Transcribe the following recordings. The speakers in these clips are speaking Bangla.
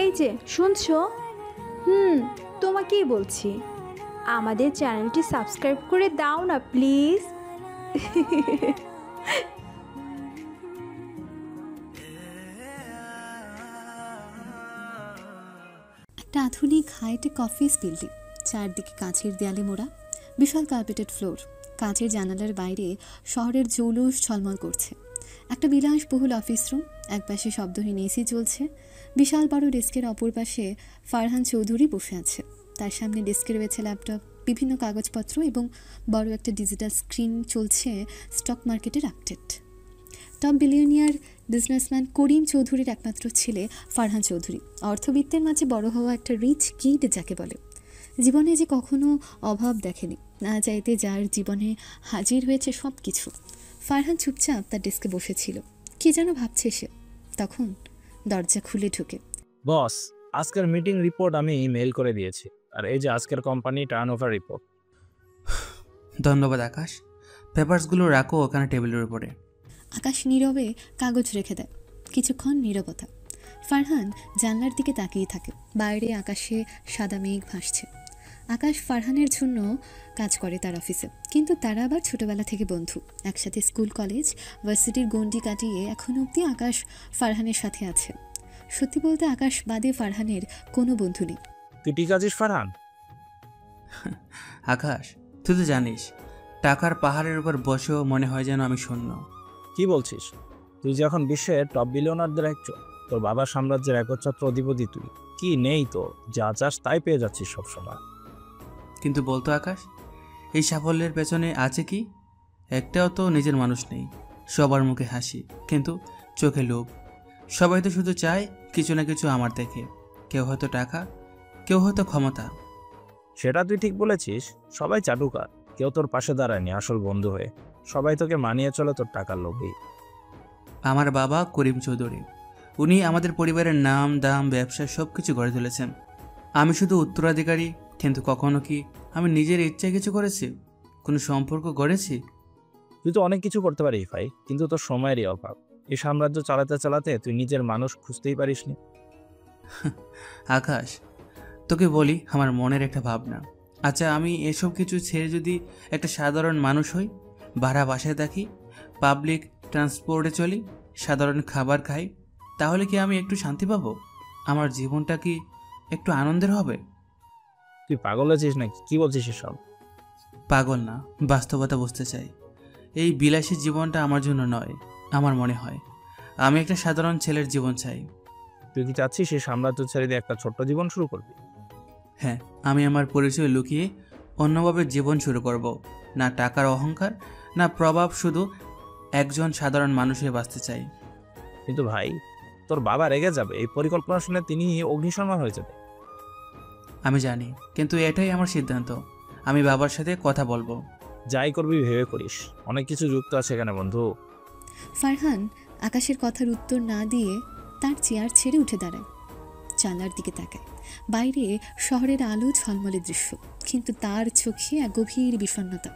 এই যে শুনছো? তোমাকেই বলছি, আমাদের চ্যানেলটি সাবস্ক্রাইব করে দাও না প্লিজ। একটা আধুনিক হাইটেক অফিস বিল্ডিং, চারদিকে কাঁচের দেয়ালে মোড়া, বিশাল কার্পেটেড ফ্লোর। কাঁচের জানালার বাইরে শহরের জৌলুস ঝলমল করছে। একটা বিলাসবহুল অফিস রুম, একপাশে শব্দহীন এসি চলছে। বিশাল বড় ডেস্কের অপর পাশে ফারহান চৌধুরী বসে আছে। তার সামনে ডেস্কে রয়েছে ল্যাপটপ, বিভিন্ন কাগজপত্র এবং বড় একটা ডিজিটাল স্ক্রিন। চলছে স্টক মার্কেটের আপডেট। টপ বিলিয়নিয়ার বিজনেসম্যান করিম চৌধুরীর একমাত্র ছেলে ফারহান চৌধুরী, অর্থবিত্তের মাঝে বড় হওয়া একটা রিচ কিড যাকে বলে। জীবনে যে কখনো অভাব দেখেনি, না চাইতে যার জীবনে হাজির হয়েছে সব কিছু। ফারহান চুপচাপ তার ডেস্কে বসেছিল, কি যেন ভাবছে সে। তখন দরজা খুলে ঢুকে। বস, আজকের মিটিং রিপোর্ট আমি মেইল করে দিয়েছি, আর এই যে আজকের কোম্পানি টার্নওভার রিপোর্ট। ধন্যবাদ আকাশ, পেপারসগুলো রাখো ওখানে টেবিলের উপরে। আকাশ নীরবে কাগজ রেখে দেয়। কিছুক্ষণ নীরবতা। ফারহান জানলার দিকে তাকিয়ে থাকে। বাইরে আকাশে সাদা মেঘ ভাসছে। আকাশ ফারহানের জন্য কাজ করে তার অফিসে, কিন্তু তারা আবার ছোটবেলা থেকে বন্ধু। একসাথে স্কুল, কলেজ, ভার্সিটির গণ্ডি কাটিয়ে এখন অবধি আকাশ ফারহানের সাথে আছে। সত্যি বলতে আকাশ বাদে ফারহানের কোনো বন্ধু নেই। তুই ঠিক আছিস ফারহান? আকাশ, তুই তো জানিস টাকার পাহাড়ের উপর বসেও মনে হয় যেন আমি শূন্য। কি বলছিস? তুই যে এখন বিশ্বের টপ বিলিয়নারদের একজন, তোর বাবার সাম্রাজ্যের একচ্ছত্র অধিপতি তুই। কি নেই তোর? যা চাস তাই পেয়ে যাচ্ছিস সবসময়। কিন্তু বলতো আকাশ, এই সাফল্যের পেছনে আছে কি? একটাও তো নিজের মানুষ নেই। সবার মুখে হাসি, কিন্তু চোখে লোভ। সবাই তো শুধু চায় কিছু না কিছু আমার দেখে। কেউ হয়তো টাকা, কেউ হয়তো ক্ষমতা। সেটা তুই ঠিক বলেছিস। সবাই চাটুকার, কেউ তোর পাশে দাঁড়ায়নি আসল বন্ধু হয়ে। সবাই তোকে মানিয়ে চলে তোর টাকার লোভেই। আমার বাবা করিম চৌধুরী, উনি আমাদের পরিবারের নাম দাম ব্যবসা সব কিছু গড়ে তুলেছেন। আমি শুধু উত্তরাধিকারী। কিন্তু কখনো কি আমি নিজের ইচ্ছায় কিছু করেছি? কোনো সম্পর্ক গড়েছি? তুই তো অনেক কিছু করতে পারিস ভাই, কিন্তু তোর সময়েরই অভাব। এই সাম্রাজ্য চালাতে চালাতে তুই নিজের মানুষ খুঁজতেই পারিসনি। আকাশ, তোকে বলি আমার মনের একটা ভাবনা। আচ্ছা, আমি এসব কিছু ছেড়ে যদি একটা সাধারণ মানুষ হই, ভাড়া বাসায় থাকি, পাবলিক ট্রান্সপোর্টে চলি, সাধারণ খাবার খাই, তাহলে কি আমি একটু শান্তি পাবো? আমার জীবনটা কি একটু আনন্দের হবে? তুই পাগল হয়েছিস নাকি? কি বলছিস এসব? পাগল না, বাস্তবতা বুঝতে চাই। এই বিলাসী জীবনটা আমার জন্য নয়। আমার মনে হয় আমি একটা সাধারণ ছেলের জীবন চাই। তুই কি চাচ্ছিস এই সাম্রাজ্য ছেড়ে দিয়ে একটা ছোট্ট জীবন শুরু করবি? হ্যাঁ, আমি আমার পরিচয় লুকিয়ে অন্যভাবে জীবন শুরু করব। না টাকার অহংকার, না প্রভাব, শুধু একজন সাধারণ মানুষ হয়ে বাঁচতে চাই। কিন্তু ভাই, তোর বাবা রেগে যাবে। এই পরিকল্পনা শুনে তিনি অগ্নিশর্মা হয়ে যাবে। আমি জানি, কিন্তু এটাই আমার সিদ্ধান্ত। আমি বাবার সাথে কথা বলবো। যাই করবি ভেবে করিস, অনেক কিছু যুক্ত আছে এখানে বন্ধু। ফারহান আকাশের কথার উত্তর না দিয়ে তার চেয়ার ছেড়ে উঠে দাঁড়ায়। জানলার দিকে তাকায়। বাইরে শহরের আলো ঝলমলে দৃশ্য, কিন্তু তার চোখে এক গভীর বিষণ্ণতা।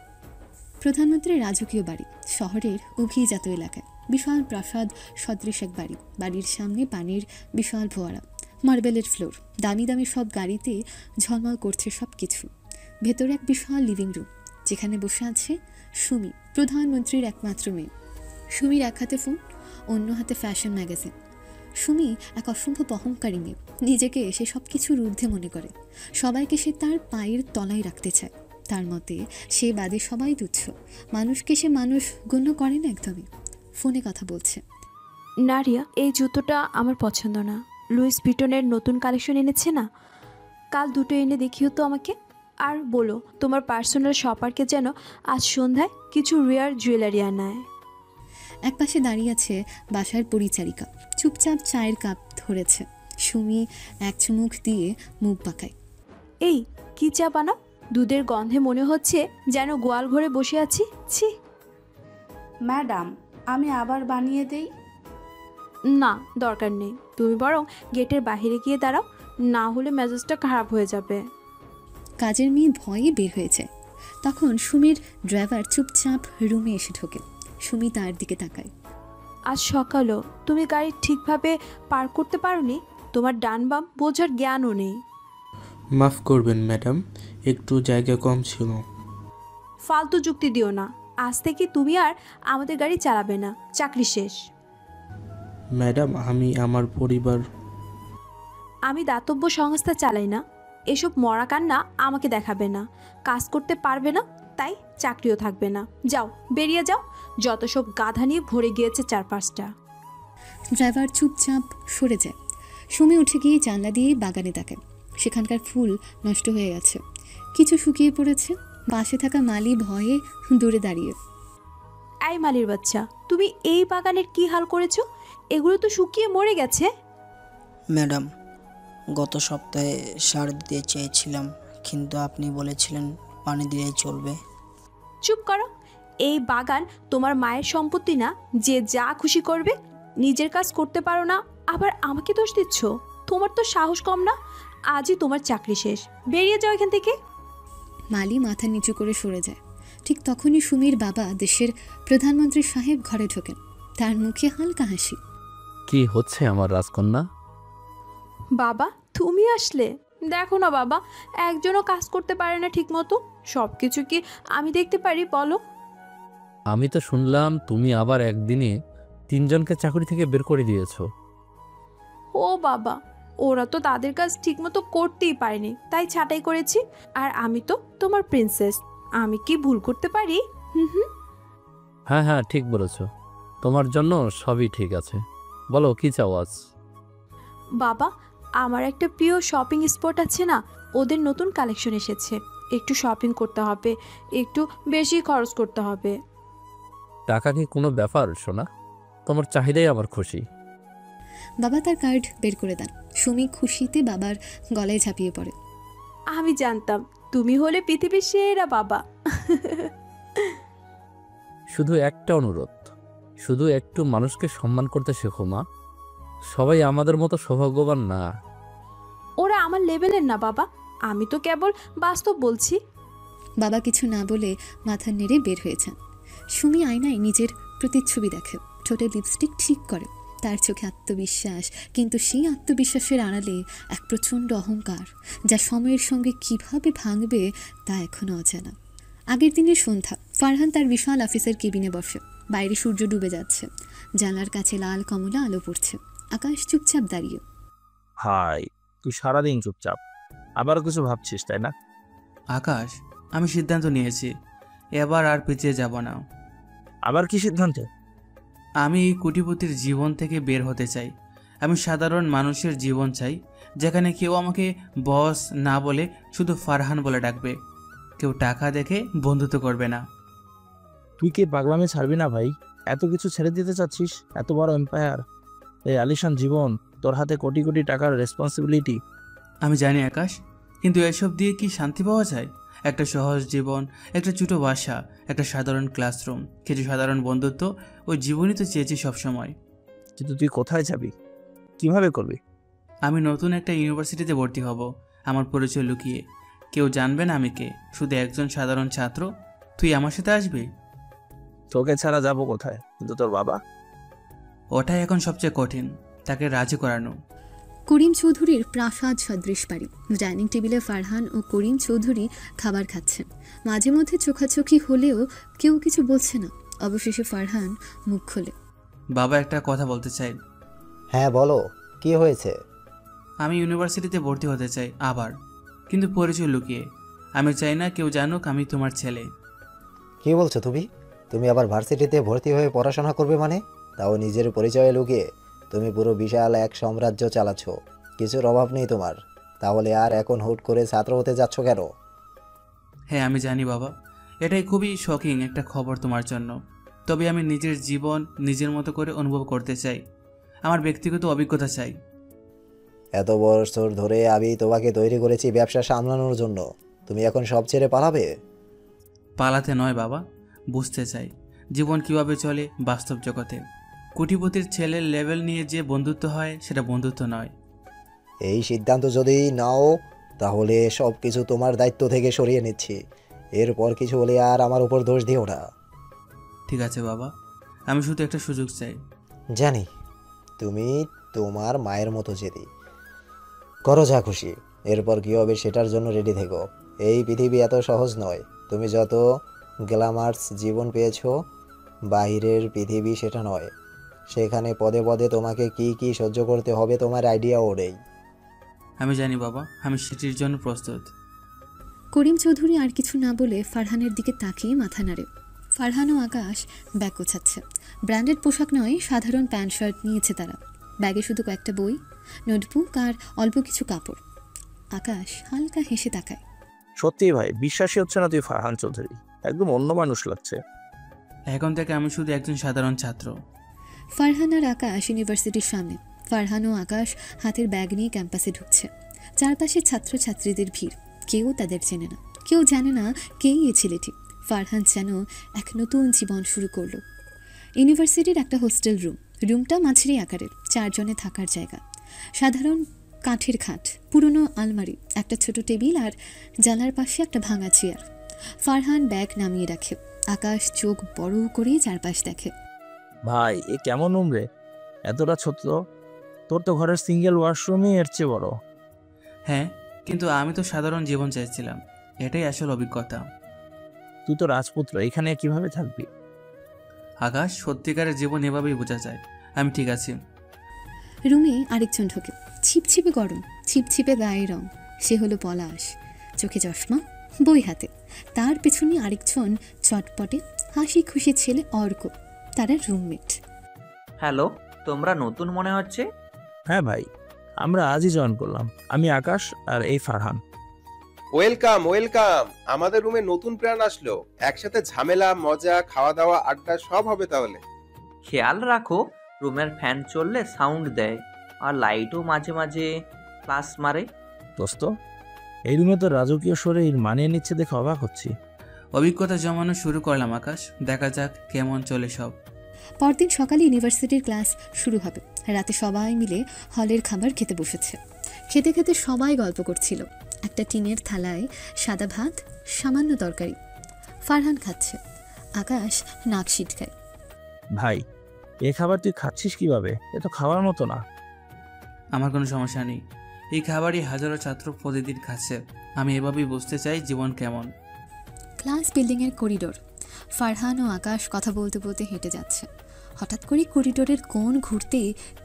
প্রধানমন্ত্রীর রাজকীয় বাড়ি, শহরের অভিজাত এলাকায়। বিশাল প্রাসাদ সদৃশ এক বাড়ি। বাড়ির সামনে পানির বিশাল ফোয়ারা, মার্বেলের ফ্লোর, দামি দামি সব গাড়িতে ঝলমল করছে সব কিছু। ভেতরে এক বিশাল লিভিং রুম, যেখানে বসে আছে সুমি, প্রধানমন্ত্রীর একমাত্র মেয়ে। সুমির এক হাতে ফোন, অন্য হাতে ফ্যাশন ম্যাগাজিন। সুমি এক অসম্ভব অহংকারী মেয়ে। নিজেকে সে সব কিছুর ঊর্ধ্বে মনে করে। সবাইকে সে তার পায়ের তলায় রাখতে চায়। তার মতে সে বাদে সবাই তুচ্ছ। মানুষকে সে মানুষ গণ্য করে না একদমই। ফোনে কথা বলছে। নারিয়া, এই জুতোটা আমার পছন্দ না। লুইস ভিটনের নতুন কালেকশন এনেছে না, কাল দুটো এনে দেখিও তো আমাকে। আর বলো তোমার পার্সোনাল শপারকে যেন আজ সন্ধ্যায় কিছু রেয়ার জুয়েলারি আনায়। একপাশে দাঁড়িয়ে আছে বাসার পরিচারিকা, চুপচাপ চায়ের কাপ ধরেছে। সুমি এক চুমুক দিয়ে মুখ বাঁকায়। এই কি চা বানাও? দুধের গন্ধে মনে হচ্ছে যেন গোয়াল ঘরে বসে আছি। ছি। ম্যাডাম, আমি আবার বানিয়ে দেই? না, দরকার নেই। তুমি বরং গেটের বাইরে গিয়ে দাঁড়াও, না হলে মেজাজটা খারাপ হয়ে যাবে। কাজের মেয়ে ভয়ে বের হয়েছে। তখন সুমির ড্রাইভার চুপচাপ রুমে এসে ঢোকে। সুমি তার দিকে তাকায়। আজ সকালও তুমি গাড়ি ঠিকভাবে পার্ক করতে পারোনি? তোমার ডান বাম বোঝার জ্ঞানও নেই। মাফ করবেন ম্যাডাম, একটু জায়গা কম ছিল। ফালতু যুক্তি দিও না। আজ থেকে তুমি আর আমাদের গাড়ি চালাবে না, চাকরি শেষ। ম্যাডাম, আমি আমার পরিবার। আমি দাতব্য সংস্থা চালাই না, এসব মরা কান্না আমাকে দেখাবে না। কাজ করতে পারবে না, তাই চাকরিও থাকবে না। যাও, বেরিয়ে যাও, যত সব গাধা নিয়ে ভরে গিয়েছে চারপাশটা। ড্রাইভার চুপচাপ সরে যায়। সুমি উঠে গিয়ে জানলা দিয়ে বাগানে তাকায়। সেখানকার ফুল নষ্ট হয়ে গেছে, কিছু শুকিয়ে পড়েছে। পাশে থাকা মালি ভয়ে দূরে দাঁড়িয়ে। এই মালির বাচ্চা, তুমি এই বাগানের কি হাল করেছো? এগুলো তো শুকিয়ে মরে গেছে। ম্যাডাম, গত সপ্তাহে সার দিতে চেয়েছিলাম, কিন্তু আপনি বলেছিলেন পানি দিলেই চলবে। চুপ করো। এই বাগান তোমার মায়ের সম্পত্তি না, যে যা খুশি করবে। নিজের কাজ করতে পারো না, আবার আমাকে দোষ দিচ্ছ। তোমার তো সাহস কম না। আজই তোমার চাকরি শেষ, বেরিয়ে যাও এখান থেকে। মালি মাথা নিচু করে সরে যায়। ঠিক তখনই সুমির বাবা দেশের প্রধানমন্ত্রী সাহেব ঘরে ঢোকেন। তার মুখে হালকা হাসি। কি হচ্ছে আমার রাজকন্যা? বাবা, তুমি আসলে? দেখো না বাবা, একজনও কাজ করতে পারে না ঠিক মতো। সব কিছু কি আমি দেখতে পারি বলো? আমি তো শুনলাম তুমি আবার একদিনে 3 জনকে চাকরি থেকে বের করে দিয়েছো। ও বাবা, ওরা তো তাদের কাজ ঠিকমতো করতেই পারেনি, তাই ছাঁটাই করেছি। আর আমি তো তোমার প্রিন্সেস, আমি কি ভুল করতে পারি? হুম হুম। হ্যাঁ হ্যাঁ, ঠিক বলেছো। তোমার জন্য সবই ঠিক আছে। বলো, কি চাও আজ? বাবা, আমার একটা প্রিয় শপিং স্পট আছে না, ওদের নতুন কালেকশন এসেছে। একটু শপিং করতে হবে, একটু বেশি খরচ করতে হবে। টাকা কি কোনো ব্যাপার সোনা? তোমার চাহিদাই আমার খুশি। বাবা তার কার্ড বের করে দেন। সুমি খুশিতে বাবার গলায় ঝাঁপিয়ে পড়ে। আমি জানতাম তুমি হলে পৃথিবীর সেরা বাবা। শুধু একটা অনুরোধ, শুধু একটু মানুষকে সম্মান করতে শেখো মা। সবাই আমাদের মতো সৌভাগ্যবান না। ওরা আমার লেভেলের না বাবা, আমি তো কেবল বাস্তব বলছি। বাবা কিছু না বলে মাথা নেড়ে বের হয়েছেন। সুমি আয়নায় নিজের প্রতিচ্ছবি দেখে, ঠোঁটে লিপস্টিক ঠিক করে। তার চোখে আত্মবিশ্বাস, কিন্তু সেই আত্মবিশ্বাসের আড়ালে এক প্রচণ্ড অহংকার, যা সময়ের সঙ্গে কিভাবে ভাঙবে তা এখনও অজানা। আগের দিনের সন্ধ্যা। ফারহান তার বিশাল অফিসের কেবিনে বসে। বাইরে সূর্য ডুবে যাচ্ছে, জানলার কাছে লাল কমলা আলো পড়ছে। আকাশ চুপচাপ দাঁড়িয়ে। হাই, তুই সারাদিন চুপচাপ, আবার কিছু ভাবছিস তাই না? আকাশ, আমি সিদ্ধান্ত নিয়েছি, এবার আর পিছিয়ে যাব না। আবার কি সিদ্ধান্ত? আমি এই কোটিপতির জীবন থেকে বের হতে চাই। আমি সাধারণ মানুষের জীবন চাই, যেখানে কেউ আমাকে বস না বলে শুধু ফারহান বলে ডাকবে। কেউ টাকা দেখে বন্ধুত্ব করবে না। তুই কি পাগলামি ছাড়বি না ভাই? এত কিছু ছেড়ে দিতে চাচ্ছিস? এত বড় এম্পায়ার, এই আলিশান জীবন, তোর হাতে কোটি কোটি টাকার রেসপন্সিবিলিটি। আমি জানি আকাশ, কিন্তু এসব দিয়ে কি শান্তি পাওয়া যায়? একটা সহজ জীবন, একটা ছোটো বাসা, একটা সাধারণ ক্লাসরুম, কিছু সাধারণ বন্ধুত্ব, ওই জীবনই তো চেয়েছি সবসময়। কিন্তু তুই কোথায় যাবি, কিভাবে করবি? আমি নতুন একটা ইউনিভার্সিটিতে ভর্তি হব, আমার পরিচয় লুকিয়ে। কেউ জানবে না আমি কে, শুধু একজন সাধারণ ছাত্র। তুই আমার সাথে আসবি? তোকে ছাড়া যাবো কোথায়? কিন্তু তোর বাবা? ওটাই এখন সবচেয়ে কঠিন, তাকে রাজি করানো। করিম চৌধুরীর প্রাসাদ সদৃশ বাড়ি। ডাইনিং টেবিলে ফারহান ও করিম চৌধুরী খাবার খাচ্ছেন। মাঝে মধ্যে চোখাচোখি হলেও কেউ কিছু বলছে না। অবশেষে ফারহান মুখ খোলে। বাবা, একটা কথা বলতে চাই। হ্যাঁ বলো, কি হয়েছে? আমি ইউনিভার্সিটিতে ভর্তি হতে চাই আবার, কিন্তু পরিচয় লুকিয়ে। আমি চাই না কেউ জানুক আমি তোমার ছেলে। কি বলছো তুমি? তুমি আবার ভার্সিটিতে ভর্তি হয়ে পড়াশোনা করবে মানে? তাও নিজের পরিচয়ে লুকিয়ে? তুমি পুরো বিশাল এক সাম্রাজ্য চালাচ্ছ, কিছুর অভাব নেই তোমার। তাহলে আর এখন হুট করে ছাত্র হতে যাচ্ছ কেন? হ্যাঁ আমি জানি বাবা, এটাই খুবই শকিং একটা খবর তোমার জন্য। তবে আমি নিজের জীবন নিজের মতো করে অনুভব করতে চাই, আমার ব্যক্তিগত অভিজ্ঞতা চাই। এত বছর ধরে আমি তোমাকে তৈরি করেছি ব্যবসা সামলানোর জন্য, তুমি এখন সব ছেড়ে পালাবে? পালাতে নয় বাবা, বুঝতে চাই জীবন কিভাবে চলে বাস্তব জগতে। কোটিপতির ছেলের লেভেল নিয়ে যে বন্ধুত্ব হয় সেটা বন্ধুত্ব নয়। এই সিদ্ধান্ত যদি নাও তাহলে সব কিছু তোমার দায়িত্ব থেকে সরিয়ে নিচ্ছি। এরপর কিছু হলে আর আমার উপর দোষ দিও না। ঠিক আছে বাবা, আমি শুধু একটা সুযোগ চাই। জানি তুমি তোমার মায়ের মতো জেদি, করো যা খুশি, এরপর কী হবে সেটার জন্য রেডি থেকো। এই পৃথিবী এত সহজ নয়। তুমি যত গ্ল্যামার্স জীবন পেয়েছো, বাইরের পৃথিবী সেটা নয়। সেখানে পদে পদে তোমাকে কি কি সহ্য করতে হবে তোমার আইডিয়াও নেই। আমি জানি বাবা, আমি সেটির জন্য প্রস্তুত। করিম চৌধুরী আর কিছু না বলে ফারহানের দিকে তাকিয়ে মাথা নাড়ে। ফারহান ও আকাশ ব্যাগ গোছাচ্ছে। ব্র্যান্ডেড পোশাক নয়, সাধারণ প্যান্ট শার্ট নিয়েছে তারা। ব্যাগে শুধু কয়েকটা বই, নোটবুক আর অল্প কিছু কাপড়। আকাশ হালকা হেসে তাকায়। সত্যি ভাই, বিশ্বাসই হচ্ছে না তুই ফারহান চৌধুরী। একদম অন্য মানুষ লাগছে। এখন থেকে আমি শুধু একজন সাধারণ ছাত্র। ফারহান আর আকাশ ইউনিভার্সিটির সামনে। ফারহান ও আকাশ হাতের ব্যাগ নিয়ে ক্যাম্পাসে ঢুকছে। চারপাশে ছাত্রছাত্রীদের ভিড়। কেউ তাদের চেনে না, কেউ জানে না কেই এ ছেলেটি। ফারহান যেন এক নতুন জীবন শুরু করলো। ইউনিভার্সিটির একটা হোস্টেল রুম। রুমটা মাঝারি আকারের, 4 জনে থাকার জায়গা। সাধারণ কাঠের খাট, পুরনো আলমারি, একটা ছোট টেবিল আর জানালার পাশে একটা ভাঙা চেয়ার। ফারহান ব্যাগ নামিয়ে রাখে। আকাশ চোখ বড় করে চারপাশ দেখে। ভাই, এ কেমন রুম রে? এতটা ছোট? তোর তো ঘরের সিঙ্গেল ওয়াশরুমই এর চেয়ে বড়। হ্যাঁ, কিন্তু আমি তো সাধারণ জীবন চাইছিলাম। এটাই আসল অভিজ্ঞতা। তুই তো রাজপুত্র, এখানে কিভাবে থাকবি? আকাশ, সত্যিকারের জীবন এভাবেই বোঝা যায়। আমি ঠিক আছি। রুমে আরেকজন ঢোকে। ছিপছিপে গরম, ছিপছিপে গায়ের রং। সে হলো পলাশ। চোখে চশমা, বই হাতে। তার পেছনে আরেকজন চটপটে হাসি খুশি ছেলে অর্ক। তারা রুমমেট। হ্যালো, তোমরা নতুন মনে হচ্ছে। হ্যাঁ ভাই, আমরা আজই জয়েন করলাম। আমি আকাশ আর এই ফারহান। Welcome welcome. আমাদের রুমে নতুন প্রাণ আসলো। একসাথে ঝামেলা, মজা, খাওয়া দাওয়া, আড্ডা সব হবে তাহলে। খেয়াল রাখো, রুমের ফ্যান চললে সাউন্ড দেয়, আর লাইটও মাঝে মাঝে প্লাস মারে। দোস্ত, এই রুমে তো রাজকীয় শরীর মানিয়ে নিচ্ছে দেখে অবাক হচ্ছি। অভিজ্ঞতা জমানো শুরু করলাম আকাশ, দেখা যাক কেমন চলে সব। পরদিন সকালে ইউনিভার্সিটির ক্লাস শুরু হবে। রাতে সবাই মিলে হলের খাবার খেতে বসেছে। খেতে খেতে সবাই গল্প করছিল। একটা টিনের থালায় সাদা ভাত, সামান্য তরকারি। ফারহান খাচ্ছে, আকাশ নাক সিটকায়। ভাই, এ খাবার তুই খাচ্ছিস কিভাবে? এ তো খাওয়ার মতো না। আমার কোনো সমস্যা নেই, এই খাবারই হাজারো ছাত্র প্রতিদিন খাচ্ছে। আমি এভাবেই বুঝতে চাই জীবন কেমন। ক্লাস বিল্ডিংয়ের করিডোর। ফারহান ও আকাশ কথা বলতে বলতে হেঁটে যাচ্ছে। হঠাৎ করে করিডোরের কোণ ঘুরতে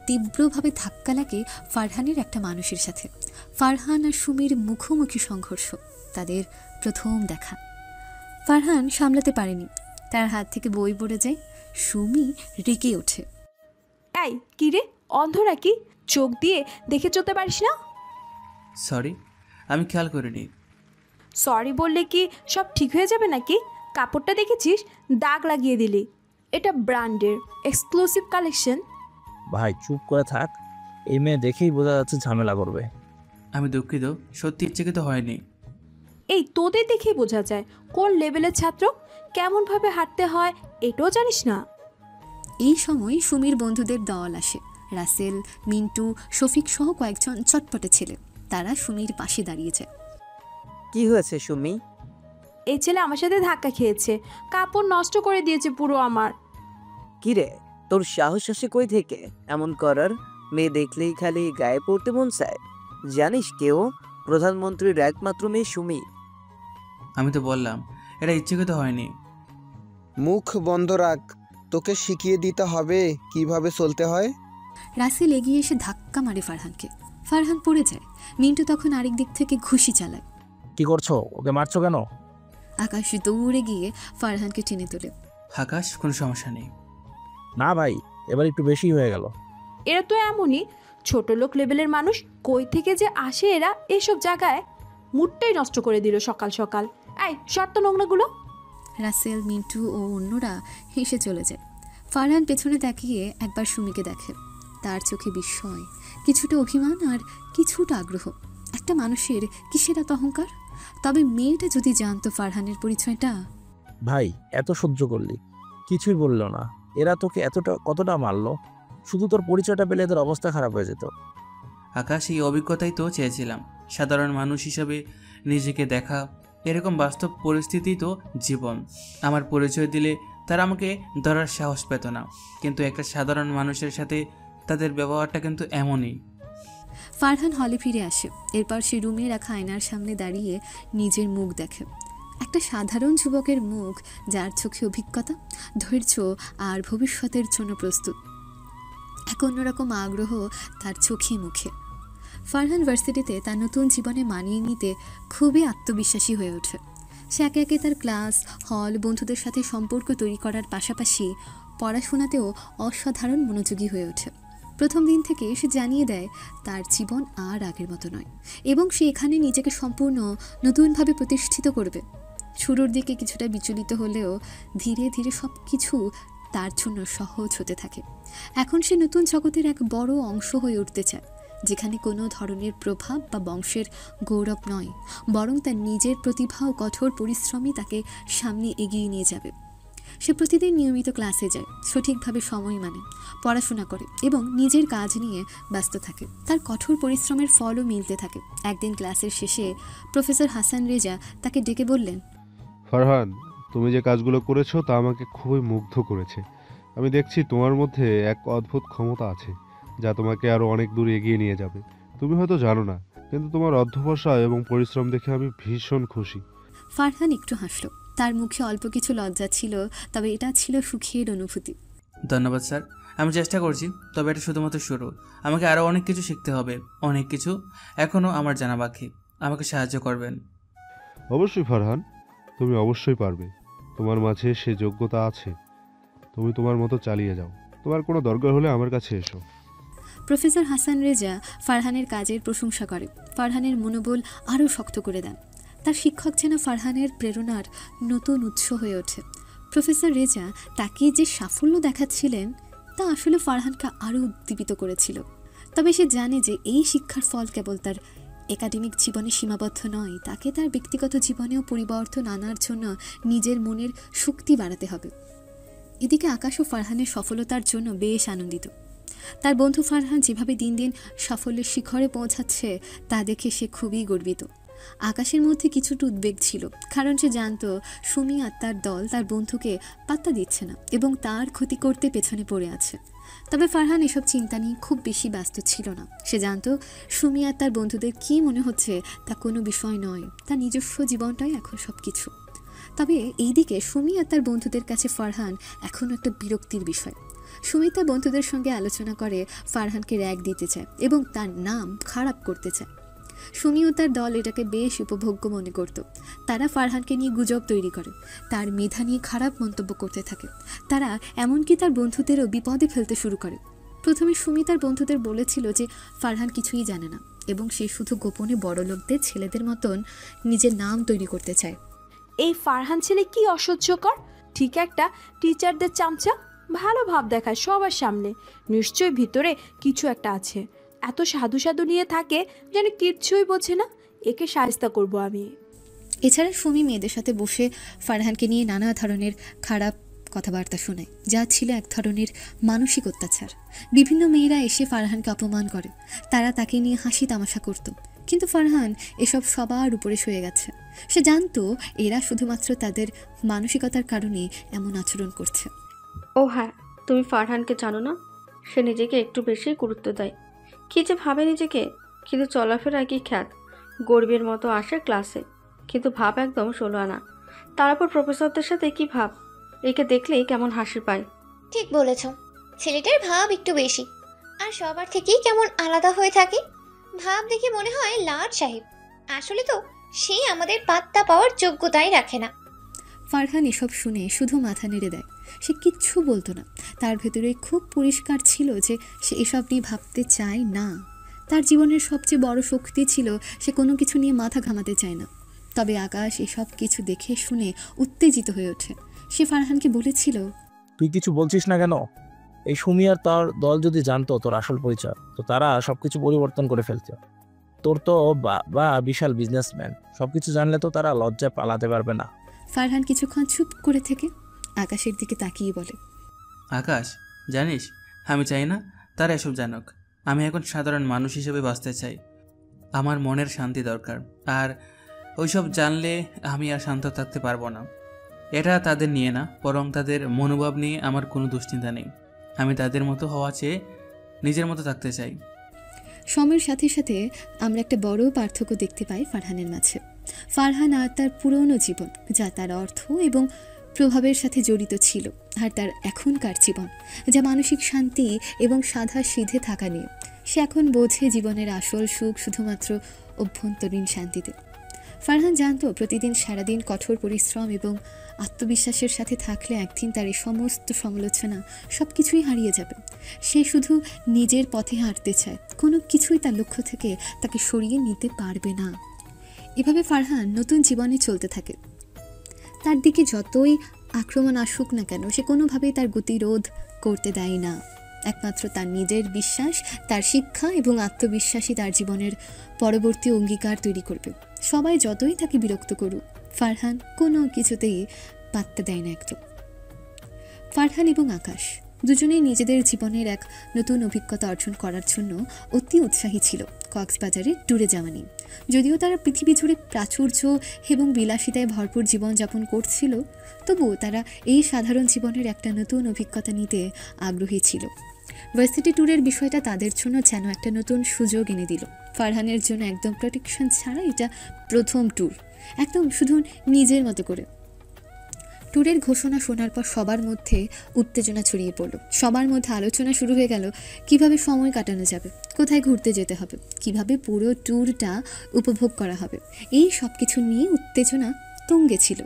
তীব্রভাবে ধাক্কা লাগে ফারহানের একটা মানুষের সাথে। ফারহান আর সুমির মুখোমুখি সংঘর্ষ, তাদের প্রথম দেখা। ফারহান সামলাতে পারেনি, তার হাত থেকে বই পড়ে যায়। সুমি রেগে ওঠে। এই কি রে, অন্ধ নাকি? চোখ দিয়ে দেখে চলতে পারিস না? সরি, আমি খেয়াল করিনি। সরি বললে কি সব ঠিক হয়ে যাবে নাকি? কাপড়টা দেখেছিস, দাগ লাগিয়ে দিলি। এটা ব্র্যান্ডের এক্সক্লুসিভ কালেকশন। ভাই চুপ করে থাক, এই মেয়ে দেখেই বোঝা যাচ্ছে ঝামেলা করবে। আমি দুঃখিত, সত্যি ইচ্ছাকৃত হয়নি। এই তোদের দেখেই বোঝা যায় কোন লেভেলের ছাত্র, কেমনভাবে হাঁটতে হয় এটাও জানিস না। এই সময় সুমির বন্ধুদের দল আসে। রাসেল, মিন্টু, শফিক সহ কয়েকজন চটপটে ছেলে। তারা সুমির পাশে দাঁড়িয়ে যায়। কি হয়েছে সুমি? এই ছেলে আমার সাথে ধাক্কা খেয়েছে, কাপড় নষ্ট করে দিয়েছে পুরো আমার। কিরে, তোর সাহস আসে কই থেকে এমন করার? মেয়ে দেখলেই খালি গায়ে পড়তে মন চায়। জানিস কেউ প্রধানমন্ত্রীর একমাত্র মেয়ে সুমি। আমি তো বললাম এটা ইচ্ছাকৃত হয়নি। মুখ বন্ধ রাখ, তোকে শিখিয়ে দিতে হবে কিভাবে চলতে হয়। রাসেল এগিয়ে এসে ধাক্কা মারে ফারহানকে। ফারহান পড়ে যায়। মিন্টু তখন আরেক দিক থেকে ঘুষি চালায়। কি করছো? ওকে মারছো কেন? আকাশ দৌড়ে গিয়ে ফারহানকে টেনে তোলে। আকাশ, কোনো সমস্যা নেই। না ভাই, এবার একটু বেশি হয়ে গেল। এরা তো এমনই ছোট লোক লেভেলের মানুষ, কই থেকে যে আসে এরা এসব জায়গায়। মুডটাই নষ্ট করে দিল সকাল সকাল। এই শর্ত নোংরাগুলো। রাসেল, মিন্টু ও অন্যরা হেসে চলে যায়। ফারহান পেছনে তাকিয়ে একবার সুমিকে দেখে। তার চোখে বিস্ময়, কিছুটা অভিমান আর কিছুটা আগ্রহ। একটা মানুষের কিসের এত অহংকার? তবে মেয়েটা যদি জানতো ফারহানের পরিচয়টা। ভাই, এত সহ্য করলি, কিছুই বললো না। এরা তোকে কতটা মারলো? শুধু তোর পরিচয়টা পেলে এদের অবস্থা খারাপ হয়ে যেত। আকাশ, এই অভিজ্ঞতাই তো চেয়েছিলাম। সাধারণ মানুষ হিসাবে নিজেকে দেখা, এরকম বাস্তব পরিস্থিতি তো জীবন। আমার পরিচয় দিলে তারা আমাকে ধরার সাহস পেত না, কিন্তু একটা সাধারণ মানুষের সাথে তাদের ব্যবহারটা কিন্তু এমনই। ফারহান হলে ফিরে আসে। এরপর সে রুমে রাখা আয়নার সামনে দাঁড়িয়ে নিজের মুখ দেখে। একটা সাধারণ যুবকের মুখ, যার চোখে অভিজ্ঞতা, ধৈর্য আর ভবিষ্যতের জন্য প্রস্তুত। এক অন্যরকম আগ্রহ তার চোখে মুখে। ফারহান ভার্সিটিতে তার নতুন জীবনে মানিয়ে নিতে খুবই আত্মবিশ্বাসী হয়ে ওঠে। সে একে একে তার ক্লাস, হল, বন্ধুদের সাথে সম্পর্ক তৈরি করার পাশাপাশি পড়াশোনাতেও অসাধারণ মনোযোগী হয়ে ওঠে। প্রথম দিন থেকে সে জানিয়ে দেয় তার জীবন আর আগের মতো নয় এবং সে এখানে নিজেকে সম্পূর্ণ নতুনভাবে প্রতিষ্ঠিত করবে। শুরুর দিকে কিছুটা বিচলিত হলেও ধীরে ধীরে সব কিছু তার জন্য সহজ হতে থাকে। এখন সে নতুন জগতের এক বড় অংশ হয়ে উঠতে চায়, যেখানে কোনো ধরনের প্রভাব বা বংশের গৌরব নয়, বরং তার নিজের প্রতিভা ও কঠোর পরিশ্রমই তাকে সামনে এগিয়ে নিয়ে যাবে। সে প্রতিদিন নিয়মিত ক্লাসে যায়, সঠিকভাবে সময় মানে, পড়াশোনা করে এবং নিজের কাজ নিয়ে ব্যস্ত থাকে। তার কঠোর পরিশ্রমের ফলও মিলতে থাকে। একদিন ক্লাসের শেষে প্রফেসর হাসান রেজা তাকে ডেকে বললেন, ফারহান, তুমি যে কাজগুলো করেছো তা আমাকে খুবই মুগ্ধ করেছে। আমি দেখছি তোমার মধ্যে এক অদ্ভুত ক্ষমতা আছে, যা তোমাকে আরও অনেক দূর এগিয়ে নিয়ে যাবে। তুমি হয়তো জানো না, কিন্তু তোমার অধ্যবসায় এবং পরিশ্রম দেখে আমি ভীষণ খুশি। ফারহান একটু হাসল। তার মুখে অল্প কিছু লজ্জা ছিল, তবে এটা ছিল সুখের অনুভূতি। ধন্যবাদ স্যার, আমি চেষ্টা করছি, তবে এটা শুধুমাত্র শুরু। আমাকে আরও অনেক কিছু শিখতে হবে, অনেক কিছু এখনও আমার জানা বাকি। আমাকে সাহায্য করবেন? অবশ্যই ফারহান, তুমি অবশ্যই পারবে। তোমার মাঝে সে যোগ্যতা আছে। তুমি তোমার মতো চালিয়ে যাও। তোমার কোনো দরকার হলে আমার কাছে এসো। প্রফেসর হাসান রেজা ফারহানের কাজের প্রশংসা করে, ফারহানের মনোবল আরও শক্ত করে দেন। তার শিক্ষক যেন ফারহানের প্রেরণার নতুন উৎস হয়ে ওঠে। প্রফেসর রেজা তাকে যে সাফল্য দেখাচ্ছিলেন তা আসলে ফারহানকে আরও উদ্দীপিত করেছিল। তবে সে জানে যে এই শিক্ষার ফল কেবল তার একাডেমিক জীবনে সীমাবদ্ধ নয়, তাকে তার ব্যক্তিগত জীবনেও পরিবর্তন আনার জন্য নিজের মনের শক্তি বাড়াতে হবে। এদিকে আকাশও ফারহানের সফলতার জন্য বেশ আনন্দিত। তার বন্ধু ফারহান যেভাবে দিন দিন সাফল্যের শিখরে পৌঁছাচ্ছে তা দেখে সে খুবই গর্বিত। আকাশের মধ্যে কিছুটা উদ্বেগ ছিল, কারণ সে জানত সুমি আর তার দল তার বন্ধুকে পাত্তা দিচ্ছে না এবং তার ক্ষতি করতে পেছনে পড়ে আছে। তবে ফারহান এসব চিন্তা নিয়ে খুব বেশি ব্যস্ত ছিল না। সে জানত সুমি আর তার বন্ধুদের কী মনে হচ্ছে তা কোনো বিষয় নয়, তার নিজস্ব জীবনটাই এখন সব কিছু। তবে এইদিকে সুমি আর তার বন্ধুদের কাছে ফারহান এখনও একটা বিরক্তির বিষয়। সুমি তার বন্ধুদের সঙ্গে আলোচনা করে ফারহানকে র্যাগ দিতে চায় এবং তার নাম খারাপ করতে চায়। সুমি ও তার দল এটাকে বেশ উপভোগ্য মনে করত। তারা ফারহানকে নিয়ে গুজব তৈরি করে, তার মেধা নিয়ে খারাপ মন্তব্য করতে থাকে। তারা এমনকি তার বন্ধুদেরও বিপদে ফেলতে শুরু করে। প্রথমে সুমি তার বন্ধুদের বলেছিল যে ফারহান কিছুই জানে না এবং সে শুধু গোপনে বড় লোকদের ছেলেদের মতন নিজের নাম তৈরি করতে চায়। এই ফারহান ছেলে কি অসহ্যকর, ঠিক একটা টিচারদের চামচা, ভালো ভাব দেখায় সবার সামনে, নিশ্চয়ই ভিতরে কিছু একটা আছে। এত সাধু সাধু নিয়ে থাকে যেন কিচ্ছুই বোঝে না। একে শায়েস্তা করব আমি। এছাড়া সুমি মেয়েদের সাথে বসে ফারহানকে নিয়ে নানা ধরনের খারাপ কথাবার্তা শোনায়, যা ছিল এক ধরনের মানসিক অত্যাচার। বিভিন্ন মেয়েরা এসে ফারহানকে অপমান করে, তারা তাকে নিয়ে হাসি তামাশা করত, কিন্তু ফারহান এসব সবার উপরে সয়ে গেছে। সে জানতো এরা শুধুমাত্র তাদের মানসিকতার কারণে এমন আচরণ করছে। ও হ্যাঁ, তুমি ফারহানকে জানো না? সে নিজেকে একটু বেশি গুরুত্ব দেয়। কী যে ভাবে নিজেকে, কিন্তু চলাফেরা কি খ্যাত, গর্বের মতো আসে ক্লাসে, কিন্তু ভাব একদম 16 আনা। তারপর প্রফেসরদের সাথে কি ভাব, একে দেখলেই কেমন হাসি পায়। ঠিক বলেছ, ছেলেটার ভাব একটু বেশি আর সবার থেকেই কেমন আলাদা হয়ে থাকে। ভাব দেখে মনে হয় লাট সাহেব, আসলে তো সেই আমাদের পাত্তা পাওয়ার যোগ্যতাই রাখে না। ফারহান এসব শুনে শুধু মাথা নেড়ে দেয়, সে কিচ্ছু বলতো না। তার ভেতরে খুব পরিষ্কার ছিল যে সে এসব নিয়ে ভাবতে চায় না। তার জীবনের সবচেয়ে বড় শক্তি ছিল সে কোনো কিছু নিয়ে মাথা ঘামাতে চায় না। তবে আকাশ এসব কিছু দেখে শুনে উত্তেজিত হয়ে ওঠে। সে ফারহানকে বলেছিল, তুই কিছু বলছিস না কেন? এই সুমি আর তার দল যদি জানতো তোর আসল পরিচয়, তো তারা সবকিছু পরিবর্তন করে ফেলতো। তোর তো বাবা বিশাল বিজনেসম্যান, সবকিছু জানলে তো তারা লজ্জায় পালাতে পারবে না। ফারহান কিছুক্ষণ চুপ করে থেকে আকাশের দিকে তাকিয়ে বলে, আকাশ, জানিস আমি চাই না তারা এসব জানুক। আমি এখন সাধারণ মানুষ হিসেবে বাঁচতে চাই। আমার মনের শান্তি দরকার, আর ওইসব জানলে আমি আর শান্ত থাকতে পারবো না। এটা তাদের নিয়ে না, বরং তাদের মনোভাব নিয়ে আমার কোনো দুশ্চিন্তা নেই। আমি তাদের মতো হওয়া চেয়ে নিজের মতো থাকতে চাই। সময়ের সাথে সাথে আমরা একটা বড় পার্থক্য দেখতে পাই ফারহানের মাঝে। ফারহান আর তার পুরনো জীবন, যা তার অর্থ এবং প্রভাবের সাথে জড়িত ছিল, আর তার এখনকার জীবন, যা মানসিক শান্তি এবং সাদা সিধে থাকা নিয়ে। সে এখন বোঝে জীবনের আসল সুখ শুধুমাত্র অভ্যন্তরীণ শান্তিতে। ফারহান জানতো প্রতিদিন সারাদিন কঠোর পরিশ্রম এবং আত্মবিশ্বাসের সাথে থাকলে একদিন তার এই সমস্ত সমালোচনা সব কিছুই হারিয়ে যাবে। সে শুধু নিজের পথে হাঁটতে চায়, কোনো কিছুই তার লক্ষ্য থেকে তাকে সরিয়ে নিতে পারবে না। এভাবে ফারহান নতুন জীবনে চলতে থাকে। তার দিকে যতই আক্রমণ আসুক না কেন, সে কোনোভাবেই তার গতিরোধ করতে দেয় না। একমাত্র তার নিজের বিশ্বাস, তার শিক্ষা এবং আত্মবিশ্বাসী তার জীবনের পরবর্তী অঙ্গীকার তৈরি করবে। সবাই যতই তাকে বিরক্ত করুক, ফারহান কোনো কিছুতেই পাত্তা দেয় না একদম। ফারহান এবং আকাশ দুজনেই নিজেদের জীবনের এক নতুন অভিজ্ঞতা অর্জন করার জন্য অতি উৎসাহী ছিল কক্সবাজারে ট্যুরে যাওয়া নিয়ে। যদিও তারা পৃথিবী জুড়ে প্রাচুর্য এবং বিলাসিতায় ভরপুর জীবনযাপন করছিল, তবুও তারা এই সাধারণ জীবনের একটা নতুন অভিজ্ঞতা নিতে আগ্রহী ছিল। ভার্সিটি ট্যুরের বিষয়টা তাদের জন্য যেন একটা নতুন সুযোগ এনে দিল। ফারহানের জন্য একদম প্রোটেকশন ছাড়া এটা প্রথম ট্যুর, একদম শুধু নিজের মতো করে। ট্যুরের ঘোষণা শোনার পর সবার মধ্যে উত্তেজনা ছড়িয়ে পড়ল। সবার মধ্যে আলোচনা শুরু হয়ে গেল কিভাবে সময় কাটানো যাবে, কোথায় ঘুরতে যেতে হবে, কিভাবে পুরো ট্যুরটা উপভোগ করা হবে। এই সব কিছু নিয়ে উত্তেজনা তুঙ্গে ছিল।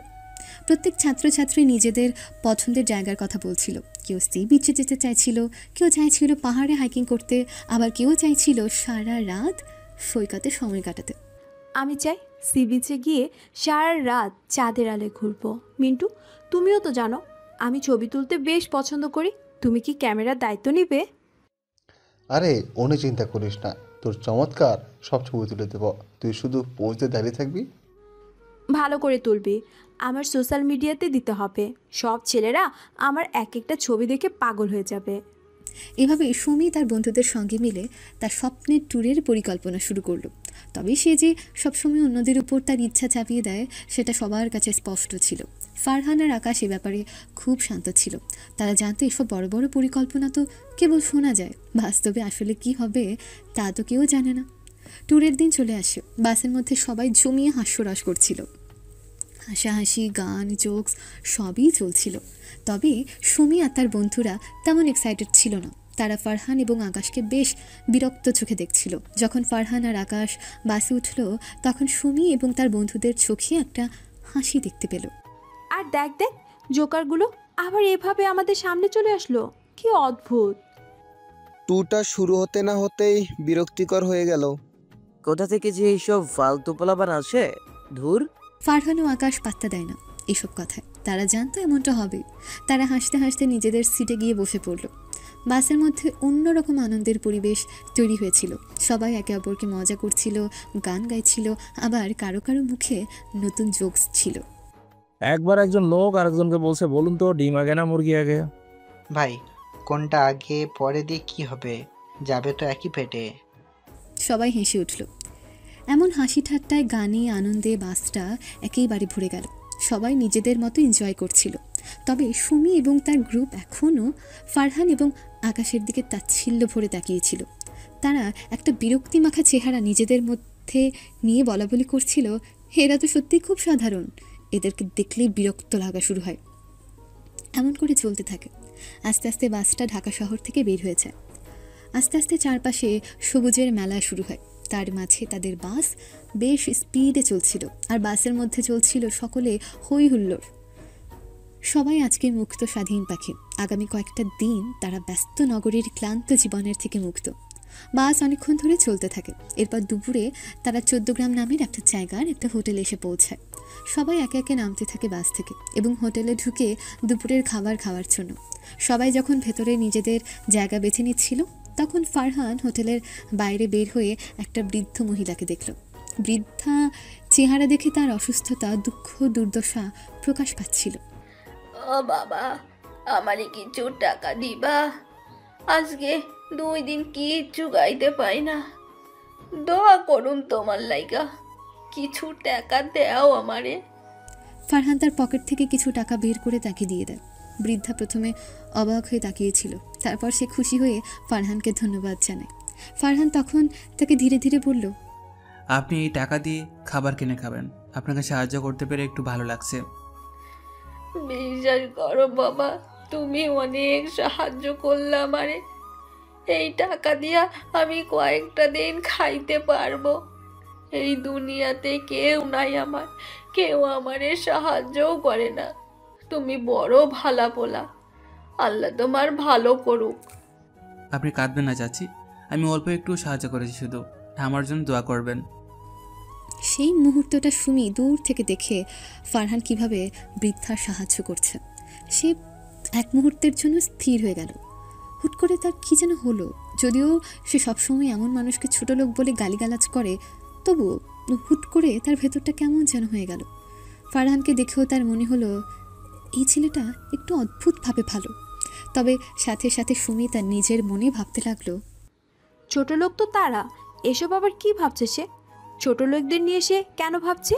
প্রত্যেক ছাত্রছাত্রী নিজেদের পছন্দের জায়গার কথা বলছিল। কেউ সি বিচে যেতে চাইছিল, কেউ চাইছিল পাহাড়ে হাইকিং করতে, আবার কেউ চাইছিল সারা রাত সৈকতে সময় কাটাতে। আমি চাই সি বিচে গিয়ে সারা রাত চাঁদের আলে ঘুরবো। মিন্টু, তুমিও তো জানো আমি ছবি তুলতে বেশ পছন্দ করি। তুমি কি ক্যামেরার দায়িত্ব নিবে? আরে অন্য চিন্তা করিস না, তোর চমৎকার সব ছবি তুলে দেব, তুই শুধু পোজে দাঁড়িয়ে থাকবি। ভালো করে তুলবি, আমার সোশ্যাল মিডিয়াতে দিতে হবে। সব ছেলেরা আমার এক একটা ছবি দেখে পাগল হয়ে যাবে। এভাবে সুমি তার বন্ধুদের সঙ্গে মিলে তার স্বপ্নের ট্যুরের পরিকল্পনা শুরু করলো। তবে সে যে সবসময় অন্যদের উপর তার ইচ্ছা চাপিয়ে দেয়, সেটা সবার কাছে স্পষ্ট ছিল। ফারহান আর আকাশ এ ব্যাপারে খুব শান্ত ছিল। তারা জানতো এসব বড় বড় পরিকল্পনা তো কেবল শোনা যায়, বাস্তবে আসলে কি হবে তা তো কেউ জানে না। ট্যুরের দিন চলে আসে। বাসের মধ্যে সবাই জমিয়ে হাস্যরস করছিল, হাসাহাসি, গান, জোকস সবই চলছিল। তবে সুমি আর তার বন্ধুরা তেমন এক্সাইটেড ছিল না। তারা ফারহান এবং আকাশকে বেশ বিরক্ত চোখে দেখছিল। যখন ফারহান আর আকাশ বাসে উঠল, তখন সুমি এবং তার বন্ধুদের চোখে একটা হাসি দেখতে পেল। আর দেখ দেখ, জোকারগুলো আবার এভাবে আমাদের সামনে চলে আসলো, কি অদ্ভুত। ট্যুরটা শুরু হতে না হতেই বিরক্তিকর হয়ে গেল। কোথা থেকে যে এইসব ফালতু পোলাপান আসে, ধুর। ফারহান ও আকাশ পাত্তা দেয় না এসব কথায়। তারা জানতো এমনটা হবে। তারা হাসতে হাসতে নিজেদের সিটে গিয়ে বসে পড়ল। বাসের মধ্যে অন্যরকম আনন্দের পরিবেশ তৈরি হয়েছিল। সবাই একে অপরকে মজা করছিল, গান গাইছিল, আবার কারো কারো মুখে নতুন জোকস ছিল। একবার একজন লোক আরেকজনকে বলছে, বলুন তো ডিম আগে না মুরগি আগে? ভাই কোনটা আগে পরে দিয়ে কি হবে, যাবে তো একই পেটে। সবাই হেসে উঠল। এমন হাসি ঠাট্টায়, গানে, আনন্দে বাসটা একেবারে ভরে গেল। সবাই নিজেদের মতো এনজয় করছিল। তবে সুমি এবং তার গ্রুপ এখনও ফারহান এবং আকাশের দিকে তাচ্ছিল্য ভরে তাকিয়েছিল। তারা একটা বিরক্তিমাখা চেহারা নিজেদের মধ্যে নিয়ে বলা বলি করছিল, এরা তো সত্যি খুব সাধারণ, এদেরকে দেখলেই বিরক্ত লাগা শুরু হয়। এমন করে চলতে থাকে। আস্তে আস্তে বাসটা ঢাকা শহর থেকে বের হয়ে যায়। আস্তে আস্তে চারপাশে সবুজের মেলা শুরু হয়। তার মাঝে তাদের বাস বেশ স্পিডে চলছিল, আর বাসের মধ্যে চলছিল সকলে হই হুল্লোড়। সবাই আজকে মুক্ত, স্বাধীন পাখি। আগামী কয়েকটা দিন তারা ব্যস্ত নগরীর ক্লান্ত জীবনের থেকে মুক্ত। বাস অনেকক্ষণ ধরে চলতে থাকে। এরপর দুপুরে তারা 14 গ্রাম নামের একটা জায়গার একটা হোটেলে এসে পৌঁছায়। সবাই একে একে নামতে থাকে বাস থেকে এবং হোটেলে ঢুকে দুপুরের খাবার খাওয়ার জন্য। সবাই যখন ভেতরে নিজেদের জায়গা বেছে নিচ্ছিল, তখন ফারহান হোটেলের বাইরে বের হয়ে একটা বৃদ্ধ মহিলাকে দেখল। বৃদ্ধা চেহারা দেখে তার অসুস্থতা, দুঃখ, দুর্দশা প্রকাশ পাচ্ছিল। ও বাবা, আমারে কিছু টাকা দিবা? আজকে 2 দিন কিচ্ছু গাইতে পাই না, দোয়া করুন তোমার লাইগা, কিছু টাকা দেও আমারে। ফারহান তার পকেট থেকে কিছু টাকা বের করে তাকে দিয়ে দেয়। বৃদ্ধা প্রথমে অবাক হয়ে তাকিয়েছিল, তারপর সে খুশি হয়ে ফারহানকে ধন্যবাদ জানায়। ফারহান তখন তাকে ধীরে ধীরে বলল, আপনি এই টাকা দিয়ে খাবার কিনে খাবেন। আপনাকে সাহায্য করতে পেরে একটু ভালো লাগছে। বিশ্বাস করো বাবা, তুমি অনেক সাহায্য করলে আমারে। এই টাকা দিয়া আমি কয়েকটা দিন খাইতে পারবো। এই দুনিয়াতে কেউ নাই আমার, কেউ আমারে সাহায্যও করে না। তুমি বড় ভালা পোলা, আল্লাহ তোমার ভালো করুক। আপনি কাঁদবেন না চাচি, আমি অল্প একটু সাহায্য করেছি, শুধু আমার জন্য দোয়া করবেন। সেই মুহূর্তটা সুমি দূর থেকে দেখে ফারহান কিভাবে বৃদ্ধার সাহায্য করছে। সে এক মুহূর্তের জন্য স্থির হয়ে গেল। হুট করে তার কী যেন হলো। যদিও সে সবসময় এমন মানুষকে ছোট লোক বলে গালিগালাজ করে, তবুও হুট করে তার ভেতরটা কেমন যেন হয়ে গেল। ফারহানকে দেখেও তার মনে হলো এই ছেলেটা একটু অদ্ভুতভাবে ভালো। তবে সাথে সাথে সুমি তার নিজের মনে ভাবতে লাগলো, ছোট লোক তো তারা, এসব আবার কি ভাবছে সে? ছোট লোকদের নিয়ে সে কেন ভাবছে?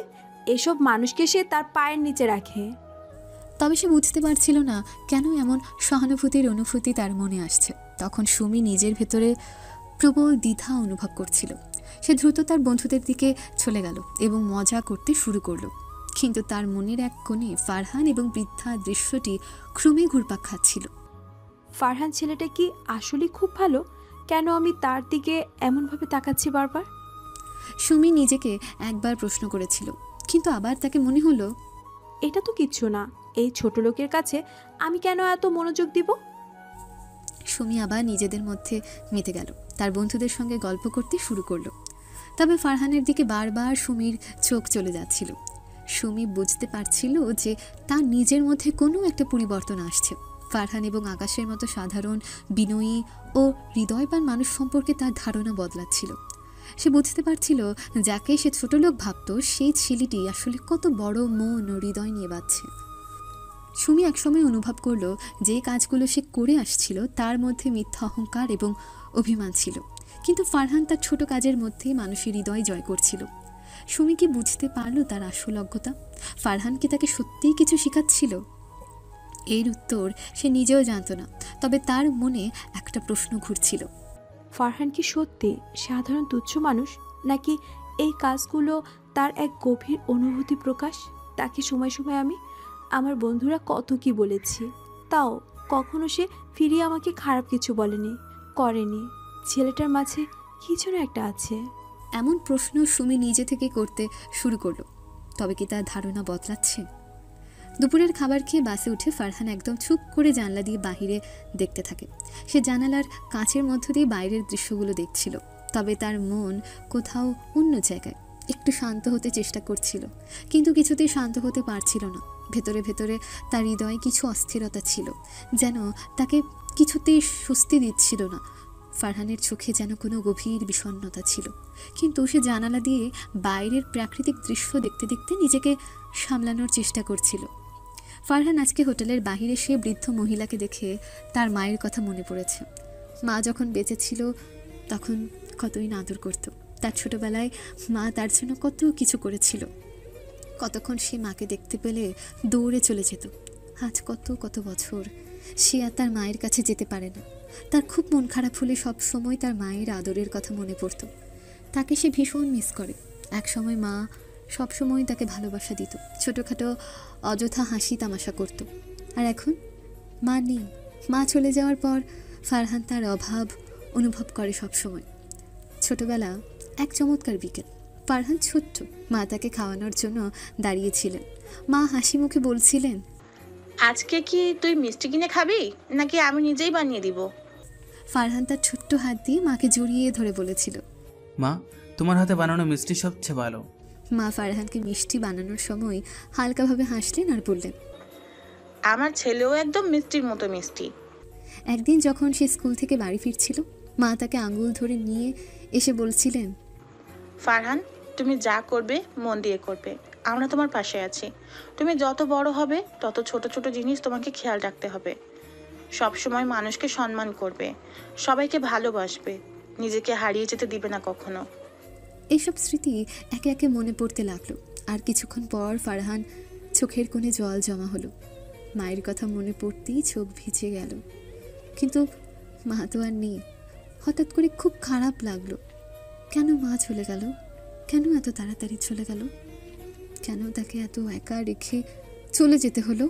এসব মানুষকে সে তার পায়ের নিচে রাখে। তবে সে বুঝতে পারছিল না কেন এমন সহানুভূতির অনুভূতি তার মনে আসছে। তখন সুমি নিজের ভেতরে প্রবল দ্বিধা অনুভব করছিল। সে দ্রুত তার বন্ধুদের দিকে চলে গেল এবং মজা করতে শুরু করলো। কিন্তু তার মনের এক কোণে ফারহান এবং বৃদ্ধার দৃশ্যটি ক্রমে ঘুরপাক খাচ্ছিল। ফারহান ছেলেটা কি আসলে খুব ভালো? কেন আমি তার দিকে এমনভাবে তাকাচ্ছি বারবার? সুমি নিজেকে একবার প্রশ্ন করেছিল, কিন্তু আবার তাকে মনে হলো এটা তো কিচ্ছু না। এই ছোট লোকের কাছে আমি কেন এত মনোযোগ দিব? সুমি আবার নিজেদের মধ্যে মেতে গেল, তার বন্ধুদের সঙ্গে গল্প করতে শুরু করলো। তবে ফারহানের দিকে বারবার সুমির চোখ চলে যাচ্ছিল। সুমি বুঝতে পারছিল যে তার নিজের মধ্যে কোনো একটা পরিবর্তন আসছে। ফারহান এবং আকাশের মতো সাধারণ, বিনয়ী ও হৃদয়বান মানুষ সম্পর্কে তার ধারণা বদলাচ্ছিল। সে বুঝতে পারছিল যাকে সে ছোট লোক ভাবত, সেই ছেলেটি আসলে কত বড় মন ও হৃদয় নিয়ে বাঁচছে। সুমি একসময় অনুভব করলো যে কাজগুলো সে করে আসছিল তার মধ্যে মিথ্যা অহংকার এবং অভিমান ছিল, কিন্তু ফারহান তার ছোট কাজের মধ্যেই মানুষের হৃদয় জয় করছিল। সুমি কি বুঝতে পারল তার আসল অজ্ঞতা? ফারহান কি তাকে সত্যিই কিছু শেখাচ্ছিল? এর উত্তর সে নিজেও জানত না, তবে তার মনে একটা প্রশ্ন ঘুরছিল। ফারহান কি সত্যি সাধারণ তুচ্ছ মানুষ, নাকি এই কাজগুলো তার এক গভীর অনুভূতি প্রকাশ? তাকে সময় সময় আমি আমার বন্ধুরা কত কি বলেছি, তাও কখনো সে ফিরিয়ে আমাকে খারাপ কিছু বলেনি, করেনি। ছেলেটার মাঝে কি যেন একটা আছে। এমন প্রশ্ন সুমি নিজে থেকে করতে শুরু করলো। তবে কি তার ধারণা বদলাচ্ছে? দুপুরের খাবার খেয়ে বাসে উঠে ফারহান একদম চুপ করে জানলা দিয়ে বাহিরে দেখতে থাকে। সে জানালার কাঁচের মধ্য দিয়ে বাইরের দৃশ্যগুলো দেখছিল, তবে তার মন কোথাও অন্য জায়গায়। একটু শান্ত হতে চেষ্টা করছিল, কিন্তু কিছুতেই শান্ত হতে পারছিল না। ভেতরে ভেতরে তার হৃদয়ে কিছু অস্থিরতা ছিল, যেন তাকে কিছুতেই স্বস্তি দিচ্ছিল না। ফারহানের চোখে যেন কোনো গভীর বিষণ্ণতা ছিল, কিন্তু সে জানালা দিয়ে বাইরের প্রাকৃতিক দৃশ্য দেখতে দেখতে নিজেকে সামলানোর চেষ্টা করছিল। ফারহান আজকে হোটেলের বাহিরে সে বৃদ্ধ মহিলাকে দেখে তার মায়ের কথা মনে পড়েছে। মা যখন বেঁচে ছিল তখন কতই আদর করত। তার ছোটবেলায় মা তার জন্য কত কিছু করেছিল। কতক্ষণ সে মাকে দেখতে পেলে দৌড়ে চলে যেত। আজ কত কত বছর সে আর তার মায়ের কাছে যেতে পারে না। তার খুব মন খারাপ হলে সব সময় তার মায়ের আদরের কথা মনে পড়ত। তাকে সে ভীষণ মিস করে। এক সময় মা সবসময় তাকে ভালোবাসা দিত, ছোটোখাটো অযথা হাসি তামাশা করত। আর এখন মা নেই। মা চলে যাওয়ার পর ফারহান তার অভাব অনুভব করে সবসময়। ছোটবেলা এক চমৎকার বিকেল। ফারহান ছোট্ট, মা তাকে খাওয়ানোর জন্য দাঁড়িয়েছিলেন। মা হাসি মুখে বলছিলেন, আজকে কি তুই মিষ্টি কিনে খাবি নাকি আমি নিজেই বানিয়ে দিব? ফারহান তার ছোট্ট হাত দিয়ে মাকে জড়িয়ে ধরে বলেছিল, মা, তোমার হাতে বানানো মিষ্টি সবচেয়ে ভালো। মা ফারহানকে মিষ্টি বানানোর সময় হালকাভাবে হাসলেন আর বললেন, আমার ছেলেও একদম মিষ্টির মতো মিষ্টি। একদিন যখন সে স্কুল থেকে বাড়ি ফিরছিল, মা তাকে আঙ্গুল ধরে নিয়ে এসে বলছিলেন, ফারহান, তুমি যা করবে মন দিয়ে করবে, আমরা তোমার পাশে আছি। তুমি যত বড় হবে তত ছোট ছোট জিনিস তোমাকে খেয়াল রাখতে হবে। সব সময় মানুষকে সম্মান করবে, সবাইকে ভালোবাসবে, নিজেকে হারিয়ে যেতে দিবে না কখনো। এইসব স্মৃতি একে একে মনে পড়তে লাগলো। আর কিছুক্ষণ পর ফারহান চোখের কোণে জল জমা হলো। মায়ের কথা মনে পড়তেই চোখ ভিজে গেল, কিন্তু মা তো আর নেই। হঠাৎ করে খুব খারাপ লাগলো। কেন মা চলে গেল? কেন এত তাড়াতাড়ি চলে গেল? কেন তাকে এত একা রেখে চলে যেতে হলো?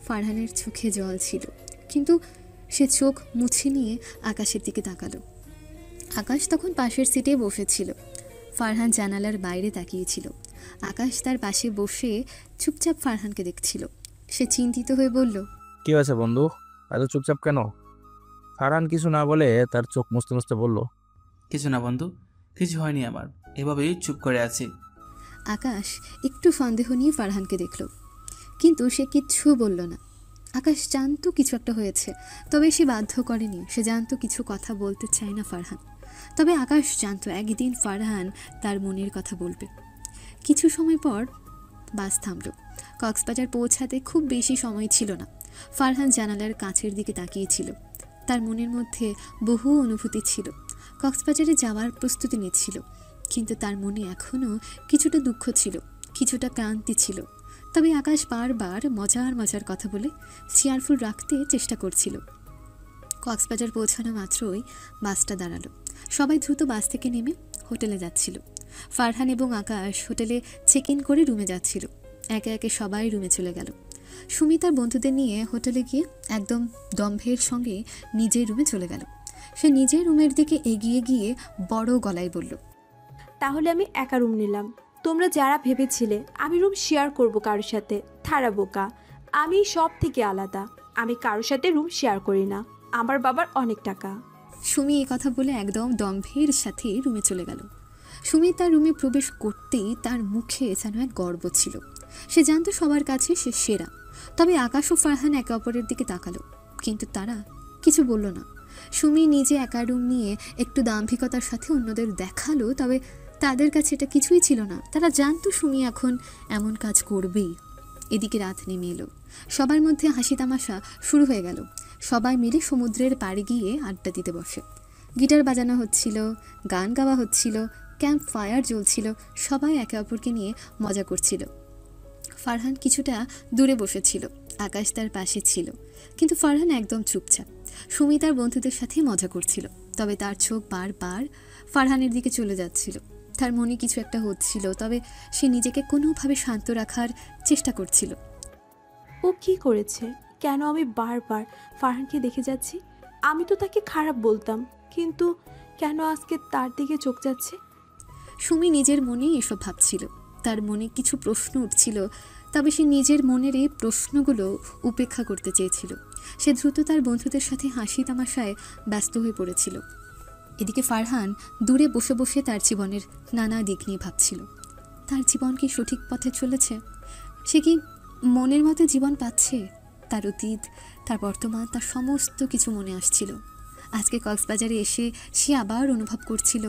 ফারহানের চোখে জল ছিল, কিন্তু সে চোখ মুছে নিয়ে আকাশের দিকে তাকালো। আকাশ তখন পাশের সিটে বসেছিল। ফারহান জানালার বাইরে তাকিয়েছিল। আকাশ তার পাশে বসে চুপচাপ ফারহানকে দেখছিল। সে চিন্তিত হয়ে বলল, কি হয়েছে বন্ধু, এত চুপচাপ কেন? ফারহান কিছু না বলে তার চোখ মুছতে মুছতে বলল, কিছু না বন্ধু, কিছু হয়নি আমার, এভাবেই চুপ করে আছি। আকাশ একটু সন্দেহ নিয়ে ফারহানকে দেখল, কিন্তু সে কিচ্ছু বলল না। আকাশ জানতো কিছু একটা হয়েছে, তবে সে বাধ্য করেনি। সে জানতো কিছু কথা বলতে চায় না ফারহান, তবে আকাশ জানতো একদিন ফারহান তার মনের কথা বলবে। কিছু সময় পর বাস থামল। কক্সবাজার পৌঁছাতে খুব বেশি সময় ছিল না। ফারহান জানালার কাছের দিকে তাকিয়েছিল। তার মনের মধ্যে বহু অনুভূতি ছিল। কক্সবাজারে যাওয়ার প্রস্তুতি নিচ্ছিল, কিন্তু তার মনে এখনও কিছুটা দুঃখ ছিল, কিছুটা ক্লান্তি ছিল। তবে আকাশ বারবার মজার মজার কথা বলে চেয়ারফুল রাখতে চেষ্টা করছিল। কক্সবাজার পৌঁছানো মাত্রই বাসটা দাঁড়ালো। সবাই দ্রুত বাস থেকে নেমে হোটেলে যাচ্ছিল। ফারহান এবং আকাশ হোটেলে চেক ইন করে রুমে যাচ্ছিল। একে একে সবাই রুমে চলে গেল। সুমি তার বন্ধুদের নিয়ে হোটেলে গিয়ে একদম দম্ভের সঙ্গে নিজের রুমে চলে গেল। সে নিজের রুমের দিকে এগিয়ে গিয়ে বড় গলায় বলল, তাহলে আমি একা রুম নিলাম। তোমরা যারা ভেবেছিলে আমি রুম শেয়ার করব কারোর সাথে, তারা বোকা। আমি সব থেকে আলাদা। আমি কারোর সাথে রুম শেয়ার করি না। আমার বাবার অনেক টাকা। সুমি এই কথা বলে একদম দম্ভের সাথে রুমে চলে গেল। সুমি তার রুমে প্রবেশ করতেই তার মুখে যেন এক গর্ব ছিল। সে জানতো সবার কাছে সে সেরা। তবে আকাশ ও ফারহান একে অপরের দিকে তাকালো, কিন্তু তারা কিছু বলল না। সুমি নিজে একা রুম নিয়ে একটু দাম্ভিকতার সাথে অন্যদের দেখালো, তবে তাদের কাছে এটা কিছুই ছিল না। তারা জানতো সুমি এখন এমন কাজ করবেই। এদিকে রাত নেমে এলো। সবার মধ্যে হাসি তামাশা শুরু হয়ে গেল। সবাই মিলে সমুদ্রের পাড়ে গিয়ে আড্ডা দিতে বসে। গিটার বাজানো হচ্ছিল, গান গাওয়া হচ্ছিল, ক্যাম্প ফায়ার জ্বলছিল। সবাই একে অপরকে নিয়ে মজা করছিল। ফারহান কিছুটা দূরে বসেছিল, আকাশ তার পাশে ছিল, কিন্তু ফারহান একদম চুপচাপ। সুমি তার বন্ধুদের সাথে মজা করছিল, তবে তার চোখ বারবার ফারহানের দিকে চলে যাচ্ছিল। তার মনে কিছু একটা হচ্ছিল, তবে সে নিজেকে কোনোভাবে শান্ত রাখার চেষ্টা করছিল। ও কি করেছে? কেন আমি বারবার ফারহানকে দেখে যাচ্ছি? আমি তো তাকে খারাপ বলতাম, কিন্তু কেন আজকে তার দিকে চোখ যাচ্ছে? সুমি নিজের মনেই এসব ভাবছিল। তার মনে কিছু প্রশ্ন উঠছিল, তবে সে নিজের মনের এই প্রশ্নগুলো উপেক্ষা করতে চেয়েছিল। সে দ্রুত তার বন্ধুদের সাথে হাসি তামাশায় ব্যস্ত হয়ে পড়েছিল। এদিকে ফারহান দূরে বসে বসে তার জীবনের নানা দিক নিয়ে ভাবছিল। তার জীবন কি সঠিক পথে চলেছে? সে কি মনের মতো জীবন পাচ্ছে? তার অতীত, তার বর্তমান, তার সমস্ত কিছু মনে আসছিল। আজকে কক্সবাজারে এসে সে আবার অনুভব করছিল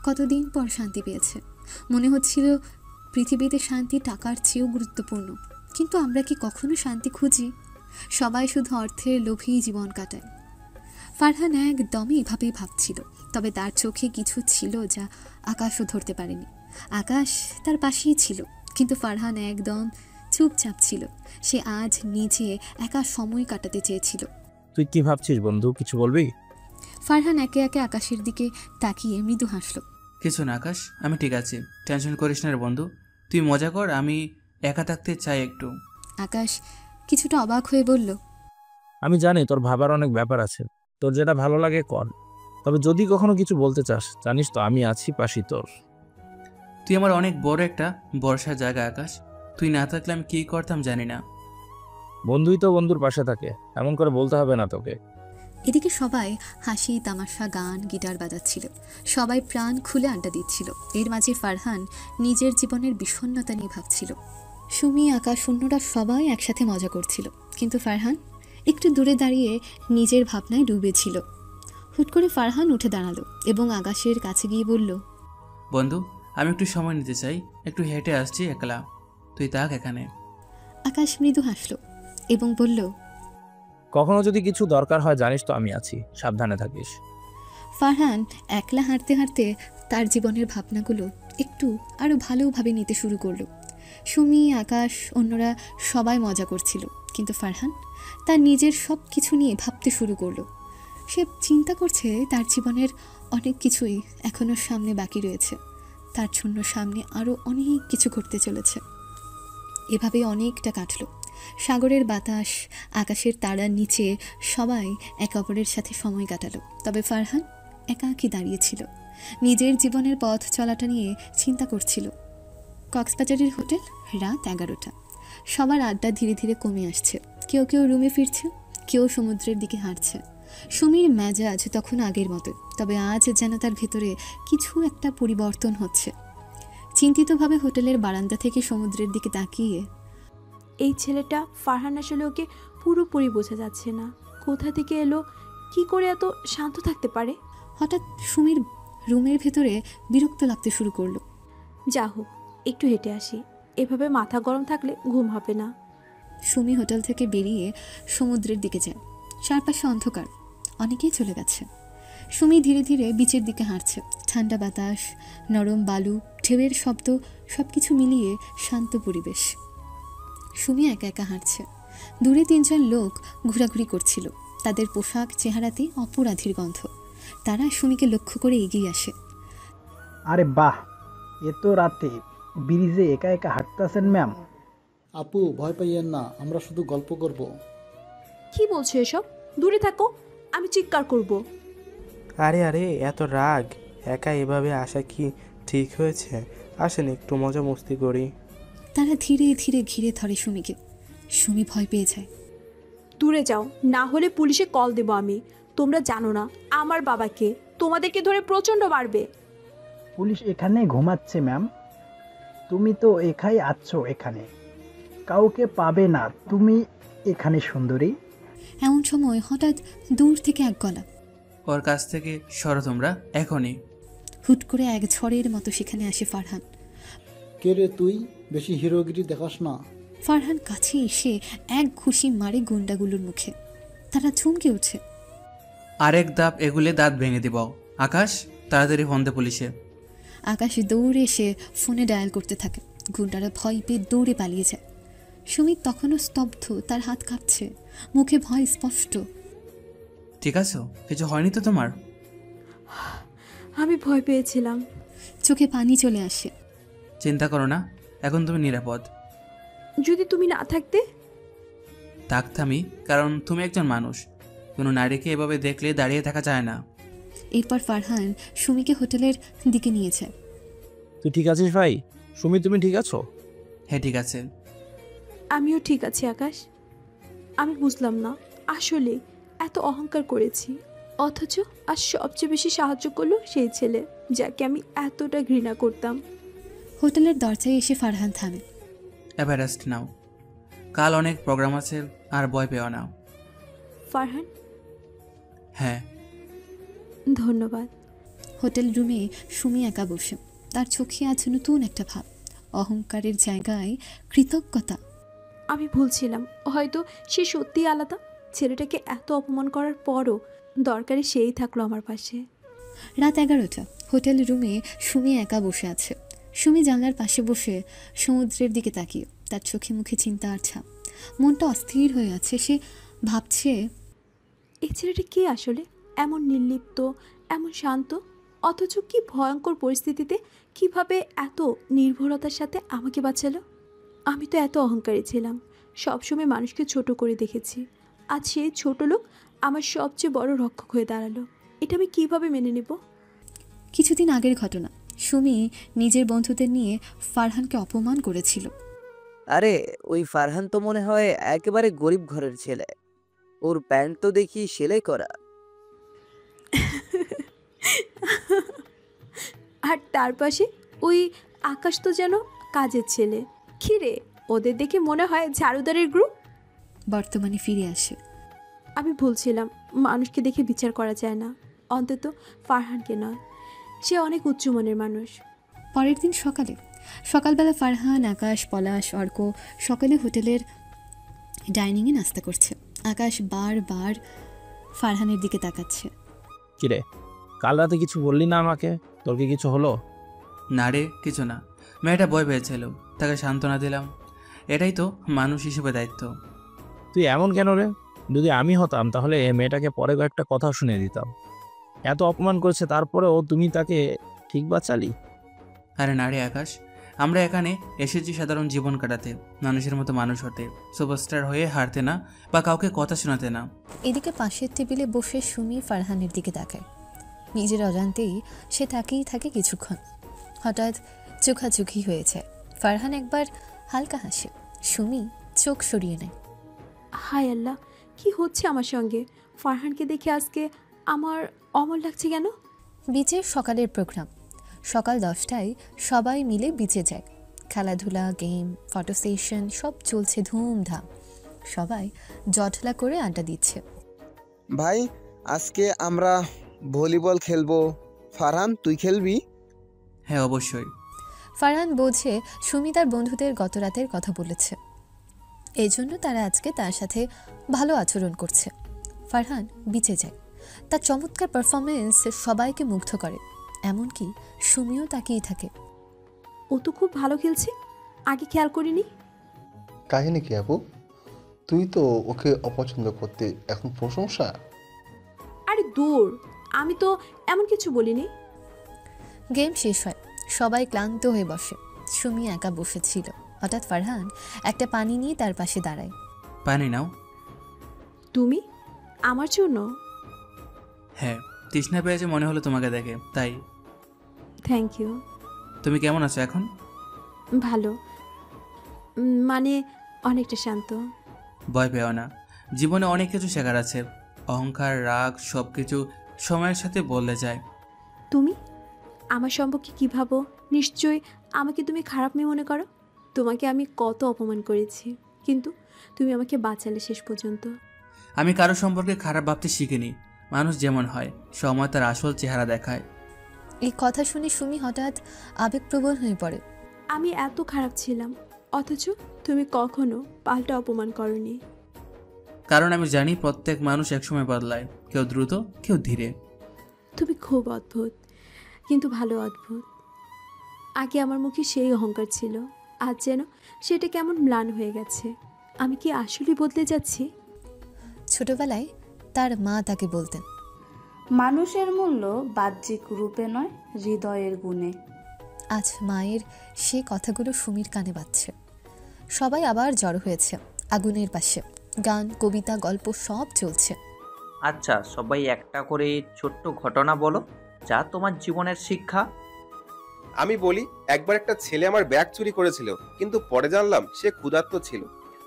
কতদিন পর শান্তি পেয়েছে। মনে হচ্ছিল পৃথিবীতে শান্তি টাকার চেয়েও গুরুত্বপূর্ণ। কিন্তু আমরা কি কখনো শান্তি খুঁজি? সবাই শুধু অর্থের লোভেই জীবন কাটায়। ফারহান একদমই এভাবেই ভাবছিল, তবে তার চোখে কিছু ছিল যা আকাশও ধরতে পারেনি। আকাশ তার পাশেই ছিল, কিন্তু ফারহান একদম চুপচাপ ছিল। সে আজ নিজে একা সময় কাটাতে চেয়েছিল। তুই কি ভাবছিস বন্ধু, কিছু বলবি? ফারহান একে একে আকাশের দিকে তাকিয়ে মৃদু হাসল। কিছু না আকাশ, আমি ঠিক আছি, টেনশন করিস না রে বন্ধু, তুই মজা কর, আমি একা থাকতে চাই একটু। আকাশ কিছুটা অবাক হয়ে বলল, আমি জানি তোর ভাবার অনেক ব্যাপার আছে, তোর যেটা ভালো লাগে কর, তবে যদি কখনো কিছু বলতে চাস জানিস তো আমি আছি পাশে তোর। তুই আমার অনেক বড় একটা বর্ষার জায়গা আকাশ, তুই না থাকলে আমি কী করতাম জানি না। বন্ধুই তো বন্ধুর পাশে থাকে, এমন করে বলতে হবে না তোকে। এদিকে সবাই হাসি তামাশা, গান, গিটার বাজাচ্ছিল। সবাই প্রাণ খুলে আড্ডা দিচ্ছিল। এর মাঝে ফারহান নিজের জীবনের বিষণ্ণতা নিয়ে ভাবছিল। সুমি, আকাশ, অন্যরা সবাই একসাথে মজা করছিল, কিন্তু ফারহান একটু দূরে দাঁড়িয়ে নিজের ভাবনায় ডুবেছিল। হুট করে ফারহান উঠে দাঁড়ালো এবং আকাশের কাছে গিয়ে বলল, বন্ধু আমি একটু সময় নিতে চাই, একটু হেঁটে আসছি একলা, তুই থাক এখানে। আকাশ মৃদু হাসল এবং বলল, কখনো যদি কিছু দরকার হয় জানিস তো আমি আছি, সাবধানে থাকিস। ফারহান একলা হাঁটতে হাঁটতে তার জীবনের ভাবনাগুলো একটু আরও ভালোভাবে নিতে শুরু করলো। সুমি, আকাশ, অন্যরা সবাই মজা করছিল, কিন্তু ফারহান তার নিজের সব কিছু নিয়ে ভাবতে শুরু করলো। সে চিন্তা করছে তার জীবনের অনেক কিছুই এখনও সামনে বাকি রয়েছে, তার জন্য সামনে আরও অনেক কিছু ঘটতে চলেছে। এভাবে অনেকটা কাটলো। সাগরের বাতাস, আকাশের তারার নিচে সবাই একে অপরের সাথে সময় কাটালো। তবে ফারহান একাকী দাঁড়িয়েছিল, নিজের জীবনের পথ চলাটা নিয়ে চিন্তা করছিল। কক্সবাজারের হোটেল, রাত 11টা। সবার আড্ডা ধীরে ধীরে কমে আসছে। কেউ কেউ রুমে ফিরছে, কেউ সমুদ্রের দিকে হাঁটছে। সুমির মেজাজ তখন আগের মতো, তবে আজ যেন তার ভেতরে কিছু একটা পরিবর্তন হচ্ছে। চিন্তিতভাবে হোটেলের বারান্দা থেকে সমুদ্রের দিকে তাকিয়ে, এই ছেলেটা ফারহান আসলে ওকে পুরোপুরি বোঝা যাচ্ছে না। কোথা থেকে এলো, কি করে এত শান্ত থাকতে পারে? হঠাৎ সুমির রুমের ভেতরে বিরক্ত লাগতে শুরু করলো। যা হোক, একটু হেঁটে আসি, এভাবে মাথা গরম থাকলে ঘুম হবে না। সুমি হোটেল থেকে বেরিয়ে সমুদ্রের দিকে যায়। চারপাশে অন্ধকার, অনেকেই চলে গেছে। সুমি ধীরে ধীরে বিচের দিকে হাঁটছে। ঠান্ডা বাতাস, নরম বালু, ঢেউয়ের শব্দ, সব কিছু মিলিয়ে শান্ত পরিবেশ। সুমি একা একা হাঁটছে। দূরে 3-4 লোক ঘোরাঘুরি করছিল, তাদের পোশাক, চেহারাতে অপরাধীর গন্ধ। তারা সুমিকে লক্ষ্য করে এগিয়ে আসে। আরে বাহ, এত রাতে ব্রিজে একা একা হাঁটতেছেন ম্যাম? আপু ভয় পাইয়েন না, আমরা শুধু গল্প করব। কি বলছো এসব? দূরে থাকো, আমি চিৎকার করব। আরে আরে এত রাগ, একা এভাবে আসা কি ঠিক হয়েছে? আসেন একটু মজা মস্তি করি। তারা ধীরে ধীরে ঘিরে ধরে সুমিকে। সুমি ভয় পেয়ে যায়। দূরে যাও, না হলে পুলিশে কল দেব আমি। তোমরা জানো না আমার বাবাকে, তোমাদেরকে ধরে প্রচণ্ড মারবে। পুলিশ এখানে ঘুমাচ্ছে ম্যাম, তুমি তো একাই আছো এখানে, কাউকে পাবে না তুমি এখানে সুন্দরী। এমন সময় হঠাৎ দূর থেকে এক গলা, ওর কাছ থেকে সরো তোমরা এখনই। হুট করে এক ঝড়ের মতো সেখানে আসে ফারহান। কে রে তুই? বেশি হিরোগিরি দেখাস না। ফারহান কাছে এসে এক ঘুষি মারে গুন্ডাগুলোর মুখে। তারা চমকে ওঠে। আরেক দাপ এগুলে দাঁত ভেঙে দিব। আকাশ, তাড়াতাড়ি ফোন দে পুলিশে। আকাশ দৌড়ে এসে ফোনে ডায়াল করতে থাকে। গুন্ডারা ভয় পেয়ে দৌড়ে পালিয়ে যায়। সুমিত তখনও স্তব্ধ, তার হাত কাঁপছে, মুখে ভয় স্পষ্ট। ঠিক আছে, কিছু হয়নি তো তোমার? আমি ভয় পেয়েছিলাম। চোখে পানি চলে আসে। চিন্তা করো না, এখন তুমি নিরাপদ। যদি তুমি না থাকতে? থাকতামই, কারণ তুমি একজন মানুষ। কোনো নারীকে এভাবে দেখলে দাঁড়িয়ে থাকা যায় না। এরপর ফারহান সুমিকে হোটেলের দিকে নিয়ে যায়। তুই ঠিক আছিস ভাই? সুমি, তুমি ঠিক আছো? হ্যাঁ ঠিক আছে। আমিও ঠিক আছি আকাশ। আমি বুঝলাম না আসলে এত অহংকার করেছি, অথচ আজ সবচেয়ে বেশি সাহায্য করলো সেই ছেলে যাকে আমি এতটা ঘৃণা করতাম। হোটেলের দরজায় এসে ফারহান থামে। এবার রেস্ট নাও, কাল অনেক প্রোগ্রাম আছে, আর ভয় পেও না। ফারহান? হ্যাঁ। ধন্যবাদ। হোটেল রুমে সুমি একা বসে। তার চোখে আছে নতুন একটা ভাব, অহংকারের জায়গায় কৃতজ্ঞতা। আমি ভুলছিলাম, হয়তো সে সত্যিই আলাদা। ছেলেটাকে এত অপমান করার পরও দরকারি সেই থাকলো আমার পাশে। রাত 11টা। হোটেল রুমে সুমি একা বসে আছে। সুমি জানলার পাশে বসে সমুদ্রের দিকে তাকিয়ে, তার চোখে মুখে চিন্তা আর ছাপ। মনটা অস্থির হয়ে আছে। সে ভাবছে, এই ছেলেটা কে আসলে? এমন নির্লিপ্ত, এমন শান্ত, অথচ কি ভয়ঙ্কর পরিস্থিতিতে কিভাবে এত নির্ভরতার সাথে আমাকে বাঁচালো। আমি তো এত অহংকারী ছিলাম, সবসময় মানুষকে ছোট করে দেখেছি। আজ সেই ছোট লোক আমার সবচেয়ে বড় রক্ষক হয়ে দাঁড়ালো। এটা আমি কিভাবে মেনে নেব? কিছুদিন আগের ঘটনা। সুমি নিজের বন্ধুদের নিয়ে ফারহানকে অপমান করেছিল। আরে ওই ফারহান তো মনে হয় একেবারে গরিব ঘরের ছেলে। ওর প্যান্ট তো দেখি সেলাই করা। আর তার পাশে ওই আকাশ তো যেন কাজের ছেলে। খিরে, ওদের দেখে মনে হয় ঝাড়ুদারের গ্রুপ। বর্তমানে ফিরে আসে। আমি ভুলছিলাম, মানুষকে দেখে বিচার করা যায় না, অন্তত ফারহানকে নয়। সে অনেক উচ্চমানের মানুষ। পরের দিন সকালবেলা ফারহান, আকাশ, পলাশ, অর্ক সকালে হোটেলের ডাইনিংয়ে নাস্তা করছে। আকাশ বারবার ফারহানের দিকে তাকাচ্ছে। কিরে, কাল রাতে কিছু বললি না আমাকে? তোর কি কিছু হলো? না রে, কিছু না। মেয়েটা ভয় পেয়েছিল, তাকে সান্ত্বনা দিলাম। এটাই তো মানুষ হিসেবে দায়িত্ব। তুই এমন কেন রে? যদি আমি হতাম তাহলে এই মেয়েটাকে পরে কয়েকটা কথা শুনিয়ে দিতাম। এত অপমান করেছে তারপরেও তুমি তাকে ঠিক বাঁচালি? আরে না রে আকাশ, আমরা এখানে এসেছি সাধারণ জীবন কাটাতে, মানুষের মতো মানুষ হতে, সুপারস্টার হয়ে হারতে না বা কাউকে কথা শোনাতে না। এদিকে পাশের টেবিলে বসে সুমি ফারহানের দিকে তাকায়। নিজের অজান্তেই সে তাকিয়েই থাকে কিছুক্ষণ। হঠাৎ চোখাচোখি হয়ে যায়। ফারহান একবার হালকা হাসে, সুমি চোখ সরিয়ে নেয়। হায় আল্লাহ, কি হচ্ছে আমার সঙ্গে? ফারহানকে দেখে আজকে আমার অমল লাগছে কেন? বিচের সকালের প্রোগ্রাম। সকাল 10টায় সবাই মিলে বিচে যায়। খেলাধুলা, গেম, ফটো সেশন সব চলছে ধুমধাম। সবাই জটলা করে আড্ডা দিচ্ছে। ভাই, আজকে আমরা ভলিবল খেলবো। ফারহান, তুই খেলবি? হ্যাঁ, অবশ্যই। ফারহান বোঝে সুমি তার বন্ধুদের গত রাতের কথা বলেছে, এই জন্য তারা আজকে তার সাথে ভালো আচরণ করছে। ফারহান বিচে যায়। তার চমৎকার পারফরমেন্স সবাইকে মুগ্ধ করে, এমনকি সুমিও তাকিয়ে থাকে। ও তো খুব ভালো খেলছে, আগে খেয়াল করিনি। কাহিনী কি আপু? তুই তো ওকে অপছন্দ করতে, এখন প্রশংসা? আরে দূর, আমি তো এমন কিছু বলিনি। গেম শেষ হয়, সবাই ক্লান্ত হয়ে বসে। সুমি একা বসেছিল। হঠাৎ ফারহান একটা পানি নিয়ে তার পাশে দাঁড়ায়। পানি নাও। তুমি আমার জন্য? হ্যাঁ, তৃষ্ণা পেয়েছে মনে হলো তোমাকে দেখে, তাই। Thank you. তুমি কেমন আছো এখন? ভালো, মানে অনেকটা শান্ত। ভয় পেও না, জীবনে অনেক কিছু শেখার আছে। অহংকার, রাগ সব কিছু সময়ের সাথে বদলে যায়। তুমি আমার সম্পর্কে কী ভাবো? নিশ্চয়ই আমাকে তুমি খারাপ মেয়ে মনে করো। তোমাকে আমি কত অপমান করেছি, কিন্তু তুমি আমাকে বাঁচালে শেষ পর্যন্ত। আমি কারো সম্পর্কে খারাপ ভাবতে শিখিনি। মানুষ যেমন হয়, সময় তার আসল চেহারা দেখায়। এই কথা শুনে সুমি হঠাৎ আবেগপ্রবণ হয়ে পড়ে। আমি এত খারাপ ছিলাম, অথচ তুমি কখনো পাল্টা অপমান করনি। কারণ আমি জানি প্রত্যেক মানুষ একসময় বদলায়, কেউ দ্রুত, কেউ ধীরে। তুমি খুব অদ্ভুত, কিন্তু ভালো অদ্ভুত। আগে আমার মুখে সেই অহংকার ছিল, আজ যেন সেটা কেমন ম্লান হয়ে গেছে। আমি কি আসলে বদলে যাচ্ছি? ছোটবেলায় তার মা তাকে বলতেন, মানুষের মূল্য বাহ্যিক রূপে নয়, হৃদয়ের গুণে। আজ মায়ের সে কথাগুলো সুমির কানে বাজছে। সবাই আবার জড়ো হয়েছে আগুনের পাশে। গান, কবিতা, গল্প সব চলছে। আচ্ছা, সবাই একটা করে ছোট্ট ঘটনা বলো, যা তোমার জীবনের শিক্ষা। আমি বলি, একবার একটা ছেলে আমার ব্যাগ চুরি করেছিল, কিন্তু পরে জানলাম সে ক্ষুধার্ত ছিল।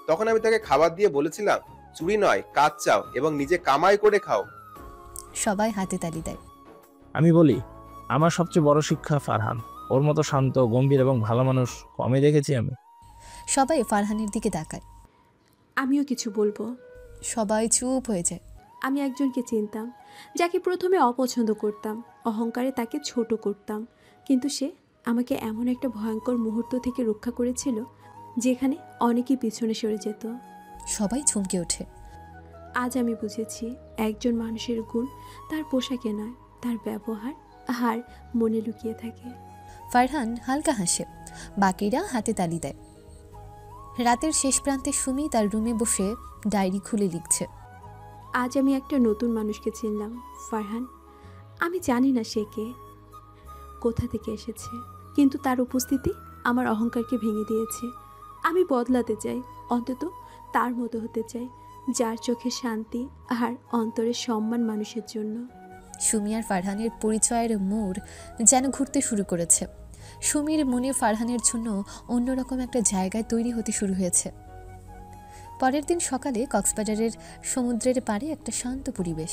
তখন আমি তাকে খাবার দিয়ে বলেছিলাম, চুরি নয়, কাজ চাও এবং নিজে কামাই করে খাও। সবাই হাতে তালি দেয়। আমি বলি, আমার সবচেয়ে বড় শিক্ষা ফারহান। ওর মতো শান্ত, গম্ভীর এবং ভালো মানুষ কমই দেখেছি আমি। সবাই ফারহানের দিকে তাকায়। আমিও কিছু বলবো। সবাই চুপ হয়ে যায়। আমি একজনকে চিনতাম, যাকে প্রথমে অপছন্দ করতাম, অহংকারে তাকে ছোট করতাম, কিন্তু সে আমাকে এমন একটা ভয়ঙ্কর মুহূর্ত থেকে রক্ষা করেছিল যেখানে অনেকেই পিছনে সরে যেত। সবাই চমকে ওঠে। আজ আমি বুঝেছি, একজন মানুষের গুণ তার পোশাকে নয়, তার ব্যবহার আর মনে লুকিয়ে থাকে। ফারহান হালকা হাসে, বাকিরা হাতে তালি দেয়। রাতের শেষ প্রান্তে সুমি তার রুমে বসে ডায়েরি খুলে লিখছে। আজ আমি একটা নতুন মানুষকে চিনলাম, ফারহান। আমি জানি না সে কে, কোথা থেকে এসেছে, কিন্তু তার উপস্থিতি আমার অহংকারকে ভেঙে দিয়েছে। আমি বদলাতে চাই, অন্তত তার মতো হতে চাই, যার চোখে শান্তি আর অন্তরে সম্মান মানুষের জন্য। সুমি আর ফারহানের পরিচয়ের মোড় যেন ঘুরতে শুরু করেছে। সুমির মনে ফারহানের জন্য অন্যরকম একটা জায়গায় তৈরি হতে শুরু হয়েছে। পরের দিন সকালে কক্সবাজারের সমুদ্রের পাড়ে একটা শান্ত পরিবেশ।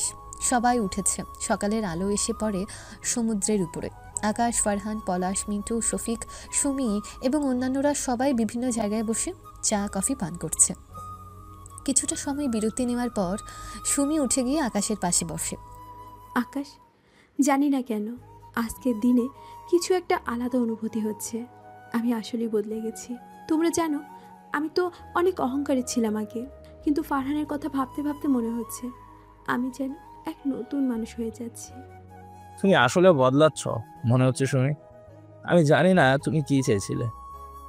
সবাই উঠেছে। সকালের আলো এসে পড়ে সমুদ্রের উপরে। আকাশ, ফারহান, পলাশ, মিন্টু, শফিক, সুমি এবং অন্যান্যরা সবাই বিভিন্ন জায়গায় বসে চা কফি পান করছে। কিছুটা সময় বিরতি নেওয়ার পর সুমি উঠে গিয়ে আকাশের পাশে বসে। আকাশ, জানি না কেন আজকের দিনে কিছু একটা আলাদা অনুভূতি হচ্ছে। আমি আসলেই বদলে গেছি। তোমরা জানো, আমি তো অনেক অহংকারী ছিলাম আগে, কিন্তু ফারহানের কথা ভাবতে ভাবতে মনে হচ্ছে আমি যেন এক নতুন মানুষ হয়ে যাচ্ছি। তুমি আসলে বদলাচ্ছ মনে হচ্ছে সুমি। আমি জানি না তুমি কি চেয়েছিলে,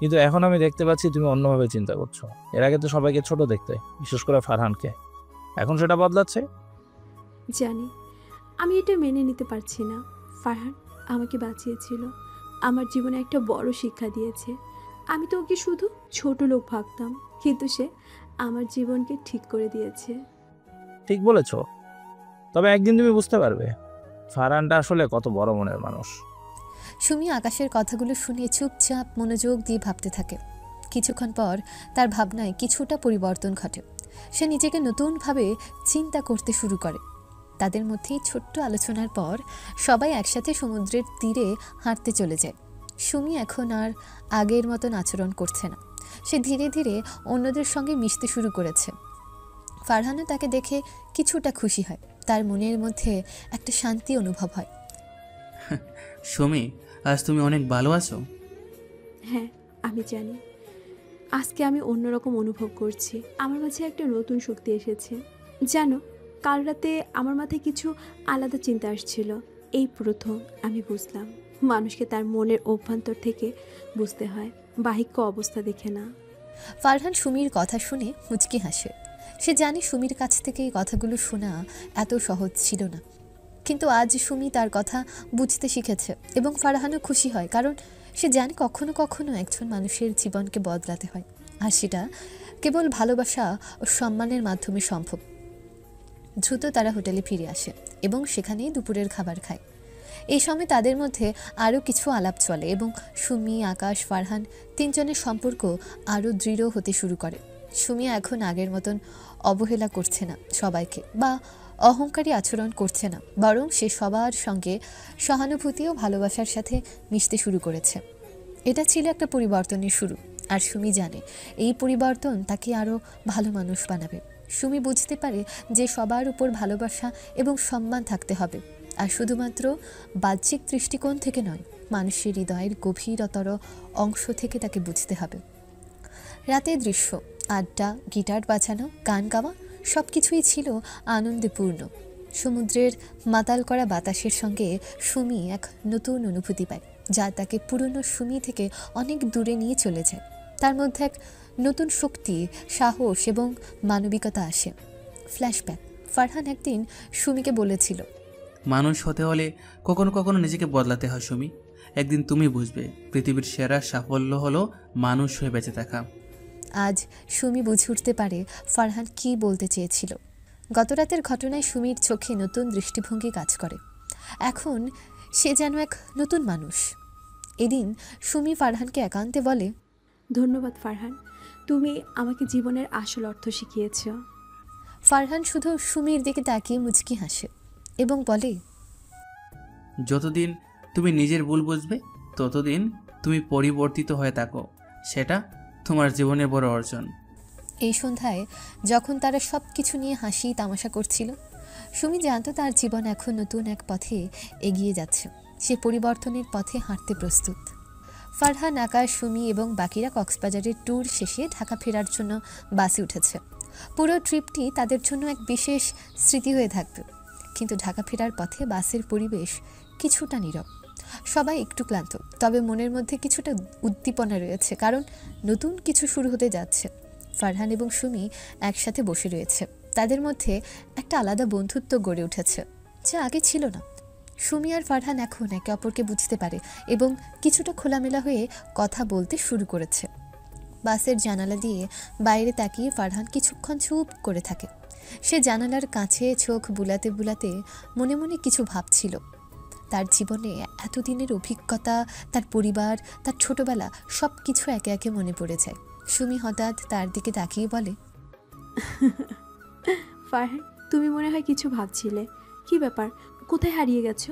কিন্তু এখন আমি দেখতে পাচ্ছি তুমি অন্যভাবে চিন্তা করছো। এর আগে তো সবাইকে ছোট দেখতে, বিশেষ করে ফারহানকে। এখন সেটা বদলাচ্ছে। জানি, আমি এটা মেনে নিতে পারছি না। ফারহান আমাকে বাঁচিয়েছিল, আমার জীবনে একটা বড় শিক্ষা দিয়েছে। আমি তো ওকে শুধু ছোট লোক ভাবতাম, কিন্তু সে আমার জীবনকে ঠিক করে দিয়েছে। ঠিক বলেছ, তবে একদিন তুমি বুঝতে পারবে ফারহানটা আসলে কত বড় মনের মানুষ। সুমি আকাশের কথাগুলো শুনে চুপচাপ মনোযোগ দিয়ে ভাবতে থাকে। কিছুক্ষণ পর তার ভাবনায় কিছুটা পরিবর্তন ঘটে। সে নিজেকে নতুনভাবে চিন্তা করতে শুরু করে। তাদের মধ্যেই ছোট্ট আলোচনার পর সবাই একসাথে সমুদ্রের তীরে হাঁটতে চলে যায়। সুমি এখন আর আগের মতন আচরণ করছে না। সে ধীরে ধীরে অন্যদের সঙ্গে মিশতে শুরু করেছে। ফারহানও তাকে দেখে কিছুটা খুশি হয়। তার মনের মধ্যে একটা শান্তি অনুভব হয়। সুমি, আজ তুমি অনেক ভালো আছো। হ্যাঁ, আমি জানি। আজকে আমি অন্যরকম অনুভব করছি। আমার মাঝে একটা নতুন শক্তি এসেছে। জানো, কাল রাতে আমার মাথায় কিছু আলাদা চিন্তা আসছিল। এই প্রথম আমি বুঝলাম মানুষকে তার মনের অভ্যন্তর থেকে বুঝতে হয়, বাহিক্য অবস্থা দেখে না। ফারহান সুমির কথা শুনে মুচকি হাসে। সে জানে সুমির কাছ থেকে এই কথাগুলো শোনা এত সহজ ছিল না, কিন্তু আজ সুমি তার কথা বুঝতে শিখেছে এবং ফারহানও খুশি হয়, কারণ সে জানে কখনো কখনো একজন মানুষের জীবনকে বদলাতে হয়, আর সেটা কেবল ভালোবাসা ও সম্মানের মাধ্যমে সম্ভব। দ্রুত তারা হোটেলে ফিরে আসে এবং সেখানেই দুপুরের খাবার খায়। এই সময় তাদের মধ্যে আরও কিছু আলাপ চলে এবং সুমি, আকাশ, ফারহান তিনজনের সম্পর্ক আরও দৃঢ় হতে শুরু করে। সুমি এখন আগের মতন অবহেলা করছে না সবাইকে, বা অহংকারী আচরণ করছে না, বরং সে সবার সঙ্গে সহানুভূতি ও ভালোবাসার সাথে মিশতে শুরু করেছে। এটা ছিল একটা পরিবর্তনের শুরু, আর সুমি জানে এই পরিবর্তন তাকে আরও ভালো মানুষ বানাবে। সুমি বুঝতে পারে যে সবার উপর ভালোবাসা এবং সম্মান থাকতে হবে, আর শুধুমাত্র বাহ্যিক দৃষ্টিকোণ থেকে নয়, মানুষের হৃদয়ের গভীরতর অংশ থেকে তাকে বুঝতে হবে। রাতের দৃশ্য, আড্ডা, গিটার বাজানো, গান গাওয়া সব কিছুই ছিল আনন্দে পূর্ণ। সমুদ্রের মাতাল করা বাতাসের সঙ্গে সুমি এক নতুন অনুভূতি পায়, যা তাকে পুরনো সুমি থেকে অনেক দূরে নিয়ে চলে যায়। তার মধ্যে এক নতুন শক্তি, সাহস এবং মানবিকতা আসে। ফ্ল্যাশব্যাক, ফারহান একদিন সুমিকে বলেছিল, মানুষ হতে হলে কখনো কখনো নিজেকে বদলাতে হয় সুমি। একদিন তুমি বুঝবে পৃথিবীর সেরা সাফল্য হলো মানুষ হয়ে বেঁচে থাকা। আজ সুমি বুঝে উঠতে পারে ফারহান কী বলতে চেয়েছিল। গতরাতের ঘটনায় সুমির চোখে নতুন দৃষ্টিভঙ্গি কাজ করে। এখন সে যেন এক নতুন মানুষ। এদিন সুমি ফারহানকে একান্তে বলে, ধন্যবাদ ফারহান, তুমি আমাকে জীবনের আসল অর্থ শিখিয়েছ। ফারহান শুধু সুমির দিকে তাকিয়ে মুচকি হাসে এবং বলে, যতদিন তুমি নিজের ভুল বুঝবে ততদিন তুমি পরিবর্তিত হয়ে থাকো, সেটা তোমার জীবনের বড় অর্জন। এই সন্ধ্যায় যখন তারা সব কিছু নিয়ে হাসি তামাশা করছিল, সুমি জানত তার জীবন এখন নতুন এক পথে এগিয়ে যাচ্ছে। সে পরিবর্তনের পথে হাঁটতে প্রস্তুত। ফারহান, আকাশ, সুমি এবং বাকিরা কক্সবাজারের ট্যুর শেষে ঢাকা ফেরার জন্য বাসে উঠেছে। পুরো ট্রিপটি তাদের জন্য এক বিশেষ স্মৃতি হয়ে থাকবে। কিন্তু ঢাকা ফেরার পথে বাসের পরিবেশ কিছুটা নীরব। সবাই একটু ক্লান্ত, তবে মনের মধ্যে কিছুটা উদ্দীপনা রয়েছে, কারণ নতুন কিছু শুরু হতে যাচ্ছে। ফারহান এবং সুমি একসাথে বসে রয়েছে। তাদের মধ্যে একটা আলাদা বন্ধুত্ব গড়ে উঠেছে, যা আগে ছিল না। সুমি আর ফারহান এখন একে অপরকে বুঝতে পারে এবং কিছুটা খোলামেলা হয়ে কথা বলতে শুরু করেছে। বাসের জানালা দিয়ে বাইরে তাকিয়ে ফারহান কিছুক্ষণ চুপ করে থাকে। সে জানালার কাছে চোখ বুলাতে বুলাতে মনে মনে কিছু ভাবছিল। তার জীবনে এতদিনের অভিজ্ঞতা, তার পরিবার, তার ছোটবেলা সব কিছু একে একে মনে পড়ে যায়। সুমি হঠাৎ তার দিকে তাকিয়ে বলে, ফারহান, তুমি মনে হয় কিছু ভাবছিলে। কি ব্যাপার, কোথায় হারিয়ে গেছো?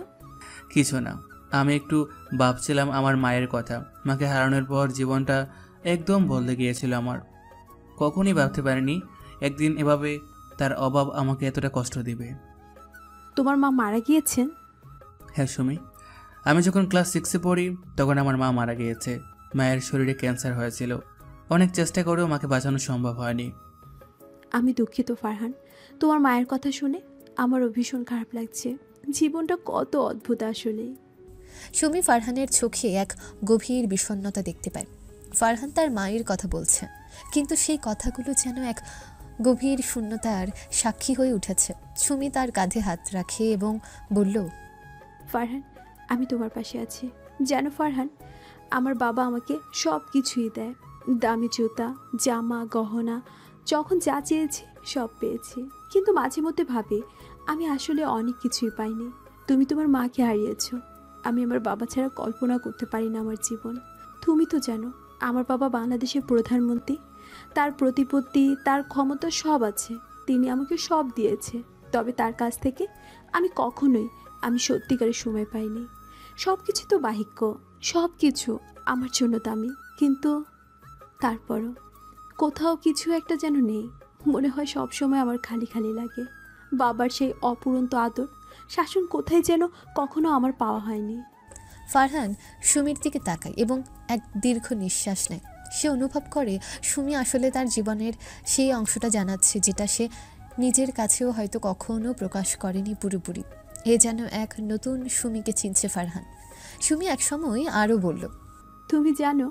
কিছু না, আমি একটু ভাবছিলাম আমার মায়ের কথা। মাকে হারানোর পর জীবনটা একদম বদলে গিয়েছিল আমার। কখনই ভাবতে পারিনি একদিন এভাবে তার অভাব আমাকে এতটা কষ্ট দিবে। তোমার মা মারা গিয়েছেন? হ্যাঁ সুমি, আমি যখন ক্লাস 6-এ পড়ি তখন আমার মা মারা গিয়েছে। মায়ের শরীরে ক্যান্সার হয়েছিল। অনেক চেষ্টা করেও মাকে বাঁচানো সম্ভব হয়নি। আমি দুঃখিত ফারহান, তোমার মায়ের কথা শুনে আমারও ভীষণ খারাপ লাগছে। জীবনটা কত অদ্ভুত আসলে। সুমি ফারহানের চোখে এক গভীর বিষণ্ণতা দেখতে পায়। ফারহান তার মায়ের কথা বলছে, কিন্তু সেই কথাগুলো যেন এক গভীর শূন্যতার সাক্ষী হয়ে উঠেছে। সুমি তার কাঁধে হাত রাখে এবং বলল, ফারহান, আমি তোমার পাশে আছি। জানো ফারহান, আমার বাবা আমাকে সব কিছুই দেয়, দামি জুতা, জামা, গহনা, যখন যা চেয়েছি সব পেয়েছি। কিন্তু মাঝে মধ্যে ভাবি আমি আসলে অনেক কিছুই পাইনি। তুমি তোমার মাকে হারিয়েছো, আমি আমার বাবা ছাড়া কল্পনা করতে পারি না আমার জীবন। তুমি তো জানো আমার বাবা বাংলাদেশের প্রধানমন্ত্রী, তার প্রতিপত্তি, তার ক্ষমতা সব আছে, তিনি আমাকে সব দিয়েছে। তবে তার কাছ থেকে আমি সত্যিকারের সময় পাইনি। সব কিছু তো বাহিক্য, সব কিছু আমার জন্য দামি, কিন্তু তারপরও কোথাও কিছু একটা যেন নেই। মনে হয় সব সময় আমার খালি খালি লাগে। বাবার সেই অপুরন্ত আদর, শাসন কোথায় যেন কখনো আমার পাওয়া হয়নি। ফারহান সুমির দিকে তাকায় এবং এক দীর্ঘ নিঃশ্বাস নেয়। সে অনুভব করে সুমি আসলে তার জীবনের সেই অংশটা জানাচ্ছে যেটা সে নিজের কাছেও হয়তো কখনো প্রকাশ করেনি পুরোপুরি। এ যেন এক নতুন সুমিকে চিনছে ফারহান। সুমি এক সময় আরও বলল, তুমি জানো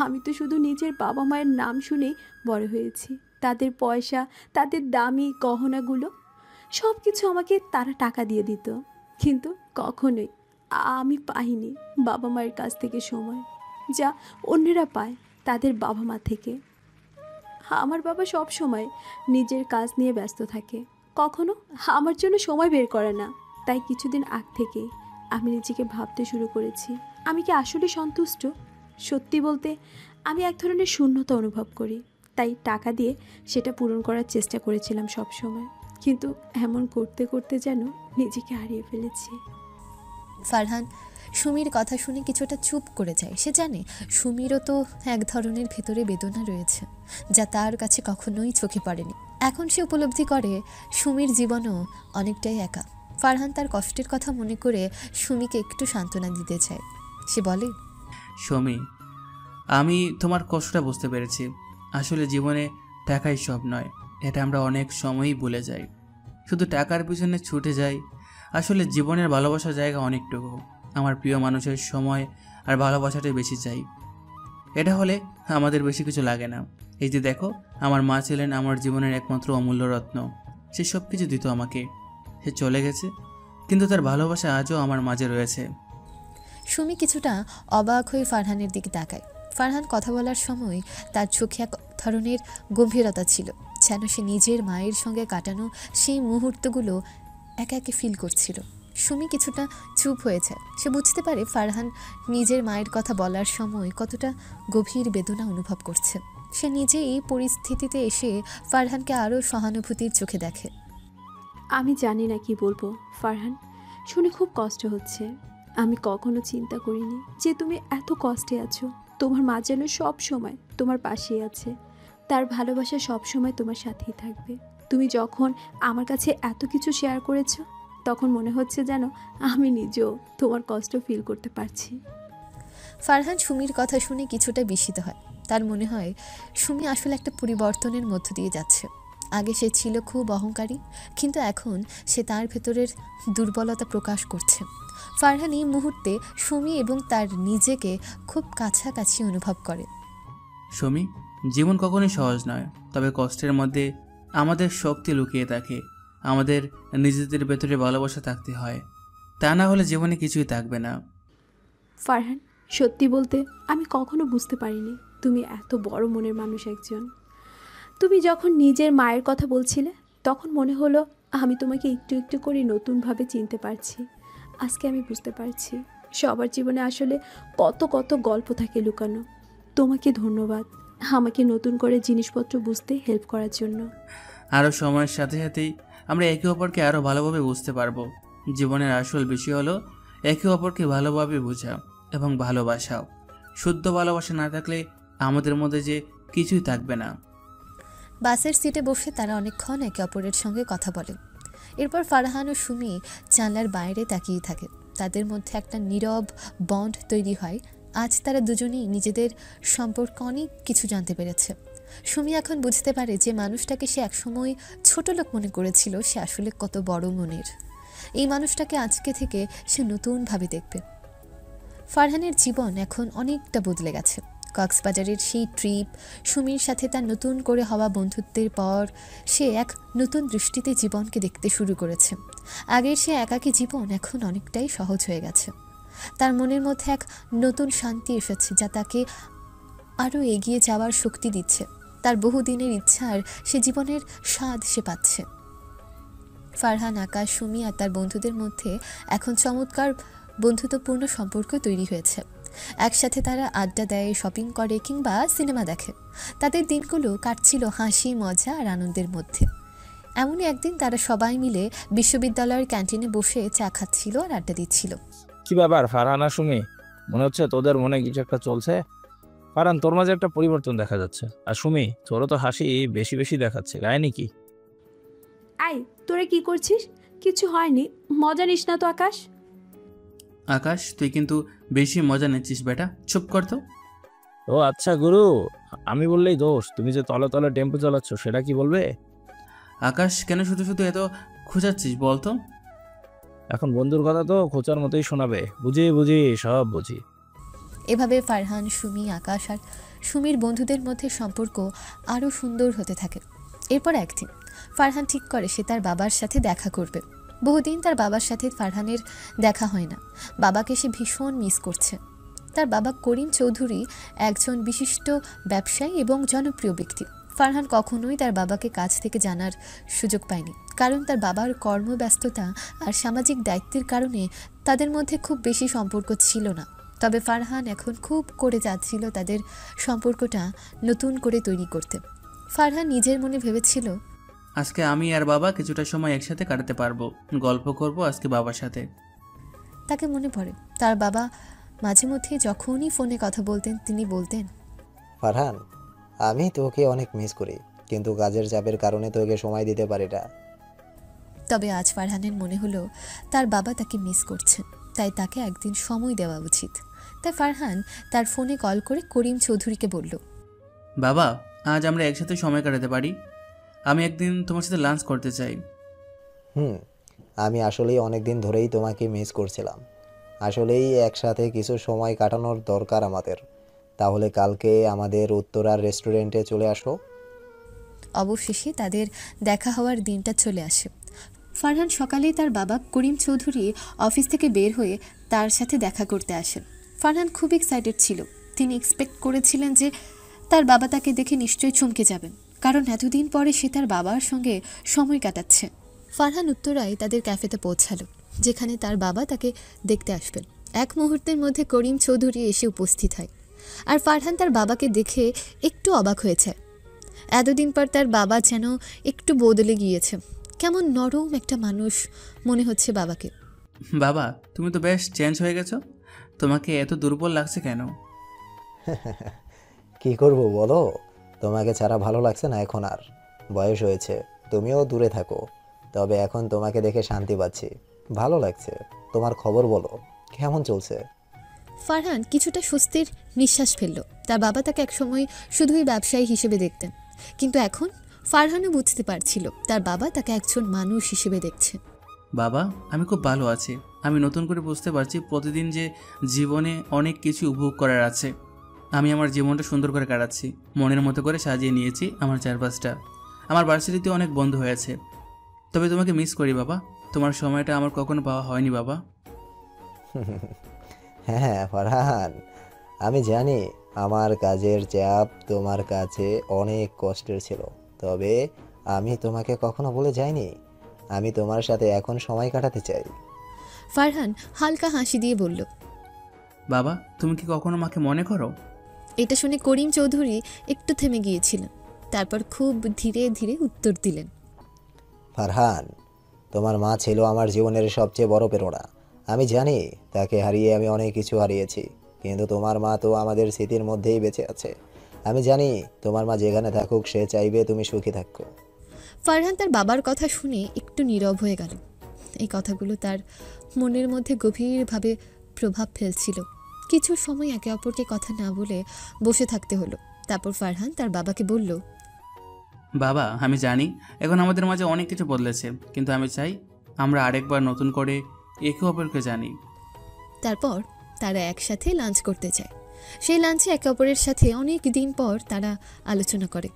আমি তো শুধু নিজের বাবা মায়ের নাম শুনেই বড় হয়েছি। তাদের পয়সা, তাদের দামি গহনাগুলো সব কিছু আমাকে তারা টাকা দিয়ে দিত, কিন্তু কখনোই আমি পাইনি বাবা মায়ের কাছ থেকে সময় যা অন্যেরা পায় তাদের বাবা মা থেকে। আমার বাবা সব সময় নিজের কাজ নিয়ে ব্যস্ত থাকে, কখনো আমার জন্য সময় বের করে না। তাই কিছুদিন আগ থেকেই আমি নিজেকে ভাবতে শুরু করেছি, আমি কি আসলে সন্তুষ্ট? সত্যি বলতে আমি এক ধরনের শূন্যতা অনুভব করি, তাই টাকা দিয়ে সেটা পূরণ করার চেষ্টা করেছিলাম সব সময়, কিন্তু এমন করতে করতে যেন নিজেকে হারিয়ে ফেলেছি। ফারহান সুমির কথা শুনে কিছুটা চুপ করে যায়। সে জানে সুমিরও তো এক ধরনের ভেতরে বেদনা রয়েছে যা তার কাছে কখনোই চোখে পড়েনি। এখন সে উপলব্ধি করে সুমির জীবনও অনেকটাই একা। ফারহান তার কষ্টের কথা মনে করে সুমিকে একটু সান্ত্বনা দিতে চায়। সে বলে, সুমি, আমি তোমার কষ্টটা বুঝতে পেরেছি। আসলে জীবনে টাকাই সব নয়, এটা আমরা অনেক সময়ই ভুলে যাই, শুধু টাকার পিছনে ছুটে যাই। আসলে জীবনের ভালোবাসার জায়গা অনেকটুকু। আমার প্রিয় মানুষের সময় আর ভালোবাসাটাই বেশি চাই। এটা হলে আমাদের বেশি কিছু লাগে না। এই যে দেখো, আমার মা ছিলেন আমার জীবনের একমাত্র অমূল্য রত্ন। সে সব কিছু দিত আমাকে। সে চলে গেছে, কিন্তু তার ভালোবাসা আজও আমার মাঝে রয়েছে। সুমি কিছুটা অবাক হয়ে ফারহানের দিকে তাকায়। ফারহান কথা বলার সময় তার চোখে এক ধরনের গম্ভীরতা ছিল, যেন সে নিজের মায়ের সঙ্গে কাটানো সেই মুহূর্তগুলো একা একে ফিল করছিল। সুমি কিছুটা চুপ হয়েছে। সে বুঝতে পারে ফারহান নিজের মায়ের কথা বলার সময় কতটা গভীর বেদনা অনুভব করছে। সে নিজে এই পরিস্থিতিতে এসে ফারহানকে আরও সহানুভূতির চোখে দেখে। আমি জানি না কি বলবো ফারহান, শুনে খুব কষ্ট হচ্ছে। আমি কখনো চিন্তা করিনি যে তুমি এত কষ্টে আছো। তোমার মা যেন সব সময় তোমার পাশেই আছে, তার ভালোবাসা সব সময় তোমার সাথেই থাকবে। তুমি যখন আমার কাছে এত কিছু শেয়ার করেছো, তখন মনে হচ্ছে যেন আমি নিজেও তোমার কষ্ট ফিল করতে পারছি। ফারহান সুমির কথা শুনে কিছুটা বিস্মিত হয়। তার মনে হয় সুমি আসলে একটা পরিবর্তনের মধ্য দিয়ে যাচ্ছে। আগে সে ছিল খুব অহংকারী, কিন্তু এখন সে তার ভেতরের দুর্বলতা প্রকাশ করছে। ফারহান এই মুহূর্তে সুমি এবং তার নিজেকে খুব কাছাকাছি অনুভব করে। সুমি, জীবন কখনোই সহজ নয়, তবে কষ্টের মধ্যে আমাদের শক্তি লুকিয়ে থাকে। আমাদের নিজেদের ভেতরে ভালোবাসা থাকতে হয়, তা না হলে জীবনে কিছুই থাকবে না। ফারহান, সত্যি বলতে আমি কখনো বুঝতে পারিনি তুমি এত বড় মনের মানুষ একজন। তুমি যখন নিজের মায়ের কথা বলছিলে, তখন মনে হলো আমি তোমাকে একটু একটু করে নতুনভাবে চিনতে পারছি। আজকে আমি বুঝতে পারছি সবার জীবনে আসলে কত কত গল্প থাকে লুকানো। তোমাকে ধন্যবাদ আমাকে নতুন করে জিনিসপত্র বুঝতে হেল্প করার জন্য। আরও সময়ের সাথে সাথেই আমরা একে অপরকে আরও ভালোভাবে বুঝতে পারবো। জীবনের আসল বিষয় হলো একে অপরকে ভালোভাবে বোঝা এবং ভালোবাসাও। শুদ্ধ ভালোবাসা না থাকলে আমাদের মধ্যে যে কিছুই থাকবে না। বাসের সিটে বসে তারা অনেকক্ষণ একে অপরের সঙ্গে কথা বলে। এরপর ফারহান ও সুমি জানলার বাইরে তাকিয়ে থাকে। তাদের মধ্যে একটা নীরব বন্ড তৈরি হয়। আজ তারা দুজনেই নিজেদের সম্পর্কে অনেক কিছু জানতে পেরেছে। সুমি এখন বুঝতে পারে যে মানুষটাকে সে একসময় ছোট লোক মনে করেছিল, সে আসলে কত বড় মনের। এই মানুষটাকে আজকে থেকে সে নতুনভাবে দেখবে। ফারহানের জীবন এখন অনেকটা বদলে গেছে। কক্সবাজারের সেই ট্রিপ, সুমির সাথে তার নতুন করে হওয়া বন্ধুত্বের পর সে এক নতুন দৃষ্টিতে জীবনকে দেখতে শুরু করেছে। আগের সে একাকী জীবন এখন অনেকটাই সহজ হয়ে গেছে। তার মনের মধ্যে এক নতুন শান্তি এসেছে, যা তাকে আরও এগিয়ে যাওয়ার শক্তি দিচ্ছে। তার বহুদিনের ইচ্ছার সে জীবনের স্বাদ সে পাচ্ছে। ফারহান, আকাশ, সুমি আর তার বন্ধুদের মধ্যে এখন চমৎকার বন্ধুত্বপূর্ণ সম্পর্ক তৈরি হয়েছে। একসাথে তারা আড্ডা দেয়, শপিং করে কিংবা সিনেমা দেখে। তাদের দিনগুলো কাটছিল হাসি, মজা আর আনন্দের মধ্যে। এমনই একদিন তারা সবাই মিলে বিশ্ববিদ্যালয়ের ক্যান্টিনে বসে চা খাচ্ছিল আর আড্ডা দিচ্ছিল। কি ব্যাপার ফারহান আর সুমি, মনে হচ্ছে তোদের মনে কিছু একটা চলছে? ফারহান, তোর মাঝে একটা পরিবর্তন দেখা যাচ্ছে। আর সুমি, তোরও তো হাসি বেশি বেশি দেখাচ্ছে, গায়ে নাকি? আই, তোরা কি করছিস? কিছু হয়নি, মজা নিস না তো আকাশ। আকাশ, তুই কিন্তু বেশি মজা নিচ্ছিস বেটা, চুপ কর তো। ও আচ্ছা গুরু, আমি বললেই দোষ। তুমি যে তলে তলে টেম্পো চালাচ্ছ সেটা কি বলবে? আকাশ, কেন শুধু শুধু এত খোঁজাচ্ছিস বলতো? এখন বন্ধুর কথা তো খোঁচার মতোই শোনাবে, বুঝি বুঝি সব বুঝি। এভাবে ফারহান, সুমি, আকাশ আর সুমির বন্ধুদের মধ্যে সম্পর্ক আরও সুন্দর হতে থাকে। এরপর একদিন ফারহান ঠিক করে সে তার বাবার সাথে দেখা করবে। বহুদিন তার বাবার সাথে ফারহানের দেখা হয় না। বাবাকে সে ভীষণ মিস করছে। তার বাবা করিম চৌধুরী একজন বিশিষ্ট ব্যবসায়ী এবং জনপ্রিয় ব্যক্তি। ফারহান কখনোই তার বাবাকে কাছ থেকে জানার সুযোগ পায়নি, কারণ তার বাবার কর্মব্যস্ততা আর সামাজিক দায়িত্বের কারণে তাদের মধ্যে খুব বেশি সম্পর্ক ছিল না। তবে ফারহান এখন খুব করে যাচ্ছিল তাদের সম্পর্কটা নতুন করে তৈরি করতে। ফারহান নিজের মনে ভেবেছিল, আজকে আমি আর বাবা কিছুটা সময় একসাথে কাটাতে পারবো, গল্প করব আজকে বাবার সাথে। তাকে মনে পড়ে তার বাবা মাঝে মধ্যে যখনই ফোনে কথা বলতেন তিনি বলতেন, ফারহান, আমি তোকে অনেক মিস করি, কিন্তু কাজের চাপের কারণে তোকে সময় দিতে পারি না। তবে আজ ফারহানের মনে হলো তার বাবা তাকে মিস করছেন, তাই তাকে একদিন সময় দেওয়া উচিত। তাই ফারহান তার ফোনে কল করে করিম চৌধুরীকে বলল, বাবা, আজ আমরা একসাথে সময় কাটাতে পারি? আমি একদিন তোমার সাথে লাঞ্চ করতে চাই। আমি আসলেই অনেক দিন ধরেই তোমাকে মিস করছিলাম। আসলেই একসাথে কিছু সময় কাটানোর দরকার আমাদের। তাহলে কালকে আমাদের উত্তরার রেস্টুরেন্টে চলে আসো। অবশেষে তাদের দেখা হওয়ার দিনটা চলে আসে। ফারহান সকালেই তার বাবা করিম চৌধুরী অফিস থেকে বের হয়ে তার সাথে দেখা করতে আসেন। ফারহান খুব এক্সাইটেড ছিল। তিনি এক্সপেক্ট করেছিলেন যে তার বাবা তাকে দেখে নিশ্চয়ই চমকে যাবেন, কারণ এতদিন পরে সে তার বাবার সঙ্গে সময় কাটাচ্ছে। ফারহান উত্তরায় তাদের ক্যাফেতে পৌঁছালো, যেখানে তার বাবা তাকে দেখতে আসবেন। এক মুহূর্তের মধ্যে করিম চৌধুরী এসে উপস্থিত হয়, আর ফারহান তার বাবাকে দেখে একটু অবাক হয়েছে। এতদিন পর তার বাবা যেন একটু বদলে গিয়েছে, কেমন নরম একটা মানুষ মনে হচ্ছে বাবাকে। বাবা, তুমি তো বেশ চেঞ্জ হয়ে গেছো, তোমাকে এত দুর্বল লাগছে কেন? কি করব বলো, তোমাকে ছাড়া ভালো লাগছে না এখন। আর বয়স হয়েছে, তুমিও দূরে থাকো। তবে এখন তোমাকে দেখে শান্তি পাচ্ছি, ভালো লাগছে। তোমার খবর বলো, কেমন চলছে? ফারহান কিছুটা স্বস্তির নিঃশ্বাস ফেলল। তার বাবা তাকে একসময় শুধুই ব্যবসায়ী হিসেবে দেখতেন, কিন্তু এখন ফারহানও বুঝতে পারছিল তার বাবা তাকে একজন মানুষ হিসেবে দেখছে। বাবা, আমি খুব ভালো আছি। আমি নতুন করে বুঝতে পারছি প্রতিদিন যে জীবনে অনেক কিছু উপভোগ করার আছে। আমি আমার জীবনটা সুন্দর করে কাটাচ্ছি, মনের মতো করে সাজিয়ে নিয়েছি আমার চারপাশটা। আমার ভার্সিটিতে অনেক বন্ধু হয়েছে, তবে তোমাকে মিস করি বাবা। তোমার সময়টা আমার কখনো পাওয়া হয়নি বাবা। হ্যাঁ ফারহান, আমি জানি আমার কাজের চাপ তোমার কাছে অনেক কষ্টের ছিল, তবে আমি তোমাকে কখনো বলে যাইনি আমি তোমার সাথে এখন সময় কাটাতে চাই। ফারহান হালকা হাসি দিয়ে বলল, বাবা, তুমি কি কখনো মাকে মনে করো? এটা শুনে করিম চৌধুরী একটু থেমে গিয়েছিলেন, তারপর খুব ধীরে ধীরে উত্তর দিলেন, ফারহান, তোমার মা ছিল আমার জীবনের সবচেয়ে বড় প্রেরণা। আমি জানি তাকে হারিয়ে আমি অনেক কিছু হারিয়েছি, কিন্তু তোমার মা তো আমাদের স্মৃতির মধ্যেই বেঁচে আছে। আমি জানি তোমার মা যেখানে থাকুক সে চাইবে তুমি সুখী থাকো। ফারহান তার বাবার কথা শুনে একটু নীরব হয়ে গেল। এই কথাগুলো তার মনের মধ্যে গভীরভাবে প্রভাব ফেলছিল। কিছু সময় একে অপরকে কথা না বলে বসে থাকতে হলো। তারপর ফারহান তার বাবাকে বলল, বাবা, আমি জানি এখন আমাদের মাঝে অনেক কিছু বদলেছে, কিন্তু আমি চাই আমরা আরেকবার নতুন করে একে অপরকে জানি। তারপর তারা একসাথে লাঞ্চ করতে যায়। সেই লাঞ্চে একে অপরের সাথে অনেক দিন পর তারা আলোচনা করে।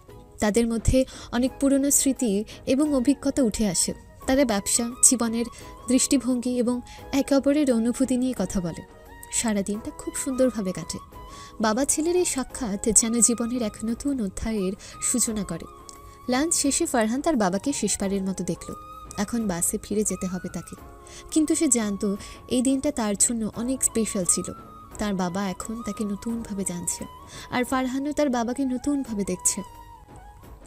তাদের মধ্যে অনেক পুরনো স্মৃতি এবং অভিজ্ঞতা উঠে আসে। তারা ব্যবসা, জীবনের দৃষ্টিভঙ্গি এবং একে অপরের অনুভূতি নিয়ে কথা বলে। সারাদিনটা খুব সুন্দরভাবে কাটে। বাবা ছেলের এই সাক্ষাৎ যেন জীবনের এক নতুন অধ্যায়ের সূচনা করে। লাঞ্চ শেষে ফারহান তার বাবাকে শেষবারের মতো দেখল। এখন বাসে ফিরে যেতে হবে তাকে, কিন্তু সে জানতো এই দিনটা তার জন্য অনেক স্পেশাল ছিল। তার বাবা এখন তাকে নতুনভাবে জানছে, আর ফারহানও তার বাবাকে নতুনভাবে দেখছে।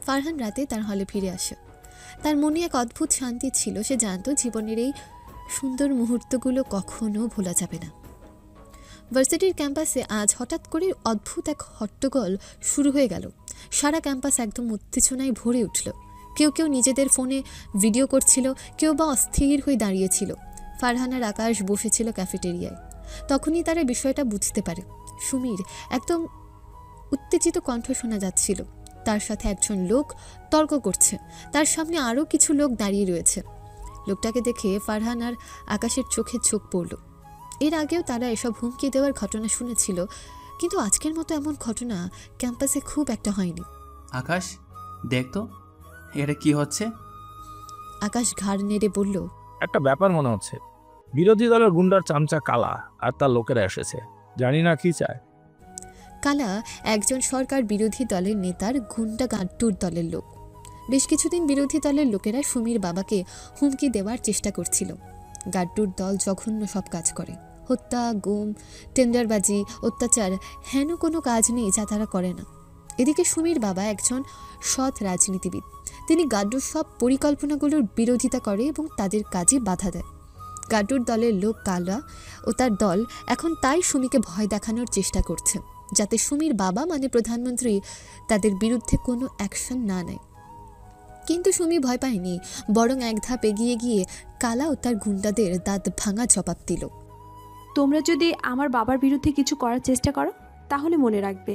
ফারহান রাতে তার হলে ফিরে আসে। তার মনে এক অদ্ভুত শান্তি ছিল। সে জানতো জীবনের এই সুন্দর মুহূর্তগুলো কখনো ভোলা যাবে না। ভার্সিটির ক্যাম্পাসে আজ হঠাৎ করে অদ্ভুত এক হট্টগোল শুরু হয়ে গেল। সারা ক্যাম্পাস একদম উত্তেজনায় ভরে উঠল। কেউ কেউ নিজেদের ফোনে ভিডিও করছিল, কেউ বা অস্থির হয়ে দাঁড়িয়েছিল। ফারহান আর আকাশ বসেছিল ক্যাফেটেরিয়ায়। তখনই তারা বিষয়টা বুঝতে পারে। সুমির একদম উত্তেজিত কণ্ঠ শোনা যাচ্ছিল। তার সাথে একজন লোক তর্ক করছে। তার সামনে আরও কিছু লোক দাঁড়িয়ে রয়েছে। লোকটাকে দেখে ফারহান আর আকাশের চোখে চোখ পড়ল। এর আগেও তারা এসব হুমকি দেওয়ার ঘটনা শুনেছিল, কিন্তু আজকের মতো এমন ঘটনা ক্যাম্পাসে খুব একটা হয়নি। আকাশ, দেখ তো এটা কি হচ্ছে? আকাশ ঘাড় নেড়ে বলল, একটা ব্যাপার মনে হচ্ছে। বিরোধী দলের গুন্ডার চামচা কালা আর তার লোকেরা এসেছে, জানি না কি চায়। কালা একজন সরকার বিরোধী দলের নেতার গুন্ডা গাড্ডুর দলের লোক। বেশ কিছুদিন বিরোধী দলের লোকেরা সুমির বাবাকে হুমকি দেওয়ার চেষ্টা করছিল। গাড্ডুর দল জঘন্য সব কাজ করে। হত্যা, গুম, টেন্ডারবাজি, অত্যাচার, হেন কোনো কাজ নেই যা তারা করে না। এদিকে সুমির বাবা একজন সৎ রাজনীতিবিদ। তিনি গাড্ডুর সব পরিকল্পনাগুলোর বিরোধিতা করে এবং তাদের কাজে বাধা দেয়। গাড্ডুর দলের লোক কালা ও তার দল এখন তাই সুমিকে ভয় দেখানোর চেষ্টা করছে, যাতে সুমির বাবা মানে প্রধানমন্ত্রী তাদের বিরুদ্ধে কোনো অ্যাকশন না নেয়। কিন্তু সুমি ভয় পায়নি, বরং এক ধাপ এগিয়ে গিয়ে কালা ও তার গুন্ডাদের দাঁত ভাঙা জবাব দিল। তোমরা যদি আমার বাবার বিরুদ্ধে কিছু করার চেষ্টা করো, তাহলে মনে রাখবে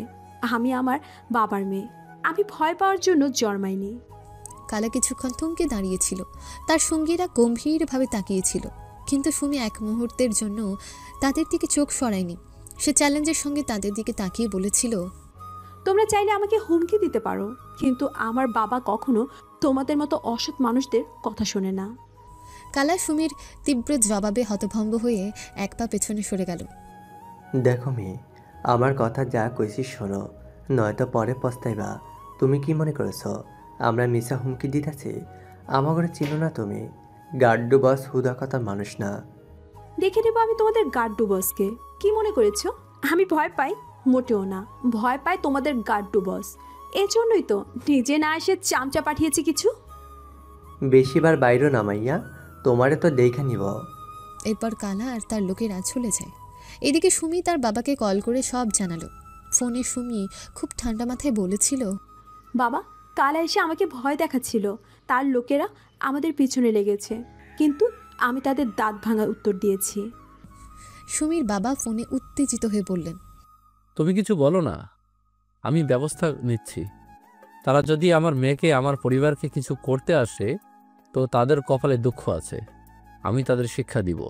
আমি আমার বাবার মেয়ে। আমি ভয় পাওয়ার জন্য জন্মাইনি। কালা কিছুক্ষণ থমকে দাঁড়িয়েছিল। তার সঙ্গীরা গম্ভীরভাবে তাকিয়েছিল, কিন্তু সুমি এক মুহূর্তের জন্য তাদের দিকে চোখ সরায়নি। সে চ্যালেঞ্জের সঙ্গে তাদের দিকে তাকিয়ে বলেছিল, তোমরা চাইলে আমাকে হুমকি দিতে পারো, কিন্তু আমার বাবা কখনো তোমাদের মতো অসৎ মানুষদের কথা শোনে না। কালা সুমির তীব্র জবাবে হতভম্ব হয়ে এক পা পেছনে সরে গেল। দেখো মেয়ে, আমার কথা যা কইছিস শোনো, নয়তো পরে পস্তাইবা। তুমি কি মনে করেছ আমরা মিশা হুমকি দিতেছি? আমাগরে চিনো না তুমি? গাড্ডু বস হুদা কথা মানুষ না। দেখে নেবো আমি তোমাদের গাড্ডু বসকে। কি মনে করেছো আমি ভয় পাই? মোটেও না, ভয় পাই তোমাদের গাড্ডু বস। এজন্যই তো নিজে না এসে চামচা পাঠিয়েছি কিছু। বেশিবার বাইরে নামাইয়া তোমারে তো দেখা নিব। এরপর কালা আর তার লোকেরা চলে যায়। এদিকে সুমি তার বাবাকে কল করে সব জানালো। ফোনে সুমি খুব ঠান্ডা মাথায় বলেছিল, বাবা, কালা এসে আমাকে ভয় দেখাচ্ছিল। তার লোকেরা আমাদের পিছনে লেগেছে, কিন্তু আমি তাদের দাঁত ভাঙার উত্তর দিয়েছি। সুমির বাবা ফোনে উত্তেজিত হয়ে বললেন, তুমি কিছু বলো না, আমি ব্যবস্থা নিচ্ছি। তারা যদি আমার মেয়েকে, আমার পরিবারকে কিছু করতে আসে, তো তাদের কপালে দুঃখ আছে, আমি তাদের শিক্ষা দিব।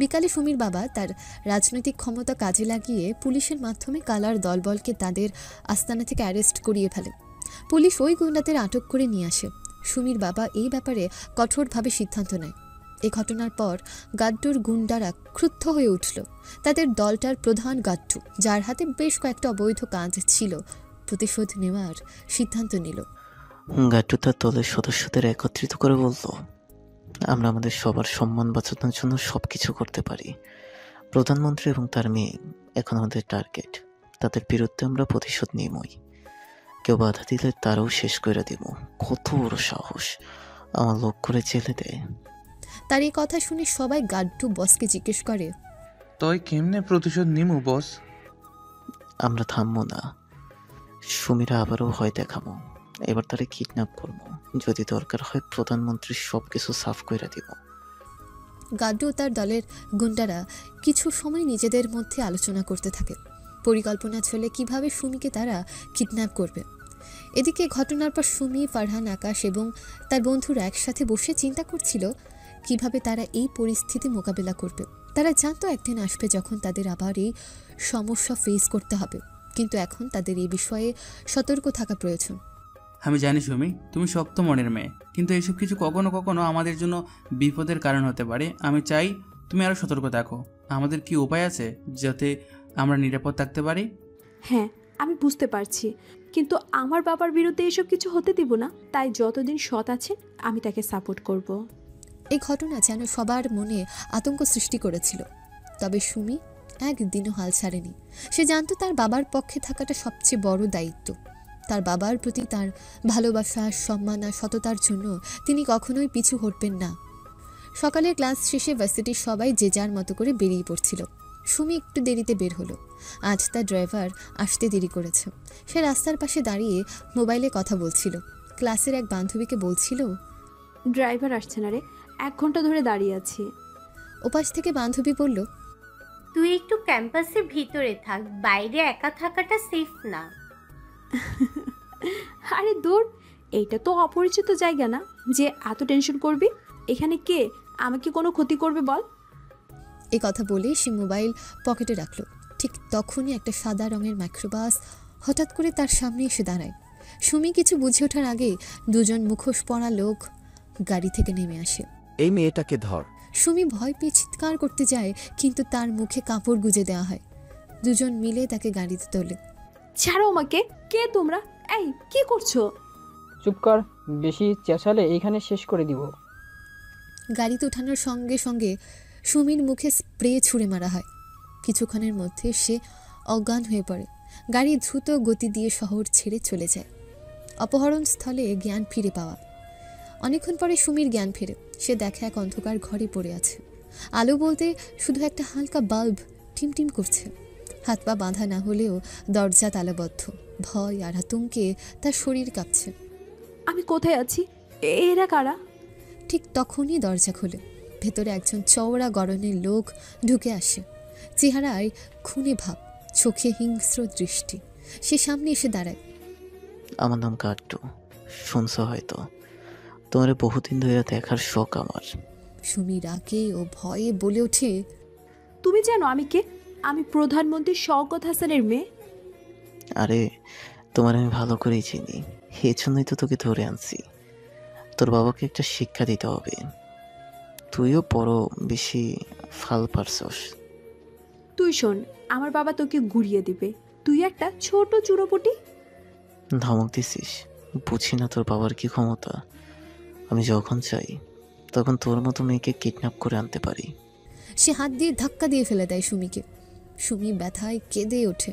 বিকালে সুমির বাবা তার রাজনৈতিক ক্ষমতা কাজে লাগিয়ে পুলিশের মাধ্যমে কালার দলবলকে তাদের আস্তানা থেকে অ্যারেস্ট করিয়ে ফেলে। পুলিশ ওই গুন্ডাদের আটক করে নিয়ে আসে। সুমির বাবা এই ব্যাপারে কঠোরভাবে সিদ্ধান্ত নেয়। এ ঘটনার পর গাড্ডুর গুন্ডারা ক্রুদ্ধ হয়ে উঠল। তাদের দলটার প্রধান গাড্ডু, যার হাতে বেশ কয়েকটা অবৈধ কাজ ছিল, প্রতিশোধ নেওয়ার সিদ্ধান্ত নিল। গাড্ডু তার দলের সদস্যদের একত্রিত করে বলল, আমরা আমাদের সবার সম্মান বাঁচানোর জন্য সব কিছু করতে পারি। প্রধানমন্ত্রী এবং তার মেয়ে এখন আমাদের টার্গেট। তাদের বিরুদ্ধে আমরা প্রতিশোধ নিমই। কেউ বাধা দিলে তারাও শেষ করে দিব। কত বড় সাহস, আমার লোক করে জেলে দেয়। তার এই কথা শুনে সবাই গাড্ডু বসকে জিজ্ঞেস করে, তুই কেমনে প্রতিশোধ নিমু বস? আমরা থামবো না। সুমিরা আবারও ভয় দেখাবো। এবার তারা কিডন্যাপ করবো। যদি দরকার হয় প্রধানমন্ত্রীর সব কিছু সাফ করে দিব। গাড্ডু ও তার দলের গুন্ডারা কিছু সময় নিজেদের মধ্যে আলোচনা করতে থাকে। পরিকল্পনা চলে কিভাবে সুমিকে তারা কিডন্যাপ করবে। এদিকে ঘটনার পর সুমি, ফারহান, আকাশ এবং তার বন্ধুরা একসাথে বসে চিন্তা করছিল কিভাবে তারা এই পরিস্থিতি মোকাবেলা করবে। তারা জানতো একদিন আসবে যখন তাদের আবার এই সমস্যা ফেস করতে হবে, কিন্তু এখন তাদের এই বিষয়ে সতর্ক থাকা প্রয়োজন। আমি জানি সুমি, তুমি শক্ত মনের মেয়ে, কিন্তু এসব কিছু কখনো কখনো আমাদের জন্য বিপদের কারণ হতে পারে। আমি চাই তুমি আরও সতর্ক থাকো। আমাদের কি উপায় আছে যাতে আমরা নিরাপদ থাকতে পারি? হ্যাঁ, আমি বুঝতে পারছি, কিন্তু আমার বাবার বিরুদ্ধে এসব কিছু হতে দিব না। তাই যতদিন সৎ আছেন আমি তাকে সাপোর্ট করব। এই ঘটনা যেন সবার মনে আতঙ্ক সৃষ্টি করেছিল, তবে সুমি একদিনও হাল ছাড়েনি। সে জানতো তার বাবার পক্ষে থাকাটা সবচেয়ে বড় দায়িত্ব। তার বাবার প্রতি তার ভালোবাসা, সম্মান আর সততার জন্য তিনি কখনোই পিছু হটবেন না। সকালে ক্লাস শেষে ভার্সিটির সবাই যে যার মতো করে বেরিয়ে পড়ছিল। সুমি একটু দেরিতে বের হলো। আজ তার ড্রাইভার আসতে দেরি করেছে। সে রাস্তার পাশে দাঁড়িয়ে মোবাইলে কথা বলছিল। ক্লাসের এক বান্ধবীকে বলছিল, ড্রাইভার আসছে না রে, 1 ঘন্টা ধরে দাঁড়িয়ে আছি। ওপাশ থেকে বান্ধবী বলল, তুই একটু ক্যাম্পাসের ভিতরে থাক, বাইরে একা থাকাটা সেফ না। আরে দূর, এইটা তো অপরিচিত জায়গা না যে এত টেনশন করবি। এখানে কে আমাকে কোনো ক্ষতি করবে বল? এই কথা বলে সে মোবাইল পকেটে রাখলো। ঠিক তখনই একটা সাদা রঙের মাইক্রোবাস হঠাৎ করে তার সামনে এসে দাঁড়ায়। সুমি কিছু বুঝে ওঠার আগে দুজন মুখোশ পরা লোক গাড়ি থেকে নেমে আসে। এই মেয়েটাকে ধর। সুমি ভয় পেয়ে চিৎকার করতে যায়, কিন্তু তার মুখে কাপড় গুজে দেওয়া হয়। দুজন মিলে তাকে গাড়িতে তোলে। ছাড়ো আমাকে, কে তোমরা? এই কি করছো? চুপ কর, বেশি চেঁচালে এইখানে শেষ করে দিব। গাড়িতে ওঠানোর সঙ্গে সঙ্গে সুমির মুখে স্প্রে ছুঁড়ে মারা হয়। কিছুক্ষণের মধ্যে সে অজ্ঞান হয়ে পড়ে। গাড়ি দ্রুত গতি দিয়ে শহর ছেড়ে চলে যায়। অপহরণ স্থলে জ্ঞান ফিরে পাওয়া। অনেকক্ষণ পরে সুমির জ্ঞান ফেরে। সে দেখে এক অন্ধকার ঘরে পড়ে আছে। আলো বলতে শুধু একটা হালকা বাল্ব টিমটিম করছে। হাত পা বাঁধা না হলেও দরজা তালাবদ্ধ। ভয় আর আতঙ্কে তার শরীর কাঁপছে। আমি কোথায় আছি? এরা কারা? ঠিক তখনই দরজা খোলে। ভেতরে একজন চওড়া গড়নের লোক ঢুকে আসে। চেহারায় খুনে ভাব, চোখে হিংস্র দৃষ্টি। সে সামনে এসে দাঁড়ায়। আমার নাম কাট্টু, শুনছ হয়তো। তোমার বহুদিন ধরে দেখার শখ আমার। সুমি রাগে ও ভয়ে বলে ওঠে, তুমি জানো আমি কে? আমি প্রধানমন্ত্রী শওকত হাসানের মেয়ে। আরে তোমার আমি ভালো করেই চিনি, এই জন্যই তো তোকে ধরে আনছি। তোর বাবাকে একটা শিক্ষা দিতে হবে। তুইও বড় বেশি ফাল পারছস। তুই শোন, আমার বাবা তোকে ঘুরিয়ে দিবে। তুই একটা ছোট চুরোপটি। ধমক দিছিস? বুঝি না তোর বাবার কি ক্ষমতা। আমি যখন চাই তখন তোর মতো মেয়েকে কিডন্যাপ করে আনতে পারি। সে হাত দিয়ে ধাক্কা দিয়ে ফেলে দেয় সুমিকে। সুমি ব্যথায় কেঁদে ওঠে।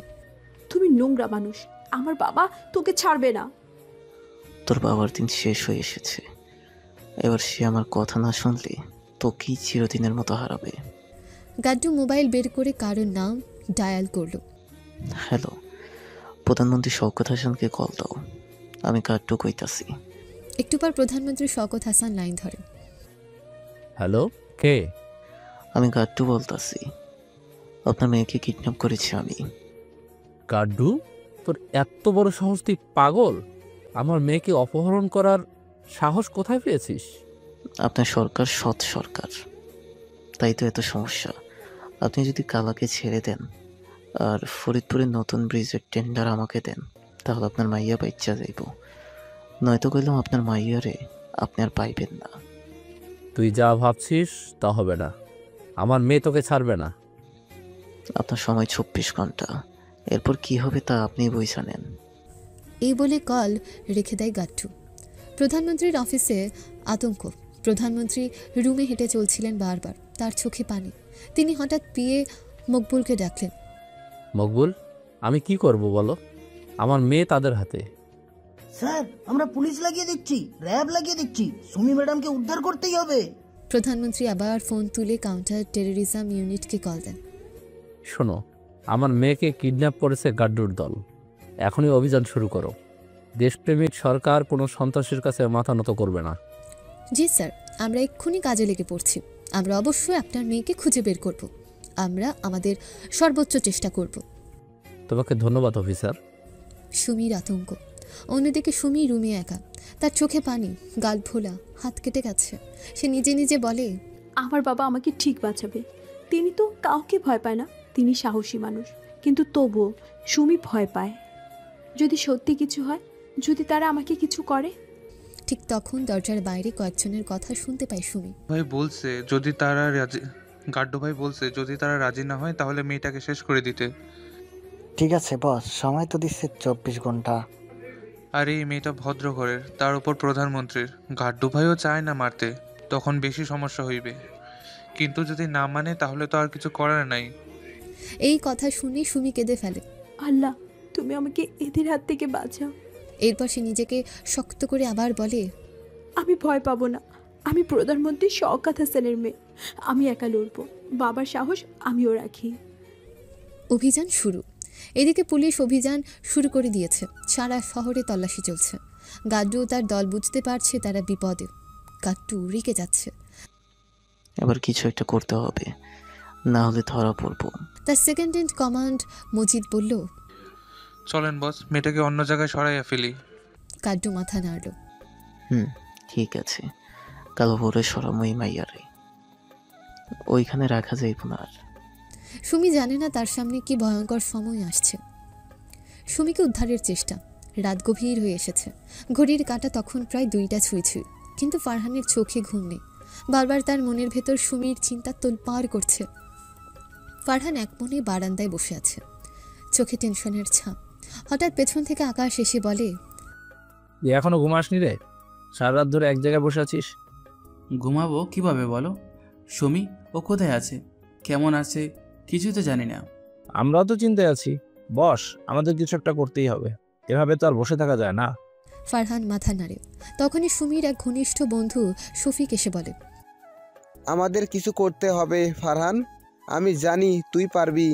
তুমি নোংরা মানুষ, আমার বাবা তোকে ছাড়বে না। তোর বাবার দিন শেষ হয়ে এসেছে। এবার সে আমার কথা না শুনলে তোকেই চিরদিনের মতো হারাবে। গাড্ডু মোবাইল বের করে কারোর নাম ডায়াল করলো। হ্যালো, প্রধানমন্ত্রী শওকত হাসানকে কল দাও। আমি গাড্ডু কইতাছি। একটু পর প্রধানমন্ত্রী শওকত হাসান লাইন ধরে। হ্যালো, কে? আমি গাড্ডু বলতাছি। আপনার মেয়েকে কিডন্যাপ করেছি আমি। গাড্ডু, তোর এত বড় সাহস? তুই পাগল? আমার মেয়েকে অপহরণ করার সাহস কোথায় পেয়েছিস? আপনার সরকার সৎ সরকার, তাই তো এত সমস্যা। আপনি যদি কালাকে ছেড়ে দেন আর ফরিদপুরের নতুন ব্রিজের টেন্ডার আমাকে দেন, তাহলে আপনার মাইয়া বাচ্চা যাইব। নয়তো কইলাম আপনার মাইয়ারে আপনি আর পাইবেন না। তুই যা ভাবছিস তা হবে না। আমার মেয়ে তোকে ছাড়বে না। আপনার সময় 24 ঘন্টা, এরপর কি হবে তা আপনি বুঝে নেন। এই বলে কল রেখে দেয় গাড্ডু। প্রধানমন্ত্রীর অফিসে আতঙ্ক। প্রধানমন্ত্রী রুমে হেঁটে চলছিলেন বারবার, তার চোখে পানি। তিনি হঠাৎ পিয়ে মকবুলকে ডাকলেন। মকবুল, আমি কি করব বলো? আমার মেয়ে তাদের হাতে। স্যার, আমরা পুলিশ লাগিয়ে দিচ্ছি, র্যাব লাগিয়ে দিচ্ছি। সুমি ম্যাডামকে উদ্ধার করতেই হবে। প্রধানমন্ত্রী আবার ফোন তুলে কাউন্টার টেররিজম ইউনিটকে কল দেন। শোনো, আমার মেয়েকে কিডন্যাপ করেছে গাড্ডুর দল। এখনই অভিযান শুরু করো। দেশপ্রেমিক সরকার কোনো সন্ত্রাসীর কাছে মাথা নত করবে না। জি স্যার, আমরা এক্ষুনি কাজে লেগে পড়ছি। আমরা অবশ্যই আপনার মেয়েকে খুঁজে বের করব। আমরা আমাদের সর্বোচ্চ চেষ্টা করব। তোমাকে ধন্যবাদ অফিসার। সুমির আতঙ্ক। অন্যদিকে সুমি রুমে একা, তার চোখে পানি, গাল ফোলা, হাত কেটে গেছে। সে নিজে নিজে বলে, আমার বাবা আমাকে ঠিক বাঁচাবে। তিনি তো কাউকে ভয় পায় না, তিনি সাহসী মানুষ, কিন্তু তবুও সুমি ভয় পায়। যদি সত্যি কিছু হয়, যদি তারা আমাকে কিছু করে। ঠিক তখন দরজার বাইরে কয়েকজনের কথা শুনতে পায় সুমি। ভাই বলছে যদি তারা রাজি, গাড্ডু ভাই বলছে যদি তারা রাজি না হয় তাহলে মেয়েটাকে শেষ করে দিতে। ঠিক আছে বস, সময় তো দিচ্ছে 24 ঘন্টা। আর এই মেয়েটা ভদ্র ঘরের, তার উপর প্রধানমন্ত্রীর। গাড্ডু ভাইও চায় না মারতে, তখন বেশি সমস্যা হইবে। কিন্তু যদি না মানে তাহলে তো আর কিছু করার নাই। এই কথা শুনে সুমি কেঁদে ফেলে। আল্লাহ, তুমি আমাকে এদের হাত থেকে বাঁচাও। এরপর সে নিজেকে শক্ত করে আবার বলে, আমি ভয় পাবো না, আমি প্রধানমন্ত্রী শওকত হাসানের মেয়ে, আমি একা লড়বো, বাবার সাহস আমিও রাখি। অভিযান শুরু। এদিকে পুলিশ অভিযান শুরু করে দিয়েছে। সারা শহরে তল্লাশি চলছে। গাড্ডু তার দল বুঝতে পারছে তারা বিপদে। গাড্ডু রেগে যাচ্ছে। এবার কিছু একটা করতে হবে, না হলে ধরা পড়বো। তার সেকেন্ড ইন কমান্ড মজিদ বলল, চলেন বস, মেয়েটাকে অন্য জায়গায় সরাইয়া ফেলি। গাড্ডু মাথা নাড়ল। ঠিক আছে, কাল ভোরে সরামই মাইয়ারে, ওইখানে রাখা যাইব না আর। সুমি জানে না তার সামনে কি ভয়ঙ্কর সময় আসছে। সুমিকে উদ্ধারের চেষ্টা। রাত গভীর হয়ে এসেছে। ঘড়ির কাঁটা তখন প্রায় 2টা ছুঁই ছুঁই, কিন্তু ফারহানের চোখে ঘুম নেই। বারবার তার মনের ভেতর সুমির চিন্তা তোলপাড় করছে। ফারহান এক মনে বারান্দায় বসে আছে, চোখে টেনশনের ছাপ। হঠাৎ পেছন থেকে আকাশ এসে বলে, এখনো ঘুমাসনি রে? সারা রাত ধরে এক জায়গায় বসে আছিস। ঘুমাবো কিভাবে বলো? সুমি ও কোথায় আছে, কেমন আছে, কিছুই তো জানি না। আমরাও তো চিন্তায় আছি বস, আমাদের কিছু একটা করতেই হবে, এভাবে তো আর বসে থাকা যায় না। ফারহান মাথা নাড়ে। তখনই সুমির এক ঘনিষ্ঠ বন্ধু শফিক এসে বলে, আমাদের কিছু করতে হবে ফারহান, আমি জানি তুই পারবি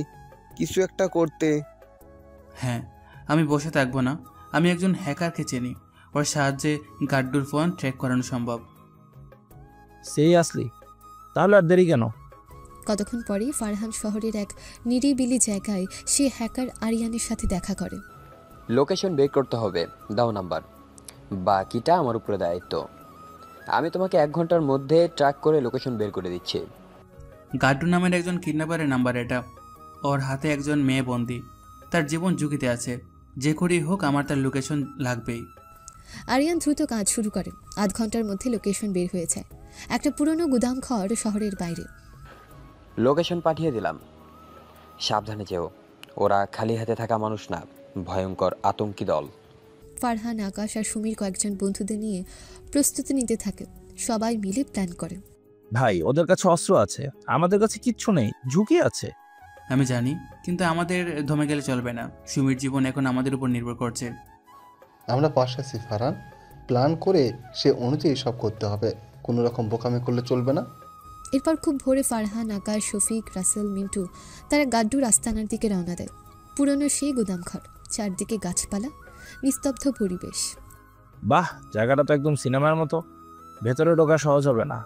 কিছু একটা করতে। হ্যাঁ, আমি বসে থাকবো না। আমি একজন হ্যাকারকে চিনি, ওর সাহায্যে গাড্ডুর ফোন ট্র্যাক করানো সম্ভব। সেই আসলি, তাহলে আর দেরি কেন? কতক্ষণ পরেই ফারহান শহরের এক নিরিবিলি জায়গায় সে হ্যাকার আরিয়ানের সাথে দেখা করে। লোকেশন বের করতে হবে, দাও নাম্বার, বাকিটা আমার উপরে দায়িত্ব। আমি তোমাকে 1 ঘন্টার মধ্যে ট্র্যাক করে লোকেশন বের করে দিচ্ছি। গাড্ডু নামের একজন কিডন্যাপারের নাম্বার এটা। ওর হাতে একজন মেয়ে বন্দি, তার জীবন ঝুঁকিতে আছে। যে করেই হোক আমার তার লোকেশন লাগবেই। আরিয়ান দ্রুত কাজ শুরু করে। 8 ঘন্টার মধ্যে লোকেশন বের হয়ে যায়। একটা পুরনো গুদাম ঘর শহরের বাইরে। লোকেশন পাঠিয়ে দিলাম, সাবধানে যেও। ওরা খালি হাতে থাকা মানুষ না, ভয়ঙ্কর আতঙ্কী দল। ফারহান, আকাশ আর সুমির কয়েকজন বন্ধুদের নিয়ে প্রস্তুতি নিতে থাকে। সবাই মিলে প্ল্যান করে। ভাই, ওদের কাছে অস্ত্র আছে, আমাদের কাছে কিচ্ছু নেই, ঝুঁকি আছে। আমি জানি, কিন্তু আমাদের দমে গেলে চলবে না। সুমির জীবন এখন আমাদের উপর নির্ভর করছে। আমরা পাশে আছি ফারহান, প্ল্যান করে সে অনুযায়ী সব করতে হবে, কোনো রকম বোকামি করলে চলবে না। এরপর খুব ভোরে ফারহান, আকাশ, শফিক, রাসেল, মিন্টু তারা গাড্ডুর আস্তানার দিকে রওনা দেয়। পুরনো সেই গুদামঘর, চারদিকে গাছপালা, নিস্তব্ধ পরিবেশ। বাহ, জায়গাটা তো একদম সিনেমার মতো। ভেতরে ঢোকা সহজ হবে না।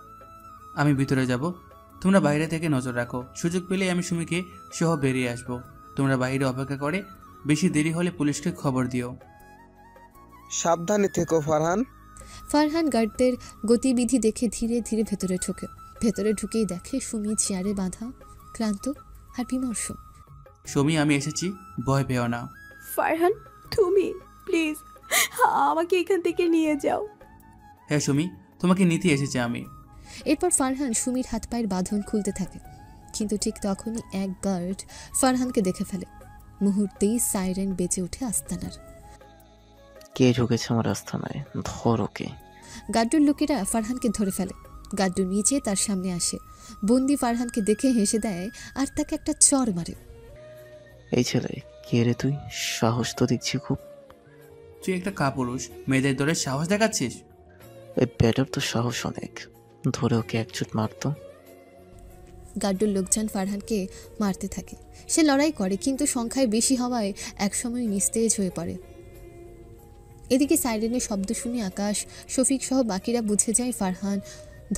আমি ভিতরে যাব, তোমরা বাইরে থেকে নজর রাখো। সুযোগ পেলে আমি সুমিকে সহ বেরিয়ে আসবো। তোমরা বাইরে অপেক্ষা করে, বেশি দেরি হলে পুলিশকে খবর দিও। সাবধানে থেকো ফারহান। ফারহান গার্ডদের গতিবিধি দেখে ধীরে ধীরে ভেতরে ঢোকে। ভেতরে ঢুকেই দেখে সুমি চেয়ারে বাঁধা, ক্লান্ত আর বিমর্ষ। সুমি, আমি এসেছি, ভয় পেও না। ফারহান, তুমি প্লিজ আমাকে এখান থেকে নিয়ে যাও। হ্যাঁ সুমি, তোমাকে নিতে এসেছি আমি। এরপর ফারহান সুমির হাত পায়ের বাঁধন খুলতে থাকে, কিন্তু ঠিক তখনই এক গার্ড ফারহানকে দেখে ফেলে। মুহূর্তেই সাইরেন বেজে ওঠে আস্তানার। কে ঢুকেছে আমার আস্তানায়, ধর ওকে। গাড্ডুর লোকেরা ফারহানকে ধরে ফেলে। গাড্ডু নিচে তার সামনে আসে, বন্দি ফারহানকে দেখে হেসে দেয় আর তাকে একটা চড় মারে। এই ছেলে, কে রে তুই? সাহস তো দেখছি খুব। তুই একটা কাপুরুষ, মেয়েদের ধরে সাহস দেখাচ্ছিস? ওই ব্যাটার তো সাহস অনেক, ধরে ওকে একচুট মারতো। গাড্ডুর লোকজন ফারহানকে মারতে থাকে। সে লড়াই করে, কিন্তু সংখ্যায় বেশি হওয়ায় একসময় নিস্তেজ হয়ে পড়ে। এদিকে সাইরেনের শব্দ শুনে আকাশ, শফিক সহ বাকিরা বুঝে যায় ফারহান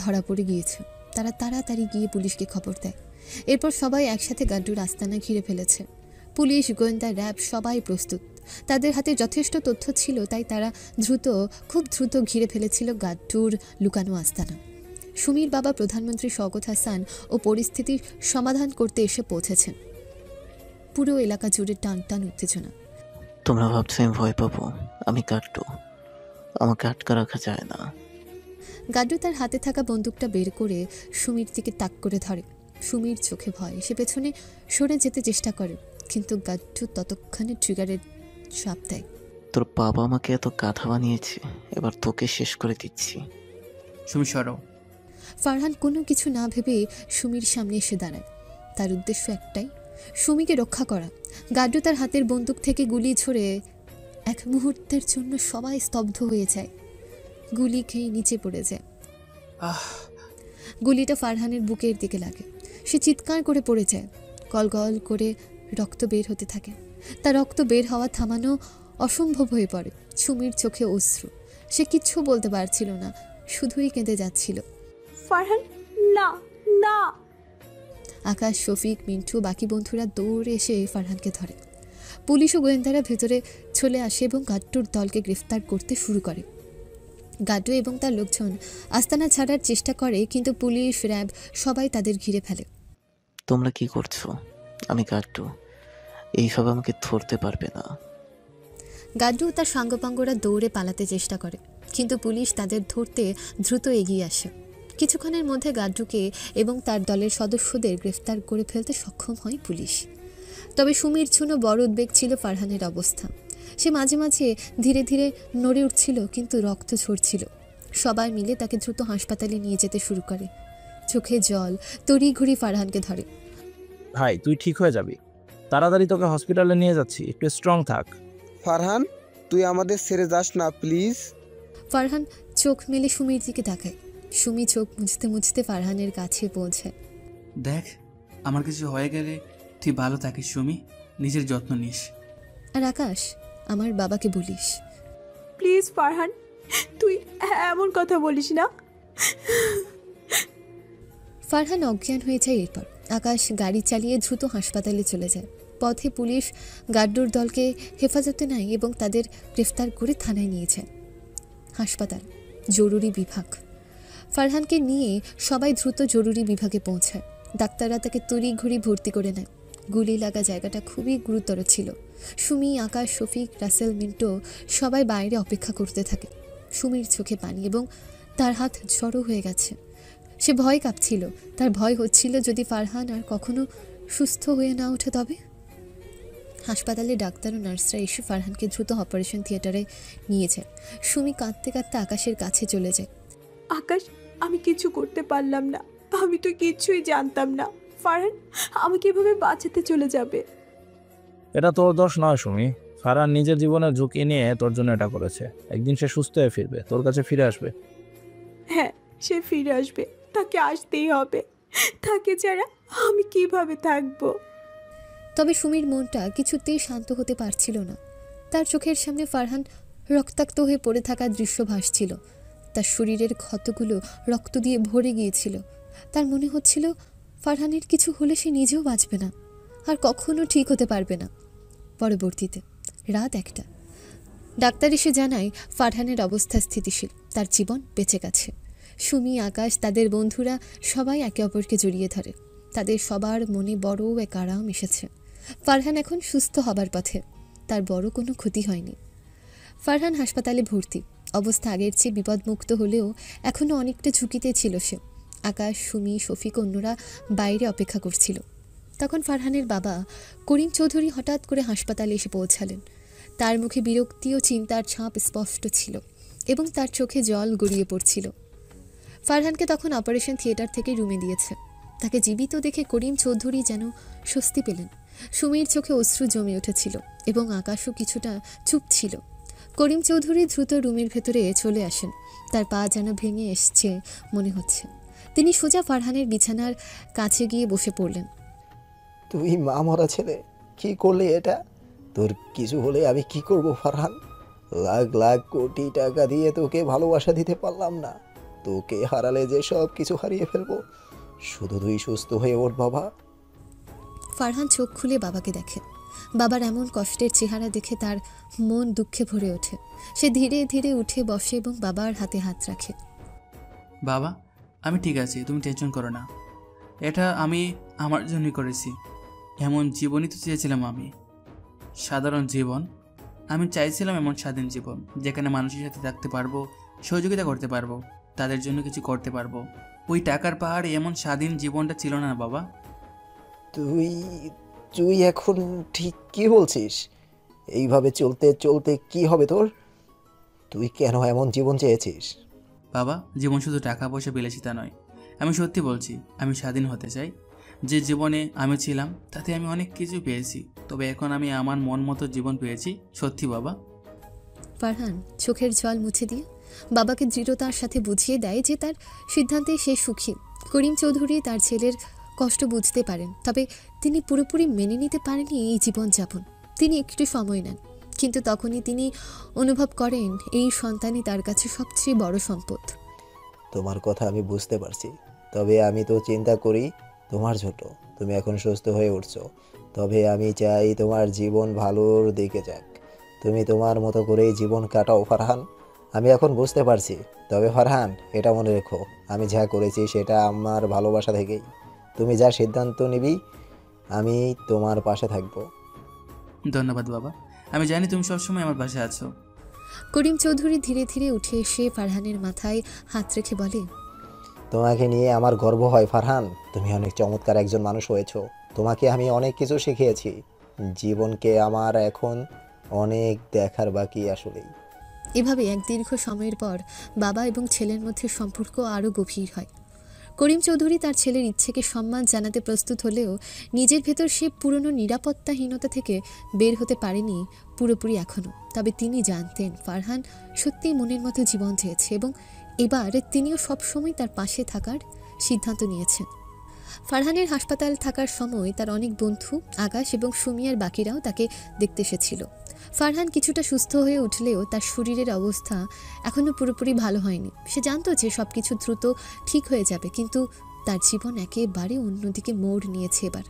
ধরা পড়ে গিয়েছে। তারা তাড়াতাড়ি গিয়ে পুলিশকে খবর দেয়। এরপর সবাই একসাথে গাড্ডুর আস্তানা ঘিরে ফেলেছে। পুলিশ, গোয়েন্দা, র্যাব সবাই প্রস্তুত। তাদের হাতে যথেষ্ট তথ্য ছিল, তাই তারা খুব দ্রুত ঘিরে ফেলেছিল গাড্ডুর লুকানো আস্তানা। সুমির বাবা প্রধানমন্ত্রী শওকত হাসান ও পরিস্থিতির সমাধান করতে এসে পৌঁছেছেন। পুরো এলাকা জুড়ে টান টান উত্তেজনা। তোমরা ভাবছো আমি ভয় পাবো? আমি গাড্ডু, আমাকে আটকা রাখা যায় না। গাড্ডু তার হাতে থাকা বন্দুকটা বের করে সুমির দিকে তাক করে ধরে। সুমির চোখে ভয়, সে পেছনে সরে যেতে চেষ্টা করে, কিন্তু গাড্ডু ততক্ষণে ট্রিগারের চাপ দেয়। তোর বাবা আমাকে এত গাধা বানিয়েছে, এবার তোকে শেষ করে দিচ্ছি। সুমি সরো। ফারহান কোনো কিছু না ভেবে সুমির সামনে এসে দাঁড়ায়। তার উদ্দেশ্য একটাই, সুমিকে রক্ষা করা। গাড্ডু তার হাতের বন্দুক থেকে গুলি ছড়ে এক মুহূর্তের জন্য সবাই স্তব্ধ হয়ে যায়। গুলি খেয়ে নিচে পড়ে যায়। গুলিটা ফারহানের বুকের দিকে লাগে। সে চিৎকার করে পড়ে যায়। গল গল করে রক্ত বের হতে থাকে। তার রক্ত বের হওয়া থামানো অসম্ভব হয়ে পড়ে। সুমির চোখে অশ্রু। সে কিচ্ছু বলতে পারছিল না, শুধুই কেঁদে যাচ্ছিল। ফারহান, না না। আকাশ, শফিক, মিন্টু, বাকি বন্ধুরা দৌড়ে এসে ফারহানকে ধরে। পুলিশ ও গোয়েন্দারা ভেতরে চলে আসে এবং গাড্ডুর দলকে গ্রেফতার করতে শুরু করে। গাড্ডু এবং তার লোকজন আস্তানা ছাড়ার চেষ্টা করে, কিন্তু পুলিশ, র্যাব সবাই তাদের ঘিরে ফেলে। তোমরা কি করছো? আমি গাড্ডু, এইভাবে আমাকে ধরতে পারবে না। গাড্ডু ও তার সাঙ্গপাঙ্গরা দৌড়ে পালাতে চেষ্টা করে, কিন্তু পুলিশ তাদের ধরতে দ্রুত এগিয়ে আসে। কিছুক্ষণের মধ্যে গাড্ডুকে এবং তার দলের সদস্যদের গ্রেফতার করে ফেলতে সক্ষম হয় পুলিশ। তবে সুমির জন্য বড় উদ্বেগ ছিল ফারহানের অবস্থা। সে মাঝে মাঝে ধীরে ধীরে নড়ে উঠছিল, কিন্তু রক্ত ঝরছিল। সবাই মিলে তাকে দ্রুত হাসপাতালে নিয়ে যেতে শুরু করে। চোখে জল, তড়িঘড়ি ফারহানকে ধরে। ভাই তুই ঠিক হয়ে যাবি, তাড়াতাড়ি তোকে হসপিটালে নিয়ে যাচ্ছি, একটু স্ট্রং থাক। ফারহান, তুই আমাদের ছেড়ে যাস না প্লিজ। ফারহান চোখ মেলে সুমির দিকে তাকায়। সুমি চোখ মুছতে মুছতে ফারহানের কাছে পৌঁছায়। দেখ, আমার কিছু হয়ে গেলে তুই ভালো থাকিস সুমি, নিজের যত্ন নিস। আর আকাশ, আমার বাবাকে বলিস। প্লিজ ফারহান, তুই এমন কথা বলিস না। ফারহান অজ্ঞান হয়ে যায়। এরপর আকাশ গাড়ি চালিয়ে দ্রুত হাসপাতালে চলে যায়। পথে পুলিশ গাড্ডুর দলকে হেফাজতে নেয় এবং তাদের গ্রেফতার করে থানায় নিয়ে যায়। হাসপাতাল, জরুরি বিভাগ। ফারহানকে নিয়ে সবাই দ্রুত জরুরি বিভাগে পৌঁছায়। ডাক্তাররা তাকে তড়িঘড়ি ভর্তি করে নেয়। গুলি লাগা জায়গাটা খুবই গুরুতর ছিল। সুমি, আকাশ, শফিক, রাসেল, মিন্টো সবাই বাইরে অপেক্ষা করতে থাকে। সুমির চোখে পানি এবং তার হাত জড়ো হয়ে গেছে। সে ভয় কাঁপছিল। তার ভয় হচ্ছিল যদি ফারহান আর কখনো সুস্থ হয়ে না ওঠে তবে। হাসপাতালে ডাক্তার ও নার্সরা এসে ফারহানকে দ্রুত অপারেশন থিয়েটারে নিয়ে যায়। সুমি কাঁদতে কাঁদতে আকাশের কাছে চলে যায়। আকাশ, আমি কিছু করতে পারলাম না, আমি তো কিছুই জানতাম না। ফারহান আমাকে এভাবে বাঁচাতে চলে যাবে। এটা তোর দোষ নয় সুমি, ফারহান নিজের জীবনের ঝুঁকি নিয়ে তোর জন্য এটা করেছে। একদিন সে সুস্থ হয়ে ফিরবে, তোর কাছে ফিরে আসবে। হ্যাঁ, সে ফিরে আসবে, তাকে আসতেই হবে। তাকে ছাড়া আমি কিভাবে থাকবো? তবে সুমির মনটা কিছুতেই শান্ত হতে পারছিল না। তার চোখের সামনে ফারহান রক্তাক্ত হয়ে পড়ে থাকার দৃশ্য ভাসছিল। তার শরীরের ক্ষতগুলো রক্ত দিয়ে ভরে গিয়েছিল। তার মনে হচ্ছিল ফারহানের কিছু হলে সে নিজেও বাঁচবে না, আর কখনো ঠিক হতে পারবে না। পরবর্তীতে রাত 1টা, ডাক্তার এসে জানায় ফারহানের অবস্থা স্থিতিশীল, তার জীবন বেঁচে গেছে। সুমি, আকাশ, তাদের বন্ধুরা সবাই একে অপরকে জড়িয়ে ধরে। তাদের সবার মনে বড় এক আরাম এসেছে। ফারহান এখন সুস্থ হবার পথে, তার বড় কোনো ক্ষতি হয়নি। ফারহান হাসপাতালে ভর্তি। অবস্থা আগের চেয়ে বিপদমুক্ত হলেও এখনও অনেকটা ঝুঁকিতে ছিল সে। আকাশ, সুমি, শফিক অন্যরা বাইরে অপেক্ষা করছিল। তখন ফারহানের বাবা করিম চৌধুরী হঠাৎ করে হাসপাতালে এসে পৌঁছালেন। তার মুখে বিরক্তি ও চিন্তার ছাপ স্পষ্ট ছিল এবং তার চোখে জল গড়িয়ে পড়ছিল। ফারহানকে তখন অপারেশন থিয়েটার থেকে রুমে দিয়েছে। তাকে জীবিত দেখে করিম চৌধুরী যেন স্বস্তি পেলেন। সুমির চোখে অশ্রু জমে উঠেছিল এবং আকাশও কিছুটা চুপ ছিল। করিম চৌধুরী দ্রুত রুমের ভেতরে চলে আসেন। তার পা যেন ভেঙে এসছে মনে হচ্ছে। তিনি সোজা ফারহানের বিছানার কাছে গিয়ে বসে পড়লেন। তুই মা মরা ছেলে, কি করলে এটা? তোর কিছু হলে আমি কি করব ফারহান? লাখ লাখ কোটি টাকা দিয়ে তোকে ভালোবাসা দিতে পারলাম না। তোকে হারালে যে সব কিছু হারিয়ে ফেলবো। শুধু তুই সুস্থ হয়ে ওঠ বাবা। ফারহান চোখ খুলে বাবাকে দেখে। বাবার এমন কষ্টের চেহারা দেখে তার মন দুঃখে ভরে ওঠে। সে ধীরে ধীরে উঠে বসে এবং বাবার হাতে হাত রাখে। বাবা, আমি ঠিক আছি, তুমি টেনশন করো না। এটা আমি আমার জন্যই করেছি। এমন জীবনই তো চেয়েছিলাম আমি, সাধারণ জীবন। আমি চাইছিলাম এমন স্বাধীন জীবন, যেখানে মানুষের সাথে থাকতে পারবো, সহযোগিতা করতে পারবো, তাদের জন্য কিছু করতে পারবো। ওই টাকার পাহাড়ে এমন স্বাধীন জীবনটা ছিল না বাবা। তুই তুই এখন ঠিক কি বলছিস? এইভাবে চলতে চলতে কি হবে তোর? তুই কেন এমন জীবন চেয়েছিস? বাবা, জীবন শুধু টাকা পয়সা বিলাসিতা নয়। আমি সত্যি বলছি, আমি স্বাধীন হতে চাই। যে জীবনে আমি ছিলাম তাতে আমি অনেক কিছু পেয়েছি, তবে এখন আমি আমার মন মতো জীবন পেয়েছি। সত্যি বাবা। ফারহান চোখের জল মুছে দিয়ে বাবাকে দৃঢ়তার সাথে বুঝিয়ে দেয় যে তার সিদ্ধান্তে সে সুখী। করিম চৌধুরী তার ছেলের কষ্ট বুঝতে পারেন, তবে তিনি পুরোপুরি মেনে নিতে পারেননি এই জীবনযাপন। তিনি একটু সময় নেন, কিন্তু তখনই তিনি অনুভব করেন এই সন্তানই তার কাছে সবচেয়ে বড় সম্পদ। তোমার কথা আমি বুঝতে পারছি, তবে আমি তো চিন্তা করি তোমার জন্য। তুমি এখন সুস্থ হয়ে উঠছো, তবে আমি চাই তোমার জীবন ভালোর দিকে যাক। তুমি তোমার মতো করেই জীবন কাটাও ফারহান। আমি এখন বুঝতে পারছি, তবে ফারহান এটা মনে রেখো, আমি যা করেছি সেটা আমার ভালোবাসা থেকেই। তুমি যা সিদ্ধান্ত নিবি আমি তোমার পাশে থাকবো। ধন্যবাদ বাবা, আমি জানি তুমি সবসময় আমার পাশে আছো। করিম চৌধুরী ধীরে ধীরে উঠে এসে ফারহানের মাথায় হাত রেখে বলে, তোমাকে নিয়ে আমার গর্ব হয় ফারহান। তুমি অনেক চমৎকার একজন মানুষ হয়েছো। তোমাকে আমি অনেক কিছু শিখিয়েছি। জীবনকে আমার এখন অনেক দেখার বাকি আসলেই। এভাবে এক দীর্ঘ সময়ের পর বাবা এবং ছেলের মধ্যে সম্পর্ক আরও গভীর হয়। করিম চৌধুরী তার ছেলের ইচ্ছেকে সম্মান জানাতে প্রস্তুত হলেও নিজের ভেতর সে পুরনো নিরাপত্তাহীনতা থেকে বের হতে পারেনি পুরোপুরি এখনও। তবে তিনি জানতেন ফারহান সত্যিই মনের মতো জীবন চেয়েছে এবং এবার তিনিও সবসময় তার পাশে থাকার সিদ্ধান্ত নিয়েছেন। ফারহানের হাসপাতাল থাকার সময় তার অনেক বন্ধু আকাশ এবং সুমিয়ার বাকিরাও তাকে দেখতে এসেছিল। ফারহান কিছুটা সুস্থ হয়ে উঠলেও তার শরীরের অবস্থা এখনও পুরোপুরি ভালো হয়নি। সে জানতো যে সব কিছু দ্রুত ঠিক হয়ে যাবে, কিন্তু তার জীবন একেবারে অন্যদিকে মোড় নিয়েছে এবার।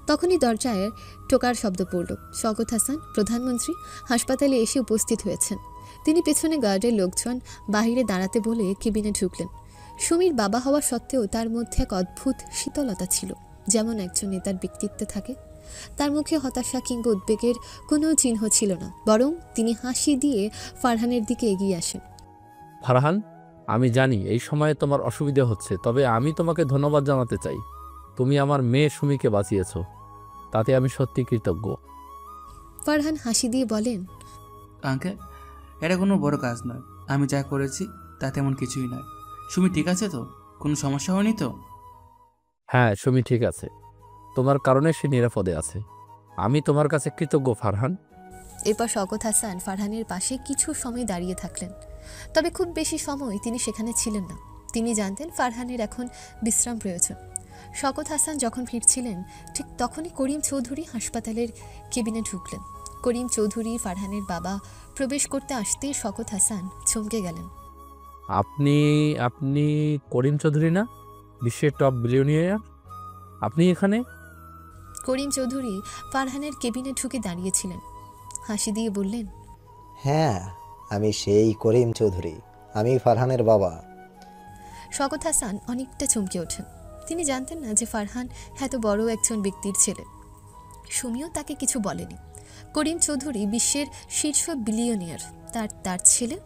তখনই দরজায় টোকার শব্দ পড়ল। শওকত হাসান প্রধানমন্ত্রী হাসপাতালে এসে উপস্থিত হয়েছেন। তিনি পেছনে গার্ডের লোকজন বাহিরে দাঁড়াতে বলে কেবিনে ঢুকলেন। সুমির বাবা হওয়া সত্ত্বেও তার মধ্যে এক অদ্ভুত শীতলতা ছিল, যেমন একজন নেতার ব্যক্তিত্বে থাকে। তার মুখে হতাশা কিংবা উদ্বেগের কোনো চিহ্ন ছিল না, বরং তিনি হাসি দিয়ে ফারহানের দিকে এগিয়ে আসেন। ফারহান, আমি জানি এই সময়ে তোমার অসুবিধা হচ্ছে, তবে আমি তোমাকে ধন্যবাদ জানাতে চাই। তুমি আমার মেয়ে সুমিকে বাঁচিয়েছ, তাতে আমি সত্যি কৃতজ্ঞ। ফারহান হাসি দিয়ে বলেন, আঙ্কেল, এটা কোনো বড় কাজ নয়। আমি যা করেছি তা তেমন কিছুই নয়। সুমি ঠিক আছে তো? কোনো সমস্যা হয়নি তো? হ্যাঁ, সুমি ঠিক আছে। তোমার কারণে সে নিরাপদে আছে। আমি তোমার কাছে কৃতজ্ঞ ফারহান। এরপর শওকত হাসান ফারহানের পাশে কিছু সময় দাঁড়িয়ে থাকলেন, তবে খুব বেশি সময় তিনি সেখানে ছিলেন না। তিনি জানতেন ফারহানের এখন বিশ্রাম প্রয়োজন। শওকত হাসান যখন ফিরছিলেন ঠিক তখনই করিম চৌধুরী হাসপাতালের কেবিনে ঢুকলেন। করিম চৌধুরী ফারহানের বাবা প্রবেশ করতে আসতেই শওকত হাসান চমকে গেলেন। আপনি আপনি করিম চৌধুরী না, বিশ্বের টপ বিলিয়নিয়ার? আপনি এখানে? করিম চৌধুরী ফারহানের কেবিনে ঢুকে দাঁড়িয়েছিলেন, হাসি দিয়ে বললেন, হ্যাঁ, আমি সেই করিম চৌধুরী। আমি ফারহানের বাবা। শওকত হাসান অনেকটা চমকে ওঠেন। তিনি জানতেন না যে ফারহান এত বড় একজন ব্যক্তির ছেলে। সুমিও তাকে কিছু বলেনি। করিম চৌধুরী বিশ্বের শীর্ষ বিলিয়নিয়ার, তার ছেলে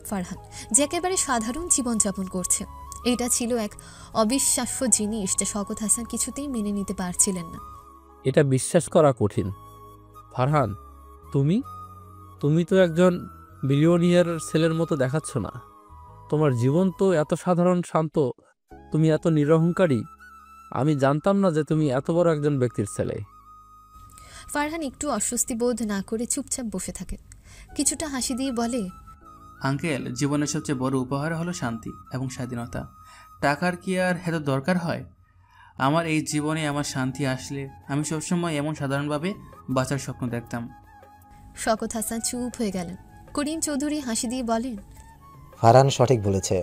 ফারহান যে একেবারে সাধারণ জীবনযাপন করছে। এটা ছিল এক অবিশ্বাস্য জিনিস যা শওকত হাসান কিছুতেই মেনে নিতে পারছিলেন না। এটা বিশ্বাস করা কঠিন। ফারহান, তুমি তো একজন বিলিয়নিয়ার ছেলের মতো দেখাচ্ছ না। তোমার জীবন তো এত সাধারণ, শান্ত, তুমি এত নিরহংকারী। আমি জানতাম না যে তুমি এত বড় একজন ব্যক্তির ছেলে। ফারহান একটু অস্বস্তি বোধ না করে চুপচাপ বসে থাকে। কিছুটা হাসি দিয়ে বলে, আঙ্কেল, জীবনের সবচেয়ে বড় উপহার হলো শান্তি এবং স্বাধীনতা। টাকার কি আর এত দরকার হয়? আমার এই জীবনে আমার শান্তি আসলে আমি সবসময় এমন সাধারণভাবে বাঁচার স্বপ্ন দেখতাম। শওকত হাসান চুপ হয়ে গেলেন। করিম চৌধুরী হাসি দিয়ে বলেন, ফারহান সঠিক বলেছে।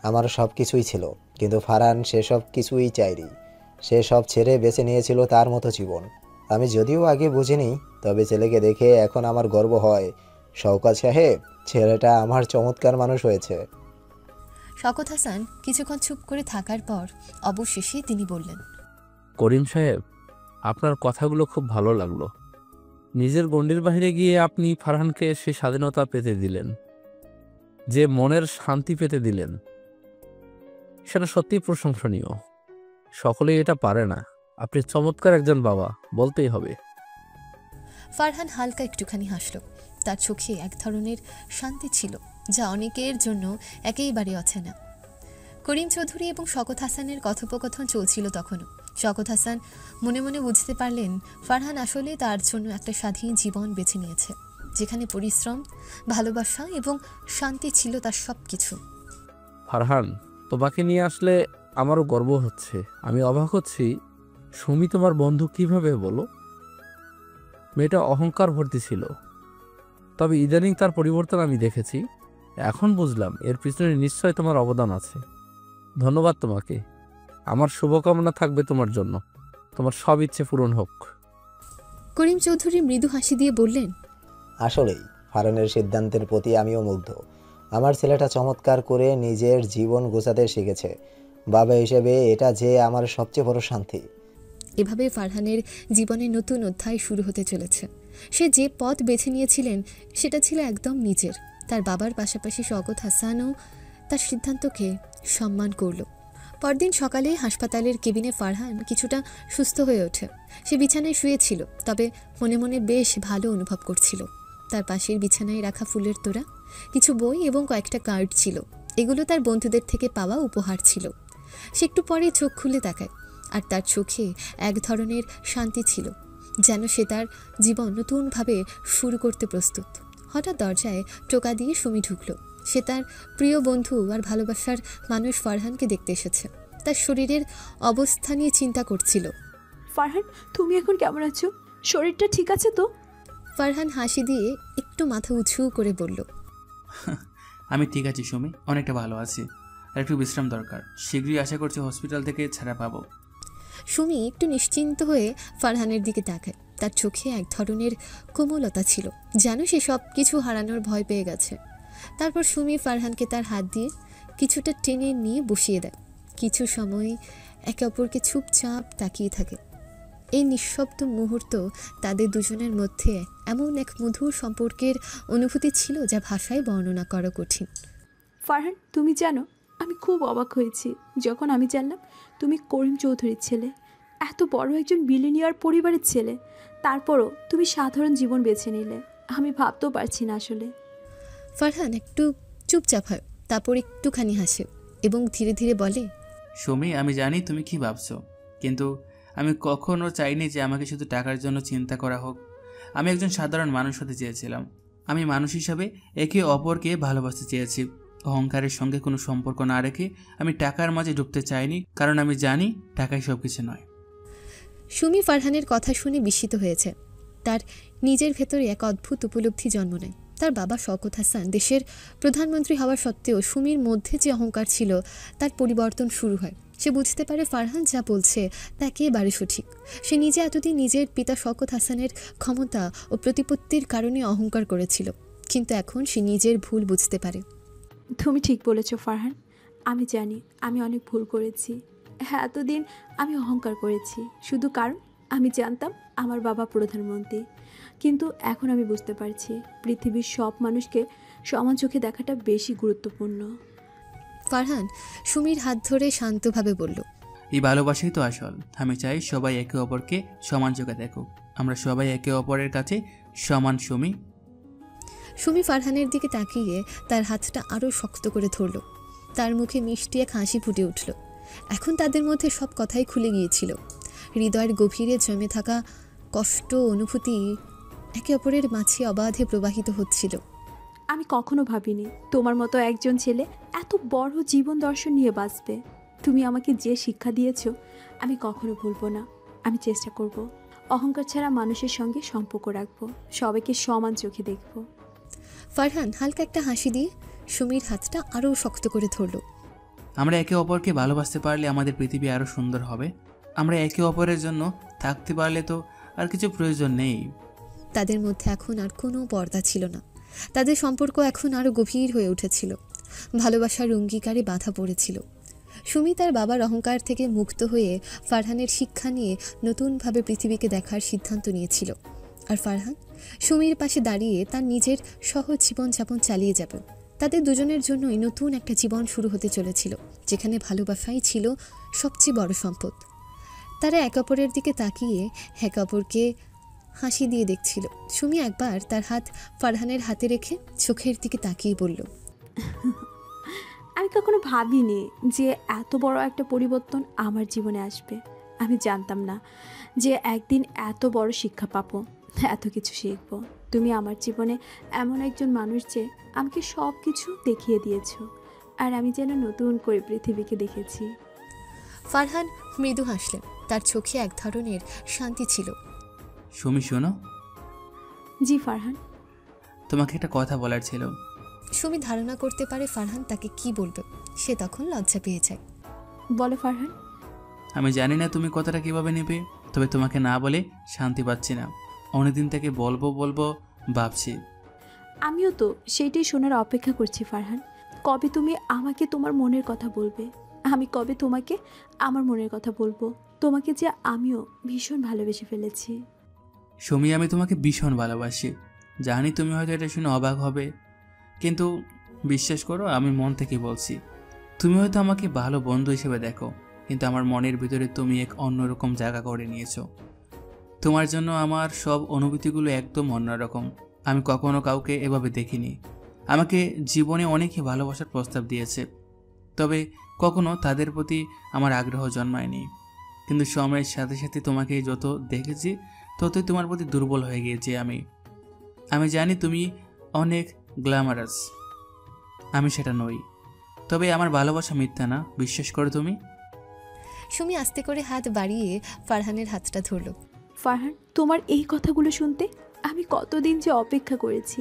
আমার সব কিছুই ছিল, কিন্তু ফারহান সেসব কিছুই চাইনি। সে সব ছেড়ে বেছে নিয়েছিল তার মতো জীবন। আমি যদিও আগে বুঝিনি, তবে ছেলেকে দেখে এখন আমার গর্ব হয়। শওকত সাহেব, ছেলেটা আমার চমৎকার মানুষ হয়েছে। শওকত হাসান কিছুক্ষণ চুপ করে থাকার পর অবশেষে তিনি বললেন, করিম সাহেব, আপনার কথাগুলো খুব ভালো লাগলো। নিজের গণ্ডির বাইরে গিয়ে আপনি ফারহানকে সে স্বাধীনতা পেতে দিলেন, যে মনের শান্তি পেতে দিলেন, সেটা সত্যিই প্রশংসনীয়। সকলেই এটা পারে না। আপনি চমৎকার একজন বাবা, বলতেই হবে। ফারহান হালকা একটুখানি হাসল। তার চোখে এক ধরনের শান্তি ছিল যা অনেকের জন্য একেবারে অচেনা। করিম চৌধুরী এবং শওকত হাসানের কথোপকথন চলছিল তখনও। শওকত হাসান মনে মনে বুঝতে পারলেন ফারহান আসলে তার জন্য একটা স্বাধীন জীবন বেছে নিয়েছে, যেখানে পরিশ্রম, ভালোবাসা এবং শান্তি ছিল তার সব কিছু। ফারহান, তোমাকে নিয়ে আসলে আমারও গর্ব হচ্ছে। আমি অবাক হচ্ছি, সুমি তোমার বন্ধু কিভাবে বলো? মেয়েটা অহংকার ভর্তি ছিল, তবে ইদানিং তার পরিবর্তন আমি দেখেছি। এখন বুঝলাম এর পিছনে নিশ্চয় তোমার অবদান আছে। ধন্যবাদ তোমাকে। আমার শুভকামনা থাকবে তোমার জন্য। তোমার সব ইচ্ছে পূরণ হোক। করিম চৌধুরী মৃদু হাসি দিয়ে বললেন, আসলেই ফারহানের সিদ্ধান্তের প্রতি আমিও মুগ্ধ। আমার ছেলেটা চমৎকার করে নিজের জীবন গোছাতে শিখেছে। বাবা হিসেবে এটা যে আমার সবচেয়ে বড় শান্তি। এভাবে ফারহানের জীবনে নতুন অধ্যায় শুরু হতে চলেছে। সে যে পথ বেছে নিয়েছিলেন সেটা ছিল একদম নিজের। তার বাবার পাশাপাশি শওকত হাসানও তার সিদ্ধান্তকে সম্মান করল। পরদিন সকালে হাসপাতালের কেবিনে ফারহান কিছুটা সুস্থ হয়ে ওঠে। সে বিছানায় শুয়েছিল, তবে মনে মনে বেশ ভালো অনুভব করছিল। তার পাশের বিছানায় রাখা ফুলের তোড়া, কিছু বই এবং কয়েকটা কার্ড ছিল। এগুলো তার বন্ধুদের থেকে পাওয়া উপহার ছিল। সে একটু পরে চোখ খুলে তাকায়, আর তার চোখে এক ধরনের শান্তি ছিল, যেন সে তার জীবন নতুনভাবে শুরু করতে প্রস্তুত। হঠাৎ দরজায় টোকা দিয়ে সুমি ঢুকল। সে তার প্রিয় বন্ধু আর ভালোবাসার মানুষ ফারহানকে দেখতে এসেছে। তার শরীরের অবস্থা নিয়ে চিন্তা করছিল। ফারহান, তুমি এখন কেমন আছো? শরীরটা ঠিক আছে তো? ফারহান হাসি দিয়ে একটু মাথা উঁচু করে বলল, আমি ঠিক আছি সুমি, অনেকটা ভালো আছি। আর একটু বিশ্রাম দরকার। শীঘ্রই আশা করছি হসপিটাল থেকে ছাড়া পাবো। সুমি একটু নিশ্চিন্ত হয়ে ফারহানের দিকে তাকায়। তার চোখে এক ধরনের কোমলতা ছিল, যেন সে সব কিছু হারানোর ভয় পেয়ে গেছে। তারপর সুমি ফারহানকে তার হাত দিয়ে কিছুটা টেনে নিয়ে বসিয়ে দেয়। কিছু সময় একে অপরকে চুপচাপ তাকিয়ে থাকে। এই নিঃশব্দ মুহূর্ত তাদের দুজনের মধ্যে এমন এক মধুর সম্পর্কের অনুভূতি ছিল যা ভাষায় বর্ণনা করা কঠিন। ফারহান, তুমি জানো, আমি খুব অবাক হয়েছি যখন আমি জানলাম তুমি করিম চৌধুরীর ছেলে, এত বড় একজন বিলিনিয়ার পরিবারের ছেলে। তারপরও তুমি সাধারণ জীবন বেছে নিলে। আমি ভাবতেও পারছি না আসলে। ফারহান একটু চুপচাপ হয়, তারপর একটুখানি হাসে এবং ধীরে ধীরে বলে, সুমি, আমি জানি তুমি কি ভাবছো, কিন্তু আমি কখনো চাইনি যে আমাকে শুধু টাকার জন্য চিন্তা করা হোক। আমি একজন সাধারণ মানুষ হতে চেয়েছিলাম। আমি মানুষ হিসাবে একে অপরকে ভালোবাসতে চেয়েছি। অহংকারের সঙ্গে কোনো সম্পর্ক না রেখে আমি টাকার মাঝে ঢুকতে চাইনি, কারণ আমি জানি টাকাই সব কিছু নয়। সুমি ফারহানের কথা শুনে বিস্মিত হয়েছে। তার নিজের ভেতরে এক অদ্ভুত উপলব্ধি জন্ম নেয়। তার বাবা শওকত হাসান দেশের প্রধানমন্ত্রী হওয়া সত্ত্বেও সুমির মধ্যে যে অহংকার ছিল তার পরিবর্তন শুরু হয়। সে বুঝতে পারে ফারহান যা বলছে তা একেবারে সঠিক। সে নিজে এতদিন নিজের পিতা শওকত হাসানের ক্ষমতা ও প্রতিপত্তির কারণে অহংকার করেছিল, কিন্তু এখন সে নিজের ভুল বুঝতে পারে। তুমি ঠিক বলেছো ফারহান, আমি জানি আমি অনেক ভুল করেছি। হ্যাঁ, এতদিন আমি অহংকার করেছি শুধু কারণ আমি জানতাম আমার বাবা প্রধানমন্ত্রী। কিন্তু এখন আমি বুঝতে পারছি পৃথিবীর সব মানুষকে সমান চোখে দেখাটা বেশি গুরুত্বপূর্ণ। ফারহান সুমির হাত ধরে শান্তভাবে বলল, এই ভালোবাসাই তো আসল। আমি চাই সবাই একে অপরকে সমান চোখে দেখুক। আমরা সবাই একে অপরের কাছে সমান। সুমি সুমি ফারহানের দিকে তাকিয়ে তার হাতটা আরও শক্ত করে ধরল। তার মুখে মিষ্টি এক হাসি ফুটে উঠল। এখন তাদের মধ্যে সব কথাই খুলে গিয়েছিল। হৃদয়ের গভীরে জমে থাকা কষ্ট অনুভূতি একে অপরের মাঝে অবাধে প্রবাহিত হচ্ছিল। আমি কখনো ভাবিনি তোমার মতো একজন ছেলে এত বড় জীবন দর্শন নিয়ে বাঁচবে। তুমি আমাকে যে শিক্ষা দিয়েছো আমি কখনো ভুলবো না। আমি চেষ্টা করব অহংকার ছাড়া মানুষের সঙ্গে সম্পর্ক রাখবো, সবাইকে সমান চোখে দেখবো। ফারহান হালকা একটা হাসি দিয়ে সুমির হাতটা আরও শক্ত করে ধরল। আমরা একে অপরকে ভালোবাসতে পারলে আমাদের পৃথিবী আরও সুন্দর হবে। আমরা একে অপরের জন্য থাকতে পারলে তো আর কিছু প্রয়োজন নেই। তাদের মধ্যে এখন আর কোনো পর্দা ছিল না। তাদের সম্পর্ক এখন আরও গভীর হয়ে উঠেছিল। ভালোবাসার অঙ্গীকারে বাধা পড়েছিল। সুমি তার বাবার অহংকার থেকে মুক্ত হয়ে ফারহানের শিক্ষা নিয়ে নতুনভাবে পৃথিবীকে দেখার সিদ্ধান্ত নিয়েছিল। আর ফারহান সুমির পাশে দাঁড়িয়ে তার নিজের সহজ জীবনযাপন চালিয়ে যাবে। তাদের দুজনের জন্যই নতুন একটা জীবন শুরু হতে চলেছিল, যেখানে ভালোবাসাই ছিল সবচেয়ে বড় সম্পদ। তারা একে অপরের দিকে তাকিয়ে একে অপরকে হাসি দিয়ে দেখছিল। সুমি একবার তার হাত ফারহানের হাতে রেখে চোখের দিকে তাকিয়ে বলল, আমি কখনো ভাবিনি যে এত বড় একটা পরিবর্তন আমার জীবনে আসবে। আমি জানতাম না যে একদিন এত বড় শিক্ষা পাবো, এত কিছু শিখবো। তুমি আমার জীবনে এমন একজন মানুষ যে আমাকে সব কিছু দেখিয়ে দিয়েছো, আর আমি যেন নতুন করে পৃথিবীকে দেখেছি। ফারহান মৃদু হাসলেন, তার চোখে এক ধরনের শান্তি ছিল। সুমি শোনো। জি ফারহান। তোমাকে একটা কথা বলার ছিল। সুমি ধারণা করতে পারে ফারহান তাকে কি বলবে, সে তখন লজ্জা পেয়ে যায়। বলো ফারহান। আমি জানি না তুমি কথাটা কিভাবে নেবে, তবে তোমাকে না বলে শান্তি পাচ্ছি না। অনেকদিন থেকে বলবো বলবো ভাবছি। আমিও তো সেইটাই শোনার অপেক্ষা করছি ফারহান। কবে তুমি আমাকে তোমার মনের কথা বলবে, আমি কবে তোমাকে আমার মনের কথা বলবো। তোমাকে যে আমিও ভীষণ ভালোবেসে ফেলেছি। সুমি, আমি তোমাকে ভীষণ ভালোবাসি। জানি তুমি হয়তো এটা শুনে অবাক হবে, কিন্তু বিশ্বাস করো, আমি মন থেকে বলছি। তুমি হয়তো আমাকে ভালো বন্ধু হিসেবে দেখো, কিন্তু আমার মনের ভিতরে তুমি এক অন্যরকম জায়গা করে নিয়েছো। তোমার জন্য আমার সব অনুভূতিগুলো একদম অন্যরকম। আমি কখনো কাউকে এভাবে দেখিনি। আমাকে জীবনে অনেকে ভালোবাসার প্রস্তাব দিয়েছে, তবে কখনো তাদের প্রতি আমার আগ্রহ জন্মায়নি। কিন্তু সময়ের সাথে সাথে তোমাকে যত দেখেছি ততই তোমার প্রতি দুর্বল হয়ে গিয়েছি আমি জানি তুমি অনেক গ্ল্যামারাস, আমি সেটা নই। তবে আমার ভালোবাসা মিথ্যা না, বিশ্বাস করো তুমি। সুমি আস্তে করে হাত বাড়িয়ে ফারহানের হাতটা ধরল। ফারহান, তোমার এই কথাগুলো শুনতে আমি কতদিন যে অপেক্ষা করেছি।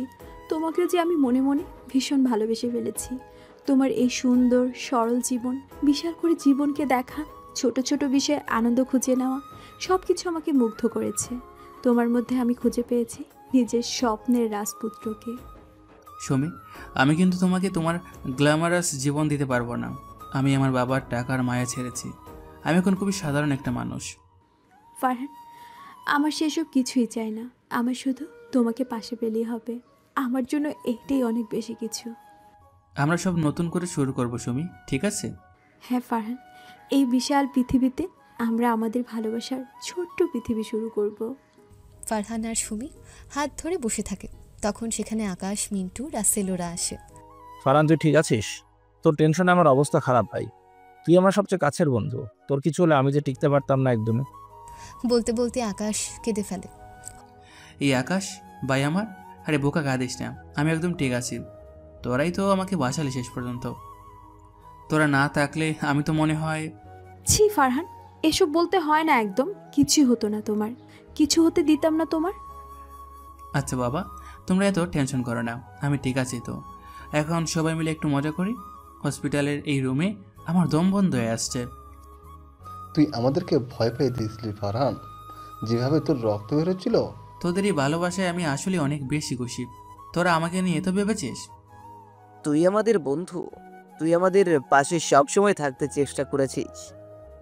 তোমাকেও যে আমি মনে মনে ভীষণ ভালোবেসে ফেলেছি। তোমার এই সুন্দর সরল জীবন, বিশাল করে জীবনকে দেখা, ছোট ছোট বিষয়ে আনন্দ খুঁজে নেওয়া, সব কিছু আমাকে মুগ্ধ করেছে। তোমার মধ্যে আমি খুঁজে পেয়েছি নিজের স্বপ্নের রাজপুত্রকে। সুমি, আমি কিন্তু তোমাকে তোমার গ্ল্যামারাস জীবন দিতে পারবো না। আমি আমার বাবার টাকার মায়া ছেড়েছি। আমি এখন খুবই সাধারণ একটা মানুষ। ফারহান, আমার সেসব কিছুই চাই না। আমার শুধু তোমাকে পাশে পেলেই হবে। আমার জন্য এইটাই অনেক বেশি কিছু। আমরা সব নতুন করে শুরু করব সুমি, ঠিক আছে? হ্যাঁ ফারহান, এই বিশাল পৃথিবীতে আমরা আমাদের ভালোবাসার ছোট্ট পৃথিবী শুরু করব। ফারহান আর সুমি হাত ধরে বসে থাকে। তখন সেখানে আকাশ, মিন্টু, রাসেলোরা আসে। ফারহান, তুই ঠিক আছিস? তোর টেনশনে আমার অবস্থা খারাপ ভাই। তুই আমার সবচেয়ে কাছের বন্ধু। তোর কিছু হলে আমি যে টিকতে পারতাম না একদমই। বলতে বলতে আকাশ কেঁদে ফেলে। এই আকাশ ভাই আমার, আরে বোকা কাঁদিস না, আমি একদম ঠিক আছি। তোরাই তো আমাকে বাঁচালি শেষ পর্যন্ত। তোরা না থাকলে আমি তো মনে হয়। ছি ফারহান, এসব বলতে হয় না। একদম কিছু হতো না তোমার, কিছু হতে দিতাম না তোমার। আচ্ছা বাবা, তোমরা এত টেনশন করো না, আমি ঠিক আছি তো। এখন সবাই মিলে একটু মজা করি। হসপিটালের এই রুমে আমার দম বন্ধ হয়ে আসছে। তুই আমাদেরকে ভয় পেয়ে দিয়েছিলি ফারহান, যেভাবে তোর রক্ত বেরোচ্ছিল। তোদের এই ভালোবাসায় আমি আসলে অনেক বেশি খুশি। তোরা আমাকে নিয়ে এত ভেবেছিস। তুই আমাদের বন্ধু, তুই আমাদের পাশে সবসময় থাকতে চেষ্টা করেছিস।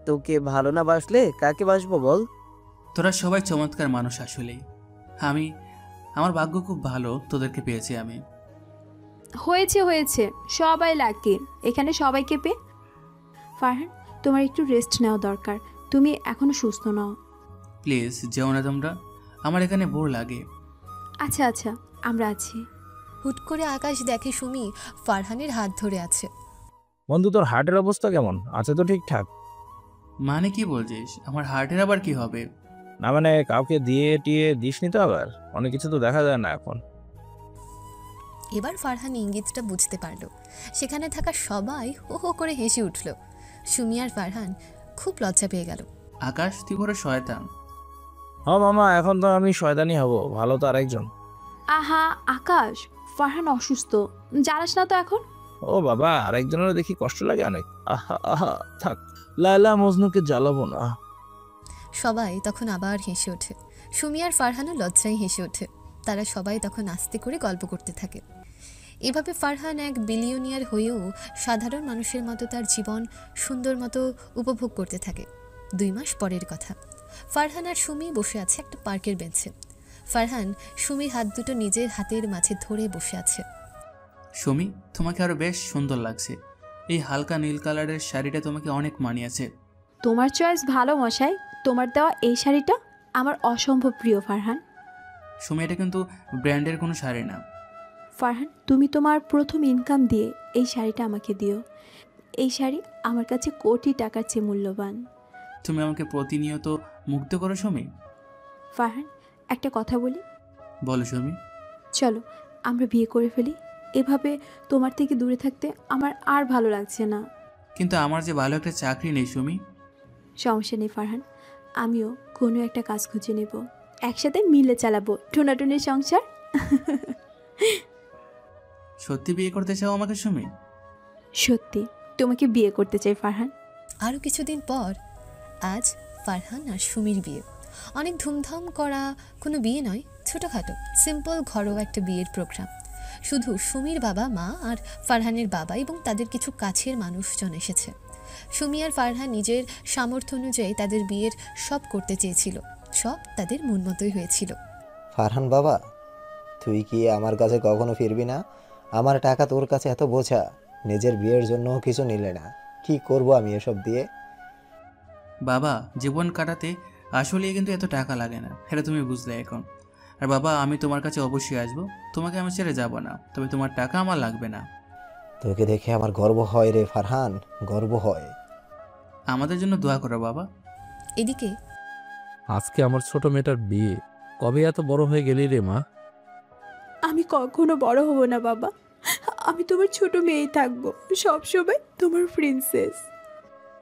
তোকে ভালো না বাসলে কাকে বাসবো বল? তোরা সবাই চমৎকার মানুষ আসলেই। আমার ভাগ্য খুব ভালো, তোদেরকে পেয়েছি আমি। হয়েছে হয়েছে, সবাই লাগে এখানে সবাইকে পেয়ে। ফারহান, তোমার একটু রেস্ট নেওয়া দরকার। তুমি এখনো সুস্থ নও। প্লিজ যেও না তোমরা, আমার এখানে বোর লাগে। আচ্ছা আচ্ছা, আমরা আছি। হুট করে আকাশ দেখে সুমি ফারহানের হাত ধরে আছে। বন্ধু, তোর হার্টের অবস্থা কেমন আছে? তো ঠিকঠাক? মানে কি বলছিস? আমার হার্টের আবার কি হবে? না মানে কাউকে দিয়ে টিয়ে দিসনি তো? আবার অনেক কিছু তো দেখা যায় না এখন। এবার ফারহান ইঙ্গিতটা বুঝতে পারল। সেখানে থাকা সবাই হো হো করে হেসে উঠল। সুমি আর ফারহান খুব লজ্জা পেয়ে গেল। আকাশ, তুই বড় শয়তান। হ্যাঁ মামা, এখন তো আমি শয়তানি হব, ভালো তো আরেকজন। আহা আকাশ, ফারহান অসুস্থ, জানাস না তো এখন? ও বাবা, আরেকজনের দেখি কষ্ট লাগে অনেক। আহা আহা, থাক, লায়লা মজনুকে জ্বালাবো না। সবাই তখন আবার হেসে ওঠে। সুমি আর ফারহানও লজ্জায় হেসে ওঠে। তারা সবাই তখন আস্তে করে গল্প করতে থাকে। এভাবে ফারহান এক বিলিয়নিয়ার হয়েও সাধারণ মানুষের মতো তার জীবন সুন্দর মতো উপভোগ করতে থাকে। 2 মাস পরের কথা, ফারহান আর সুমি বসে আছে একটা পার্কের বেঞ্চে। ফারহান সুমির হাত দুটো নিজের হাতের মাঝে ধরে বসে আছে। সুমি, তোমাকে আরো বেশ সুন্দর লাগছে। এই হালকা নীল কালারের শাড়িটা তোমাকে অনেক মানিয়েছে। তোমার চয়েস ভালো মশাই। তোমার দেওয়া এই শাড়িটা আমার অসম্ভব প্রিয় ফারহান। সুমি, এটা কিন্তু ব্র্যান্ডের কোনো শাড়ি না। ফারহান, তুমি তোমার প্রথম ইনকাম দিয়ে এই শাড়িটা আমাকে দিও। এই শাড়ি আমার কাছে কোটি টাকার চেয়ে মূল্যবান। তুমি আমাকে প্রতিনিয়ত মুগ্ধ করো সুমি। ফারহান, একটা কথা বলি। বলো সুমি। চলো আমরা বিয়ে করে ফেলি। এভাবে তোমার থেকে দূরে থাকতে আমার আর ভালো লাগছে না। কিন্তু আমার যে ভালো একটা চাকরি নেই সুমি। সমস্যা নেই ফারহান, আমিও কোনো একটা কাজ খুঁজে নেব। একসাথে মিলে চালাবো টোনাটুনির সংসার। সত্যি বিয়ে করতে চাও আমাকে সুমি? সত্যি তোমাকে বিয়ে করতে চাই ফারহান। আরও কিছুদিন পর আজ ফারহান আর সুমির বিয়ে। অনেক ধুমধাম করা কোনো বিয়ে নয়, ছোটোখাটো সিম্পল ঘরোয়া একটা বিয়ের প্রোগ্রাম। শুধু সুমির বাবা মা আর ফারহানের বাবা এবং তাদের কিছু কাছের মানুষজন এসেছে। সুমি আর ফারহান নিজের সামর্থ্য অনুযায়ী তাদের বিয়ের সব করতে চেয়েছিল। সব তাদের মন মতোই হয়েছিল। ফারহান বাবা, তুই কি আমার কাছে কখনো ফিরবি না? আমার টাকা তোর কাছে এত বোঝা, নিজের বিয়ের জন্য কিছু নিলে না। কি করব আমি এসব দিয়ে? বাবা, জীবন কাটাতে আসলে কিন্তু এত টাকা লাগে না, এটা তুমি বুঝলে এখন। আর বাবা, আমি তোমার কাছে অবশ্যই আসবো, তোমাকে আমি ছেড়ে যাব না, তবে তোমার টাকা আমার লাগবে না। তোকে দেখে আমার গর্ব হয় রে ফারহান, গর্ব হয়। আমাদের জন্য দোয়া করো বাবা। এদিকে আজকে আমার ছোট মেয়েটার বিয়ে। কবে এত বড় হয়ে গেলি রে মা? আমি কখনো বড় হব না বাবা। আমি তোমার ছোট মেয়েই থাকবো, সবসময় তোমার প্রিন্সেস।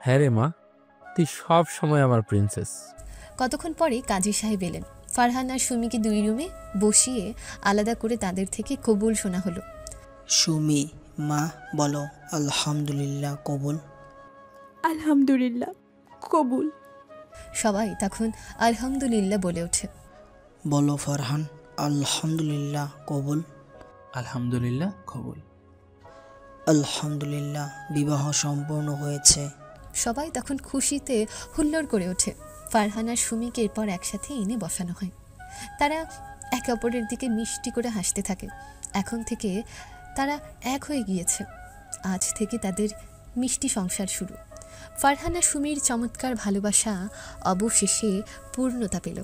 হ্যাঁ রে মা, তুই সব সময় আমার প্রিন্সেস। কতক্ষণ পরে কাজী সাহেব এলেন। ফারহান আর সুমিকে 2 রুমে বসিয়ে আলাদা করে তাদের থেকে কবুল শোনা হলো। সুমি, মা বলো আলহামদুলিল্লাহ কবুল। আলহামদুলিল্লাহ কবুল। সবাই তখন আলহামদুলিল্লাহ বলে ওঠে। বলো ফারহান আলহামদুলিল্লাহ কবুল। আলহামদুলিল্লাহ কবুল। আলহামদুলিল্লাহ বিবাহ সম্পন্ন হয়েছে। সবাই তখন খুশিতে হুল্লোড় করে ওঠে। ফারহান আর সুমিকে এরপর একসাথে এনে বসানো হয়। তারা একে অপরের দিকে মিষ্টি করে হাসতে থাকে। এখন থেকে তারা এক হয়ে গিয়েছে। আজ থেকে তাদের মিষ্টি সংসার শুরু। ফারহান আর সুমির চমৎকার ভালোবাসা অবশেষে পূর্ণতা পেল।